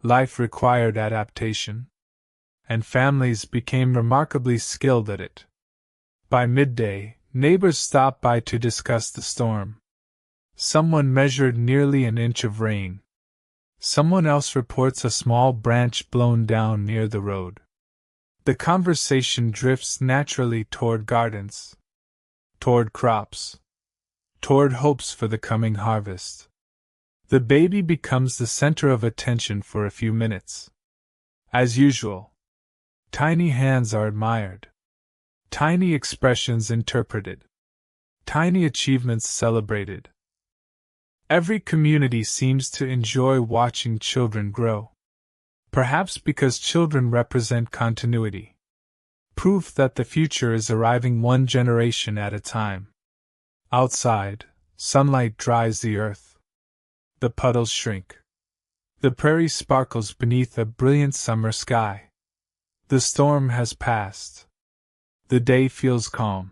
Life required adaptation, and families became remarkably skilled at it. By midday, neighbors stopped by to discuss the storm. Someone measured nearly an inch of rain. Someone else reports a small branch blown down near the road. The conversation drifts naturally toward gardens, toward crops, toward hopes for the coming harvest. The baby becomes the center of attention for a few minutes. As usual, tiny hands are admired, tiny expressions interpreted, tiny achievements celebrated. Every community seems to enjoy watching children grow. Perhaps because children represent continuity. Proof that the future is arriving one generation at a time. Outside, sunlight dries the earth. The puddles shrink. The prairie sparkles beneath a brilliant summer sky. The storm has passed. The day feels calm.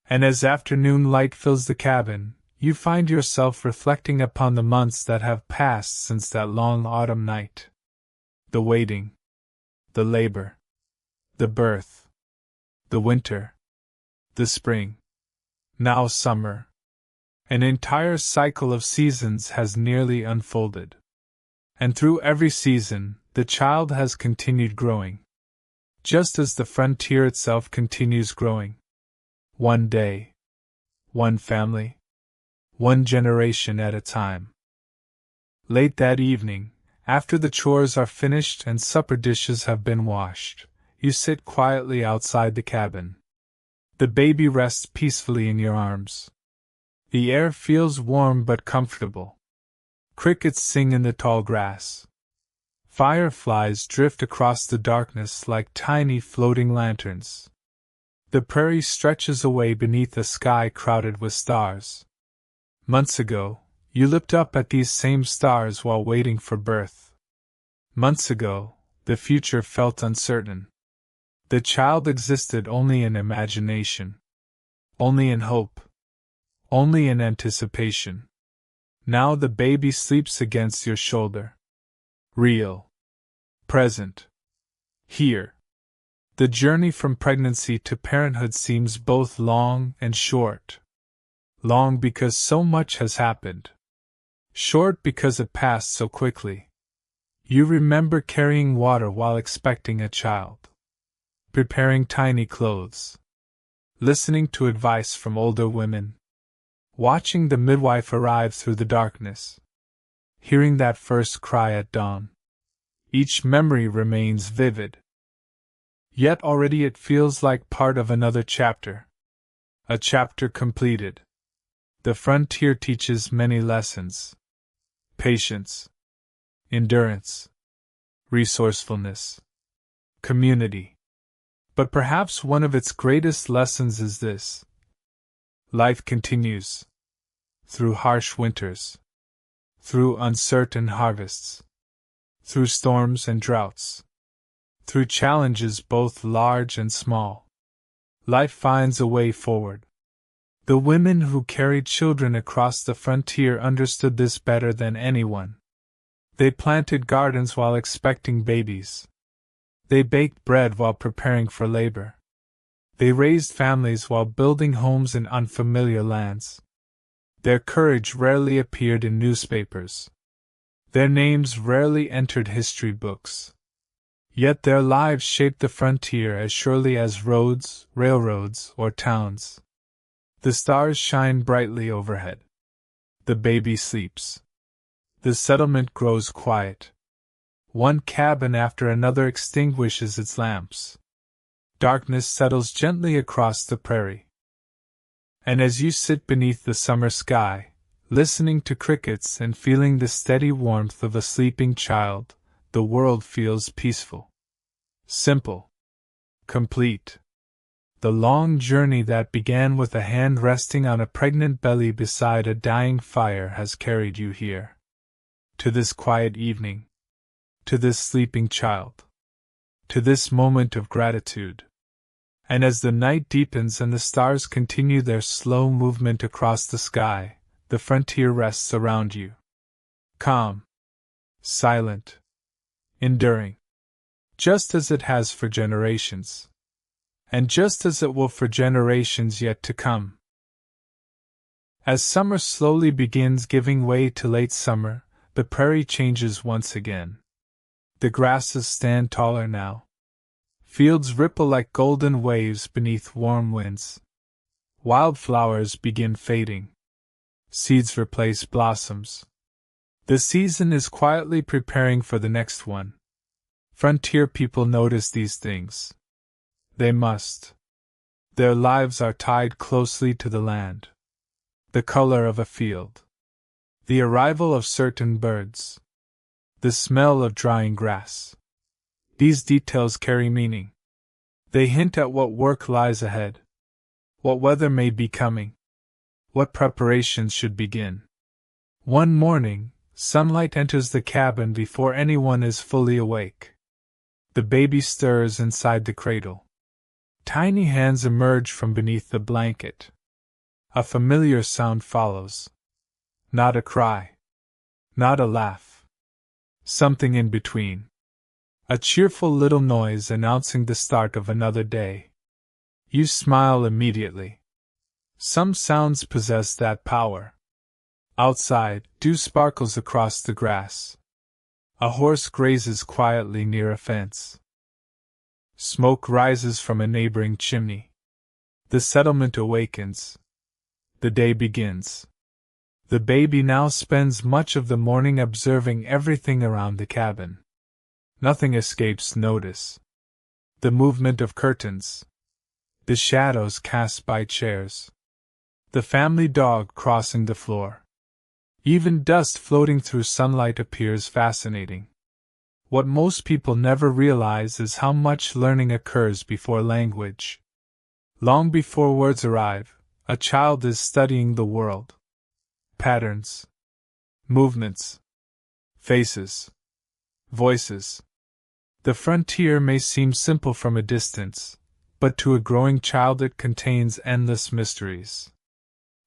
And as afternoon light fills the cabin, you find yourself reflecting upon the months that have passed since that long autumn night. The waiting, the labor, the birth, the winter, the spring, now summer. An entire cycle of seasons has nearly unfolded. And through every season, the child has continued growing. Just as the frontier itself continues growing. One day, one family, one generation at a time. Late that evening, after the chores are finished and supper dishes have been washed, you sit quietly outside the cabin. The baby rests peacefully in your arms. The air feels warm but comfortable. Crickets sing in the tall grass. Fireflies drift across the darkness like tiny floating lanterns. The prairie stretches away beneath a sky crowded with stars. Months ago, you looked up at these same stars while waiting for birth. Months ago, the future felt uncertain. The child existed only in imagination, only in hope, only in anticipation. Now the baby sleeps against your shoulder. Real. Present. Here. The journey from pregnancy to parenthood seems both long and short. Long because so much has happened. Short because it passed so quickly. You remember carrying water while expecting a child. Preparing tiny clothes. Listening to advice from older women. Watching the midwife arrive through the darkness. Hearing that first cry at dawn. Each memory remains vivid. Yet already it feels like part of another chapter. A chapter completed. The frontier teaches many lessons. Patience. Endurance. Resourcefulness. Community. But perhaps one of its greatest lessons is this. Life continues. Through harsh winters. Through uncertain harvests. Through storms and droughts. Through challenges both large and small. Life finds a way forward. The women who carried children across the frontier understood this better than anyone. They planted gardens while expecting babies. They baked bread while preparing for labor. They raised families while building homes in unfamiliar lands. Their courage rarely appeared in newspapers. Their names rarely entered history books. Yet their lives shaped the frontier as surely as roads, railroads, or towns. The stars shine brightly overhead. The baby sleeps. The settlement grows quiet. One cabin after another extinguishes its lamps. Darkness settles gently across the prairie. And as you sit beneath the summer sky, listening to crickets and feeling the steady warmth of a sleeping child, the world feels peaceful. Simple. Complete. The long journey that began with a hand resting on a pregnant belly beside a dying fire has carried you here. To this quiet evening. To this sleeping child. To this moment of gratitude. And as the night deepens and the stars continue their slow movement across the sky, the frontier rests around you. Calm. Silent. Enduring. Just as it has for generations. And just as it will for generations yet to come. As summer slowly begins giving way to late summer, the prairie changes once again. The grasses stand taller now. Fields ripple like golden waves beneath warm winds. Wildflowers begin fading. Seeds replace blossoms. The season is quietly preparing for the next one. Frontier people notice these things. They must. Their lives are tied closely to the land. The color of a field. The arrival of certain birds. The smell of drying grass. These details carry meaning. They hint at what work lies ahead. What weather may be coming. What preparations should begin. One morning, sunlight enters the cabin before anyone is fully awake. The baby stirs inside the cradle. Tiny hands emerge from beneath the blanket. A familiar sound follows. Not a cry. Not a laugh. Something in between. A cheerful little noise announcing the start of another day. You smile immediately. Some sounds possess that power. Outside, dew sparkles across the grass. A horse grazes quietly near a fence. Smoke rises from a neighboring chimney. The settlement awakens. The day begins. The baby now spends much of the morning observing everything around the cabin. Nothing escapes notice. The movement of curtains. The shadows cast by chairs. The family dog crossing the floor. Even dust floating through sunlight appears fascinating. What most people never realize is how much learning occurs before language. Long before words arrive, a child is studying the world. Patterns. Movements. Faces. Voices. The frontier may seem simple from a distance, but to a growing child it contains endless mysteries.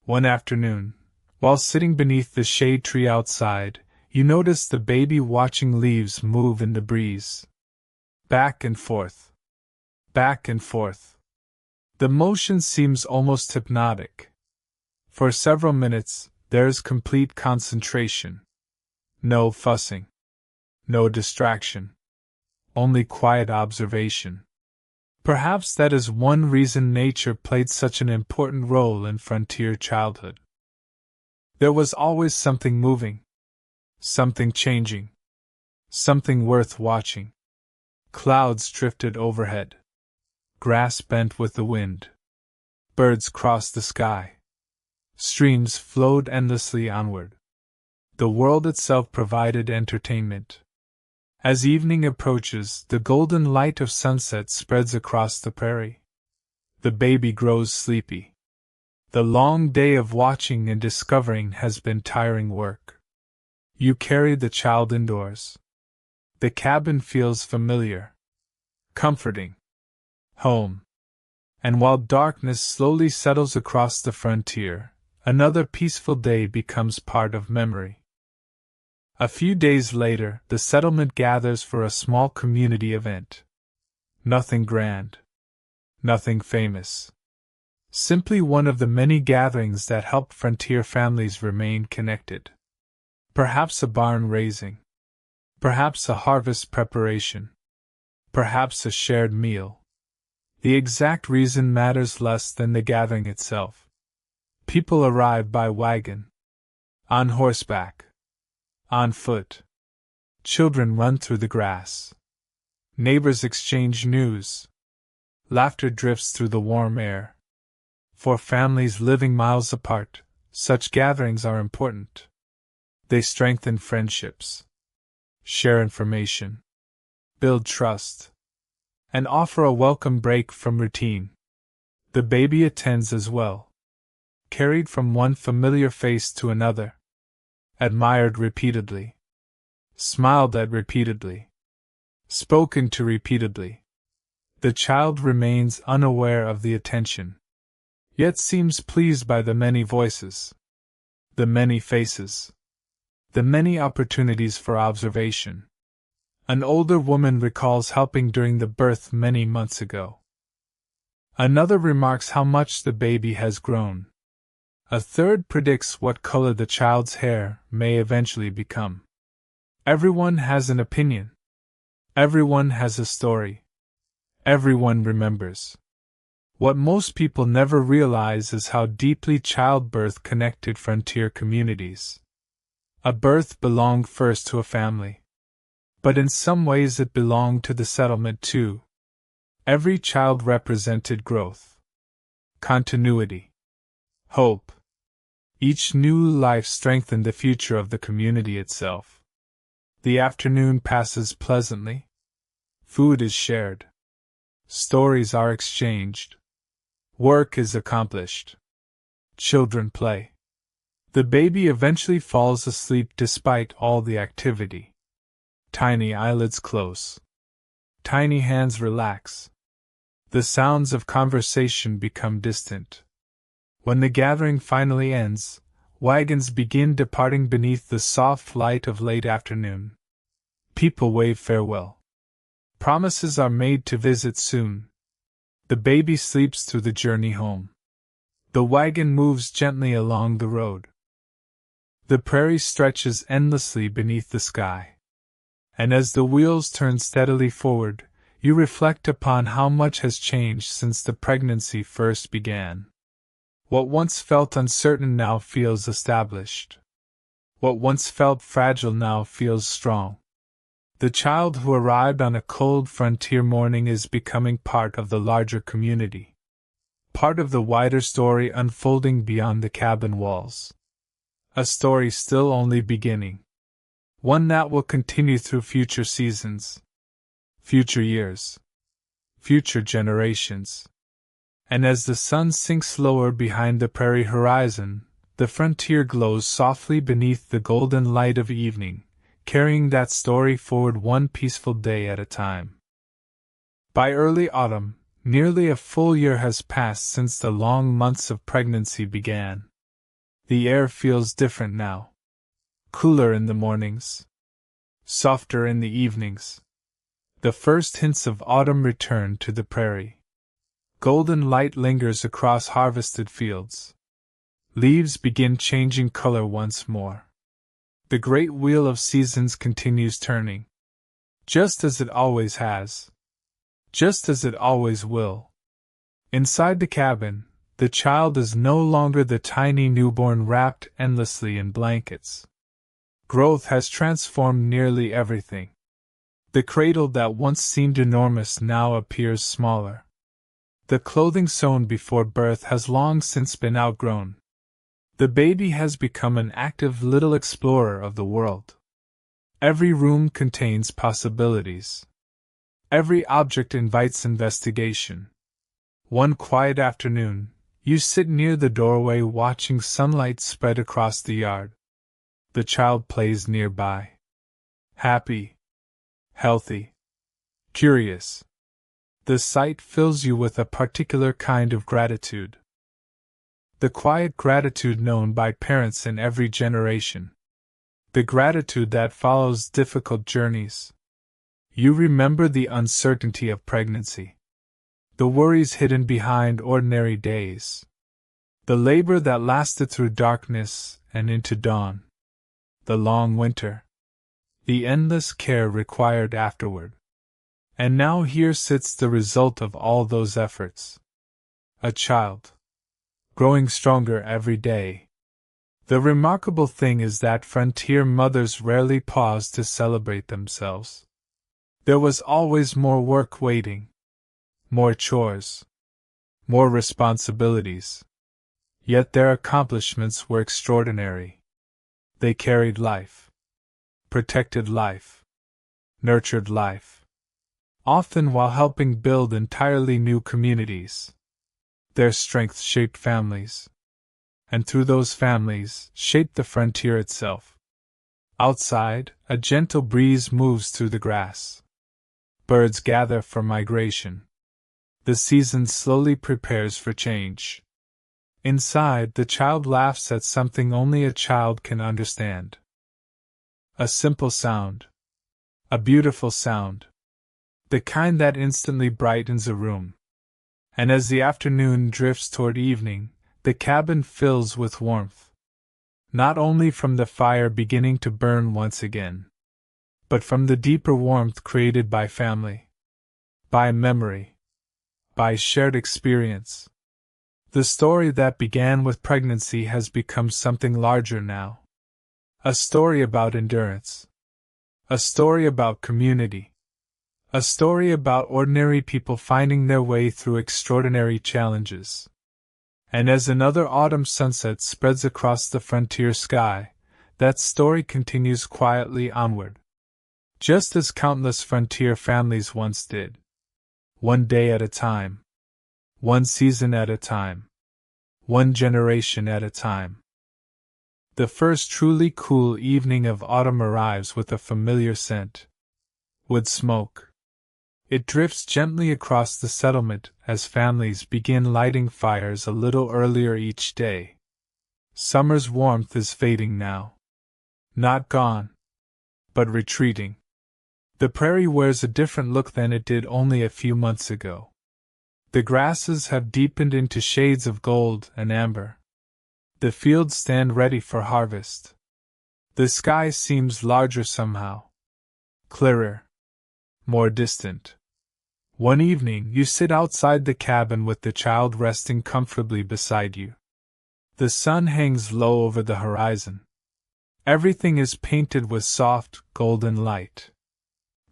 One afternoon, while sitting beneath the shade tree outside, you notice the baby watching leaves move in the breeze. Back and forth. Back and forth. The motion seems almost hypnotic. For several minutes, there is complete concentration. No fussing. No distraction. Only quiet observation. Perhaps that is one reason nature played such an important role in frontier childhood. There was always something moving. Something changing. Something worth watching. Clouds drifted overhead. Grass bent with the wind. Birds crossed the sky. Streams flowed endlessly onward. The world itself provided entertainment. As evening approaches, the golden light of sunset spreads across the prairie. The baby grows sleepy. The long day of watching and discovering has been tiring work. You carry the child indoors. The cabin feels familiar. Comforting. Home. And while darkness slowly settles across the frontier, another peaceful day becomes part of memory. A few days later, the settlement gathers for a small community event. Nothing grand. Nothing famous. Simply one of the many gatherings that help frontier families remain connected. Perhaps a barn raising. Perhaps a harvest preparation. Perhaps a shared meal. The exact reason matters less than the gathering itself. People arrive by wagon, on horseback, on foot. Children run through the grass. Neighbors exchange news. Laughter drifts through the warm air. For families living miles apart, such gatherings are important. They strengthen friendships, share information, build trust, and offer a welcome break from routine. The baby attends as well, carried from one familiar face to another, admired repeatedly, smiled at repeatedly, spoken to repeatedly. The child remains unaware of the attention, yet seems pleased by the many voices, the many faces, the many opportunities for observation. An older woman recalls helping during the birth many months ago. Another remarks how much the baby has grown. A third predicts what color the child's hair may eventually become. Everyone has an opinion. Everyone has a story. Everyone remembers. What most people never realize is how deeply childbirth connected frontier communities. A birth belonged first to a family. But in some ways it belonged to the settlement too. Every child represented growth, continuity, hope. Each new life strengthened the future of the community itself. The afternoon passes pleasantly. Food is shared. Stories are exchanged. Work is accomplished. Children play. The baby eventually falls asleep despite all the activity. Tiny eyelids close. Tiny hands relax. The sounds of conversation become distant. When the gathering finally ends, wagons begin departing beneath the soft light of late afternoon. People wave farewell. Promises are made to visit soon. The baby sleeps through the journey home. The wagon moves gently along the road. The prairie stretches endlessly beneath the sky. And as the wheels turn steadily forward, you reflect upon how much has changed since the pregnancy first began. What once felt uncertain now feels established. What once felt fragile now feels strong. The child who arrived on a cold frontier morning is becoming part of the larger community. Part of the wider story unfolding beyond the cabin walls. A story still only beginning. One that will continue through future seasons, future years, future generations. And as the sun sinks lower behind the prairie horizon, the frontier glows softly beneath the golden light of evening, carrying that story forward one peaceful day at a time. By early autumn, nearly a full year has passed since the long months of pregnancy began. The air feels different now. Cooler in the mornings, softer in the evenings. The first hints of autumn return to the prairie. Golden light lingers across harvested fields. Leaves begin changing color once more. The great wheel of seasons continues turning. Just as it always has. Just as it always will. Inside the cabin, the child is no longer the tiny newborn wrapped endlessly in blankets. Growth has transformed nearly everything. The cradle that once seemed enormous now appears smaller. The clothing sewn before birth has long since been outgrown. The baby has become an active little explorer of the world. Every room contains possibilities. Every object invites investigation. One quiet afternoon, you sit near the doorway watching sunlight spread across the yard. The child plays nearby. Happy, healthy, curious. The sight fills you with a particular kind of gratitude. The quiet gratitude known by parents in every generation. The gratitude that follows difficult journeys. You remember the uncertainty of pregnancy. The worries hidden behind ordinary days. The labor that lasted through darkness and into dawn. The long winter. The endless care required afterward. And now here sits the result of all those efforts. A child. Growing stronger every day. The remarkable thing is that frontier mothers rarely pause to celebrate themselves. There was always more work waiting. More chores. More responsibilities. Yet their accomplishments were extraordinary. They carried life. Protected life. Nurtured life. Often while helping build entirely new communities. Their strength shaped families. And through those families, shaped the frontier itself. Outside, a gentle breeze moves through the grass. Birds gather for migration. The season slowly prepares for change. Inside, the child laughs at something only a child can understand. A simple sound. A beautiful sound. The kind that instantly brightens a room. And as the afternoon drifts toward evening, the cabin fills with warmth. Not only from the fire beginning to burn once again, but from the deeper warmth created by family, by memory, by shared experience. The story that began with pregnancy has become something larger now. A story about endurance. A story about community. A story about ordinary people finding their way through extraordinary challenges. And as another autumn sunset spreads across the frontier sky, that story continues quietly onward. Just as countless frontier families once did. One day at a time. One season at a time. One generation at a time. The first truly cool evening of autumn arrives with a familiar scent. Wood smoke. It drifts gently across the settlement as families begin lighting fires a little earlier each day. Summer's warmth is fading now. Not gone, but retreating. The prairie wears a different look than it did only a few months ago. The grasses have deepened into shades of gold and amber. The fields stand ready for harvest. The sky seems larger somehow. Clearer. More distant. One evening, you sit outside the cabin with the child resting comfortably beside you. The sun hangs low over the horizon. Everything is painted with soft, golden light.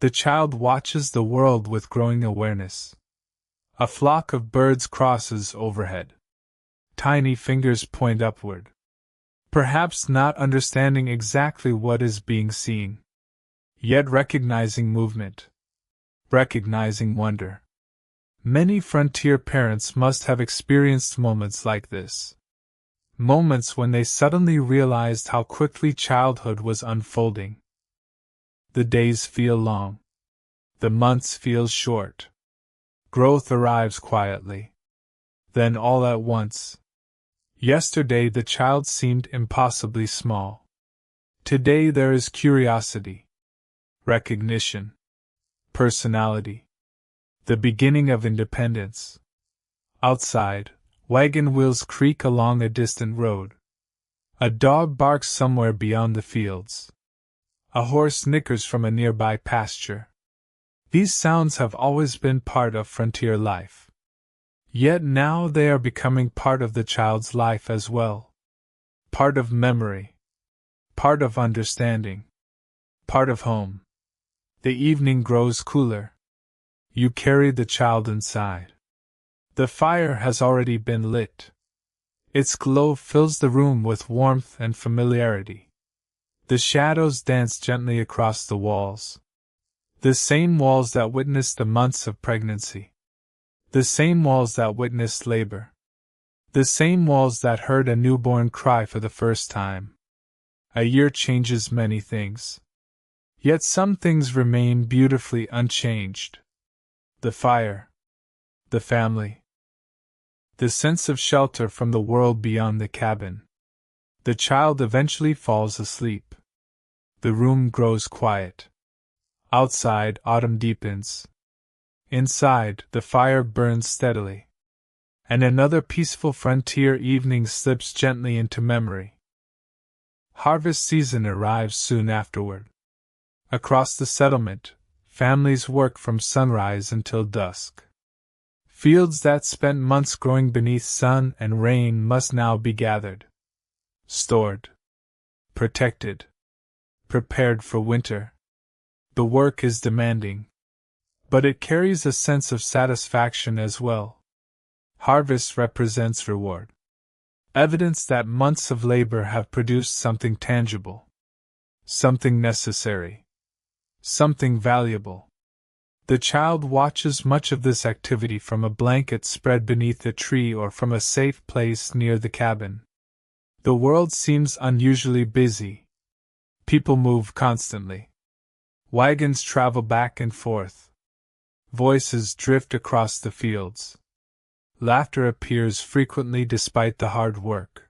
The child watches the world with growing awareness. A flock of birds crosses overhead. Tiny fingers point upward. Perhaps not understanding exactly what is being seen, yet recognizing movement. Recognizing wonder. Many frontier parents must have experienced moments like this. Moments when they suddenly realized how quickly childhood was unfolding. The days feel long. The months feel short. Growth arrives quietly. Then all at once. Yesterday the child seemed impossibly small. Today there is curiosity. Recognition. Personality. The beginning of independence. Outside, wagon wheels creak along a distant road. A dog barks somewhere beyond the fields. A horse nickers from a nearby pasture. These sounds have always been part of frontier life. Yet now they are becoming part of the child's life as well. Part of memory. Part of understanding. Part of home. The evening grows cooler. You carry the child inside. The fire has already been lit. Its glow fills the room with warmth and familiarity. The shadows dance gently across the walls. The same walls that witnessed the months of pregnancy. The same walls that witnessed labor. The same walls that heard a newborn cry for the first time. A year changes many things. Yet some things remain beautifully unchanged. The fire. The family. The sense of shelter from the world beyond the cabin. The child eventually falls asleep. The room grows quiet. Outside, autumn deepens. Inside, the fire burns steadily. And another peaceful frontier evening slips gently into memory. Harvest season arrives soon afterward. Across the settlement, families work from sunrise until dusk. Fields that spent months growing beneath sun and rain must now be gathered, stored, protected, prepared for winter. The work is demanding, but it carries a sense of satisfaction as well. Harvest represents reward, evidence that months of labor have produced something tangible, something necessary, something valuable. The child watches much of this activity from a blanket spread beneath a tree or from a safe place near the cabin. The world seems unusually busy. People move constantly. Wagons travel back and forth. Voices drift across the fields. Laughter appears frequently despite the hard work.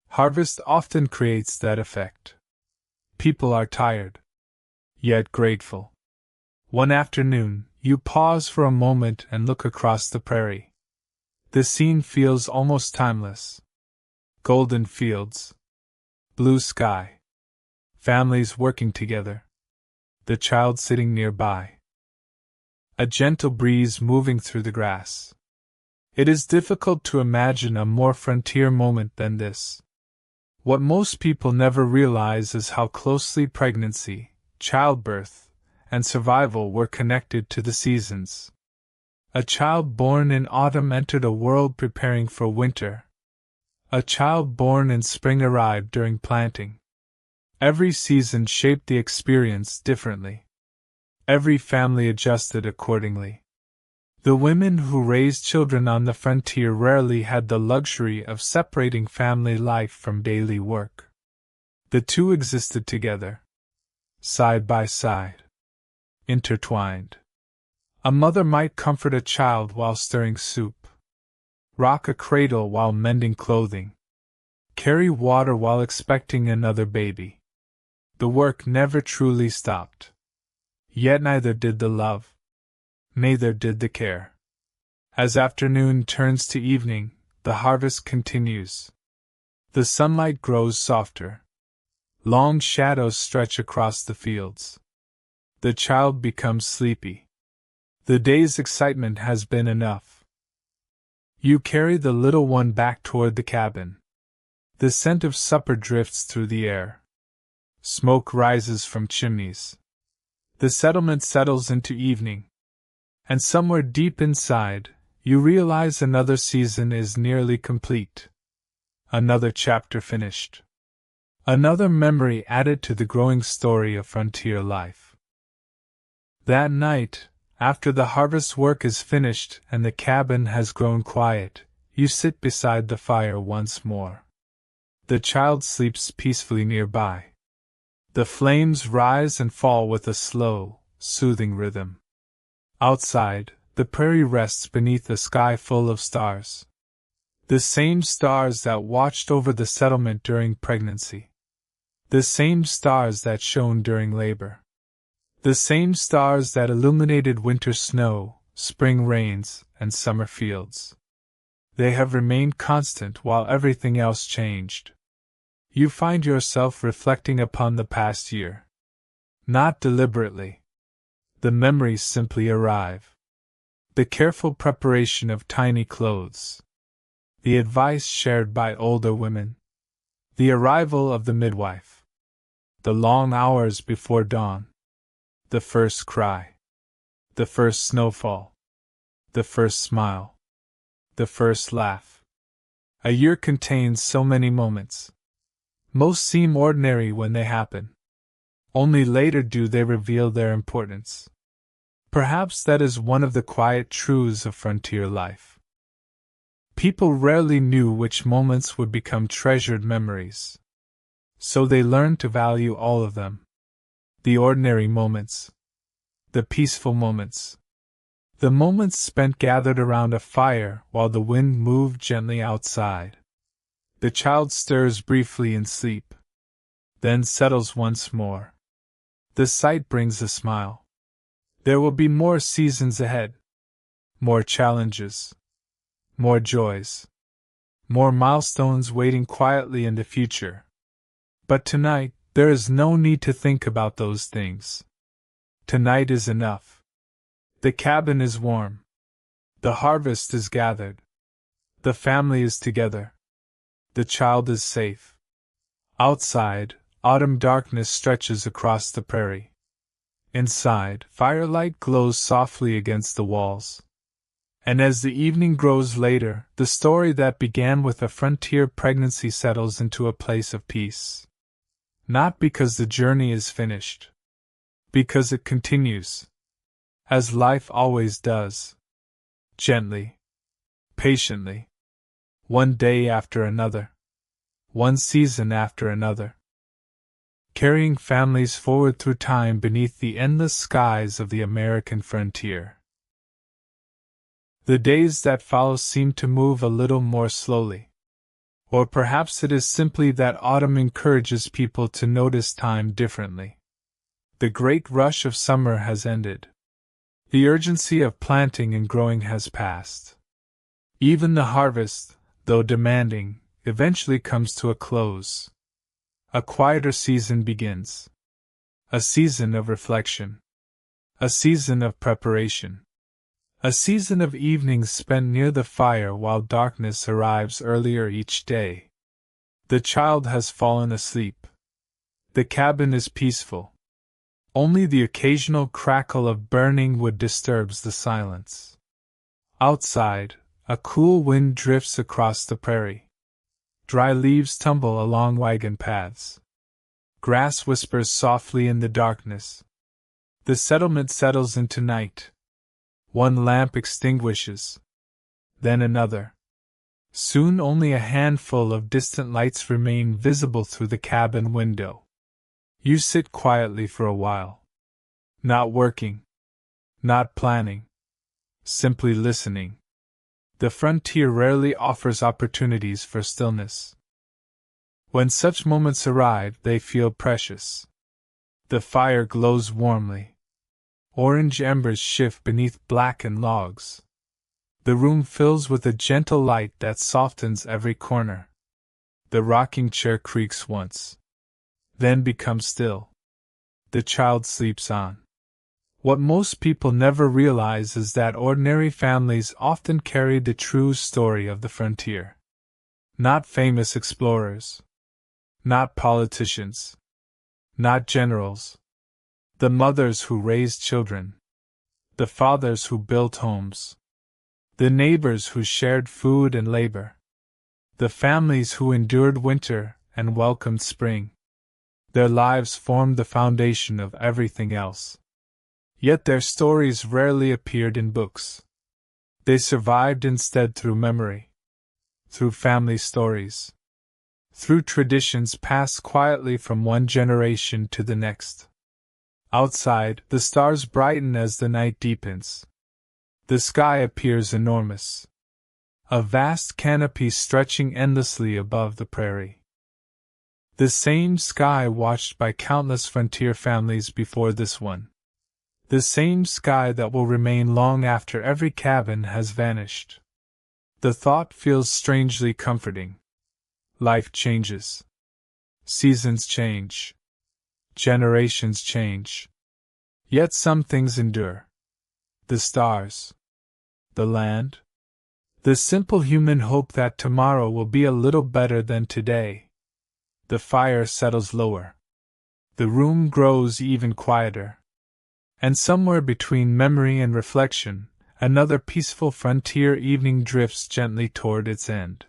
Harvest often creates that effect. People are tired, yet grateful. One afternoon, you pause for a moment and look across the prairie. The scene feels almost timeless. Golden fields, blue sky, families working together, the child sitting nearby. A gentle breeze moving through the grass. It is difficult to imagine a more frontier moment than this. What most people never realize is how closely pregnancy, childbirth, and survival were connected to the seasons. A child born in autumn entered a world preparing for winter. A child born in spring arrived during planting. Every season shaped the experience differently. Every family adjusted accordingly. The women who raised children on the frontier rarely had the luxury of separating family life from daily work. The two existed together, side by side, intertwined. A mother might comfort a child while stirring soup, rock a cradle while mending clothing, carry water while expecting another baby. The work never truly stopped. Yet neither did the love, neither did the care. As afternoon turns to evening, the harvest continues. The sunlight grows softer. Long shadows stretch across the fields. The child becomes sleepy. The day's excitement has been enough. You carry the little one back toward the cabin. The scent of supper drifts through the air. Smoke rises from chimneys. The settlement settles into evening. And somewhere deep inside, you realize another season is nearly complete. Another chapter finished. Another memory added to the growing story of frontier life. That night, after the harvest work is finished and the cabin has grown quiet, you sit beside the fire once more. The child sleeps peacefully nearby. The flames rise and fall with a slow, soothing rhythm. Outside, the prairie rests beneath a sky full of stars. The same stars that watched over the settlement during pregnancy. The same stars that shone during labor. The same stars that illuminated winter snow, spring rains, and summer fields. They have remained constant while everything else changed. You find yourself reflecting upon the past year. Not deliberately. The memories simply arrive. The careful preparation of tiny clothes. The advice shared by older women. The arrival of the midwife. The long hours before dawn. The first cry. The first snowfall. The first smile. The first laugh. A year contains so many moments. Most seem ordinary when they happen. Only later do they reveal their importance. Perhaps that is one of the quiet truths of frontier life. People rarely knew which moments would become treasured memories. So they learned to value all of them. The ordinary moments. The peaceful moments. The moments spent gathered around a fire while the wind moved gently outside. The child stirs briefly in sleep, then settles once more. The sight brings a smile. There will be more seasons ahead, more challenges, more joys, more milestones waiting quietly in the future. But tonight, there is no need to think about those things. Tonight is enough. The cabin is warm. The harvest is gathered. The family is together. The child is safe. Outside, autumn darkness stretches across the prairie. Inside, firelight glows softly against the walls. And as the evening grows later, the story that began with a frontier pregnancy settles into a place of peace. Not because the journey is finished. Because it continues. As life always does. Gently. Patiently. One day after another. One season after another. Carrying families forward through time beneath the endless skies of the American frontier. The days that follow seem to move a little more slowly. Or perhaps it is simply that autumn encourages people to notice time differently. The great rush of summer has ended. The urgency of planting and growing has passed. Even the harvest, though demanding, eventually comes to a close. A quieter season begins. A season of reflection. A season of preparation. A season of evenings spent near the fire while darkness arrives earlier each day. The child has fallen asleep. The cabin is peaceful. Only the occasional crackle of burning wood disturbs the silence. Outside, a cool wind drifts across the prairie. Dry leaves tumble along wagon paths. Grass whispers softly in the darkness. The settlement settles into night. One lamp extinguishes. Then another. Soon only a handful of distant lights remain visible through the cabin window. You sit quietly for a while. Not working. Not planning. Simply listening. The frontier rarely offers opportunities for stillness. When such moments arrive, they feel precious. The fire glows warmly. Orange embers shift beneath blackened logs. The room fills with a gentle light that softens every corner. The rocking chair creaks once. Then becomes still. The child sleeps on. What most people never realize is that ordinary families often carry the true story of the frontier. Not famous explorers. Not politicians. Not generals. The mothers who raised children. The fathers who built homes. The neighbors who shared food and labor. The families who endured winter and welcomed spring. Their lives formed the foundation of everything else. Yet their stories rarely appeared in books. They survived instead through memory. Through family stories. Through traditions passed quietly from one generation to the next. Outside, the stars brighten as the night deepens. The sky appears enormous. A vast canopy stretching endlessly above the prairie. The same sky watched by countless frontier families before this one. The same sky that will remain long after every cabin has vanished. The thought feels strangely comforting. Life changes. Seasons change. Generations change. Yet some things endure. The stars. The land. The simple human hope that tomorrow will be a little better than today. The fire settles lower. The room grows even quieter. And somewhere between memory and reflection, another peaceful frontier evening drifts gently toward its end.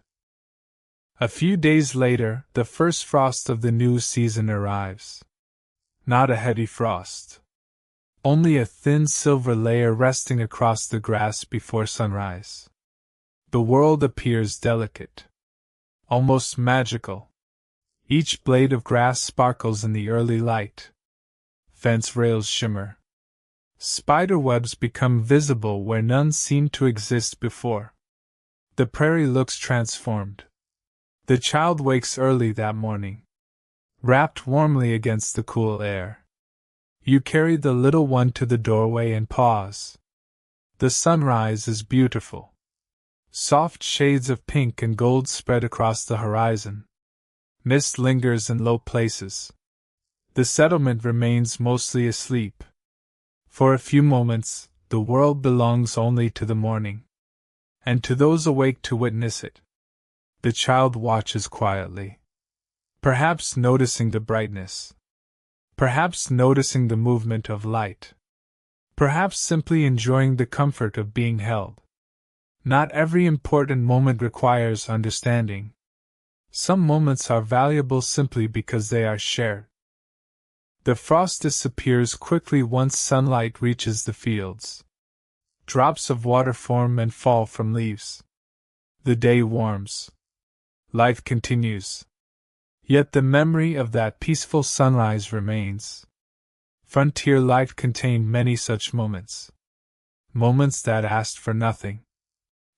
A few days later, the first frost of the new season arrives. Not a heavy frost. Only a thin silver layer resting across the grass before sunrise. The world appears delicate. Almost magical. Each blade of grass sparkles in the early light. Fence rails shimmer. Spider webs become visible where none seemed to exist before. The prairie looks transformed. The child wakes early that morning. Wrapped warmly against the cool air. You carry the little one to the doorway and pause. The sunrise is beautiful. Soft shades of pink and gold spread across the horizon. Mist lingers in low places. The settlement remains mostly asleep. For a few moments, the world belongs only to the morning. And to those awake to witness it. The child watches quietly. Perhaps noticing the brightness. Perhaps noticing the movement of light. Perhaps simply enjoying the comfort of being held. Not every important moment requires understanding. Some moments are valuable simply because they are shared. The frost disappears quickly once sunlight reaches the fields. Drops of water form and fall from leaves. The day warms. Life continues. Yet the memory of that peaceful sunrise remains. Frontier life contained many such moments. Moments that asked for nothing.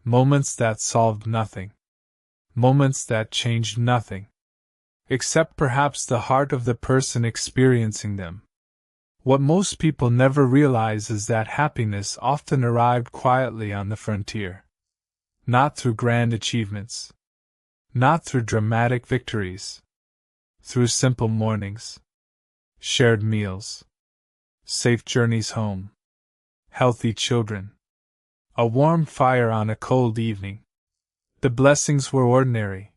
Moments that solved nothing. Moments that changed nothing. Except perhaps the heart of the person experiencing them. What most people never realize is that happiness often arrived quietly on the frontier. Not through grand achievements. Not through dramatic victories. Through simple mornings. Shared meals. Safe journeys home. Healthy children. A warm fire on a cold evening. The blessings were ordinary,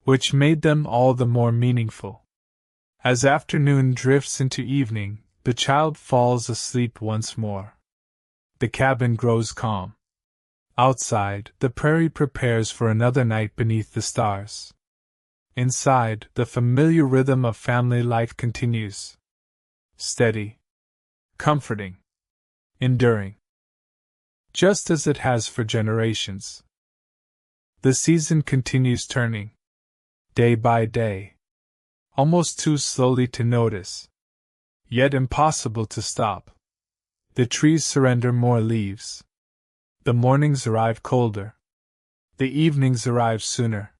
which made them all the more meaningful. As afternoon drifts into evening, the child falls asleep once more. The cabin grows calm. Outside, the prairie prepares for another night beneath the stars. Inside, the familiar rhythm of family life continues. Steady. Comforting. Enduring. Just as it has for generations. The season continues turning. Day by day. Almost too slowly to notice. Yet impossible to stop. The trees surrender more leaves. The mornings arrive colder. The evenings arrive sooner.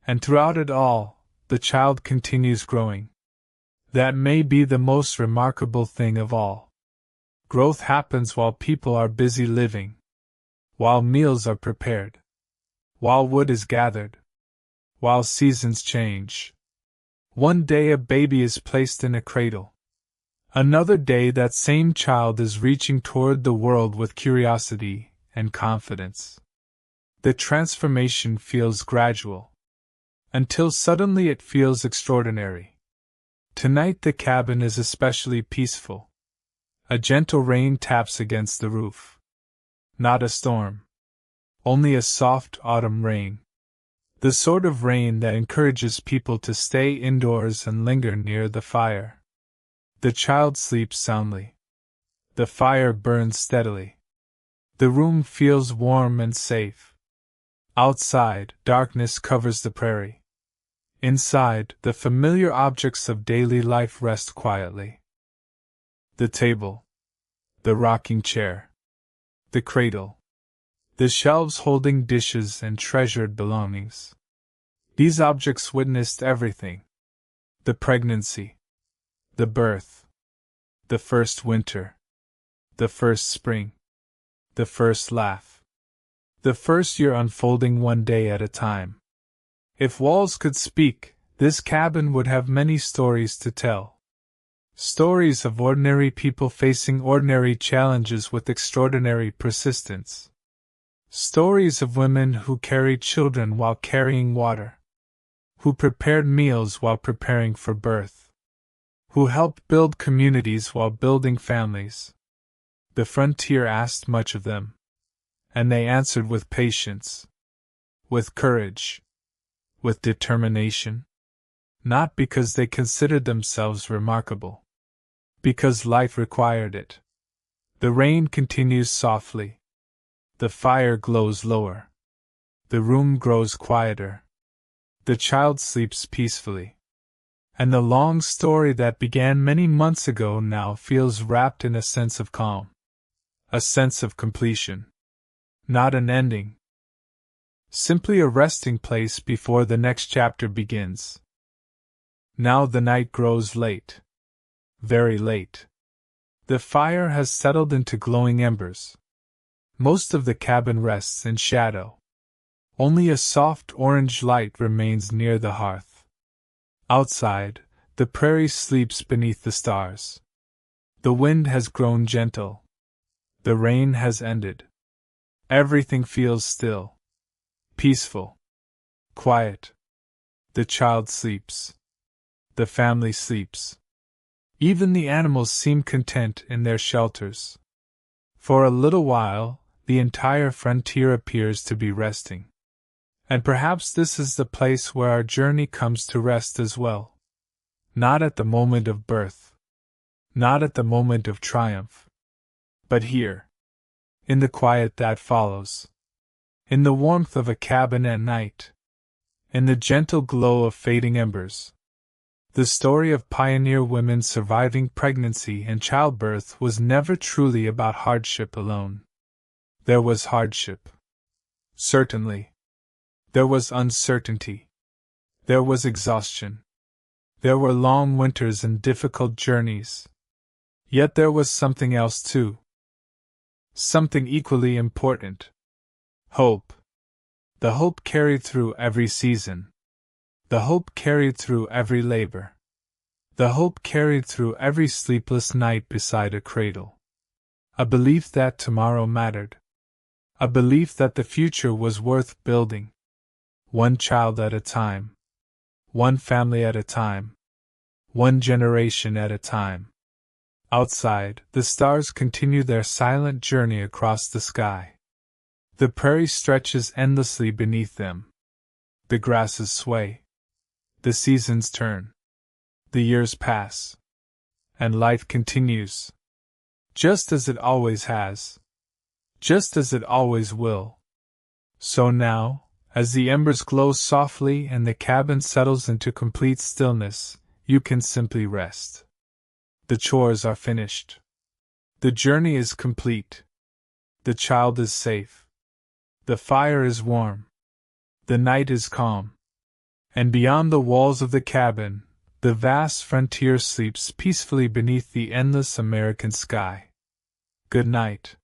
And throughout it all, the child continues growing. That may be the most remarkable thing of all. Growth happens while people are busy living. While meals are prepared. While wood is gathered. While seasons change. One day a baby is placed in a cradle. Another day that same child is reaching toward the world with curiosity and confidence. The transformation feels gradual. Until suddenly it feels extraordinary. Tonight the cabin is especially peaceful. A gentle rain taps against the roof. Not a storm. Only a soft autumn rain. The sort of rain that encourages people to stay indoors and linger near the fire. The child sleeps soundly. The fire burns steadily. The room feels warm and safe. Outside, darkness covers the prairie. Inside, the familiar objects of daily life rest quietly. The table. The rocking chair. The cradle. The shelves holding dishes and treasured belongings. These objects witnessed everything. The pregnancy. The birth. The first winter. The first spring. The first laugh. The first year unfolding one day at a time. If walls could speak, this cabin would have many stories to tell. Stories of ordinary people facing ordinary challenges with extraordinary persistence. Stories of women who carried children while carrying water. Who prepared meals while preparing for birth. Who helped build communities while building families. The frontier asked much of them. And they answered with patience. With courage. With determination. Not because they considered themselves remarkable. Because life required it. The rain continues softly. The fire glows lower. The room grows quieter. The child sleeps peacefully. And the long story that began many months ago now feels wrapped in a sense of calm. A sense of completion. Not an ending. Simply a resting place before the next chapter begins. Now the night grows late. Very late. The fire has settled into glowing embers. Most of the cabin rests in shadow. Only a soft orange light remains near the hearth. Outside, the prairie sleeps beneath the stars. The wind has grown gentle. The rain has ended. Everything feels still, peaceful, quiet. The child sleeps. The family sleeps. Even the animals seem content in their shelters. For a little while, the entire frontier appears to be resting. And perhaps this is the place where our journey comes to rest as well. Not at the moment of birth. Not at the moment of triumph. But here. In the quiet that follows. In the warmth of a cabin at night. In the gentle glow of fading embers. The story of pioneer women surviving pregnancy and childbirth was never truly about hardship alone. There was hardship. Certainly. There was uncertainty. There was exhaustion. There were long winters and difficult journeys. Yet there was something else too. Something equally important. Hope. The hope carried through every season. The hope carried through every labor. The hope carried through every sleepless night beside a cradle. A belief that tomorrow mattered. A belief that the future was worth building. One child at a time. One family at a time. One generation at a time. Outside, the stars continue their silent journey across the sky. The prairie stretches endlessly beneath them. The grasses sway. The seasons turn. The years pass. And life continues. Just as it always has. Just as it always will. So now, as the embers glow softly and the cabin settles into complete stillness, you can simply rest. The chores are finished. The journey is complete. The child is safe. The fire is warm. The night is calm. And beyond the walls of the cabin, the vast frontier sleeps peacefully beneath the endless American sky. Good night.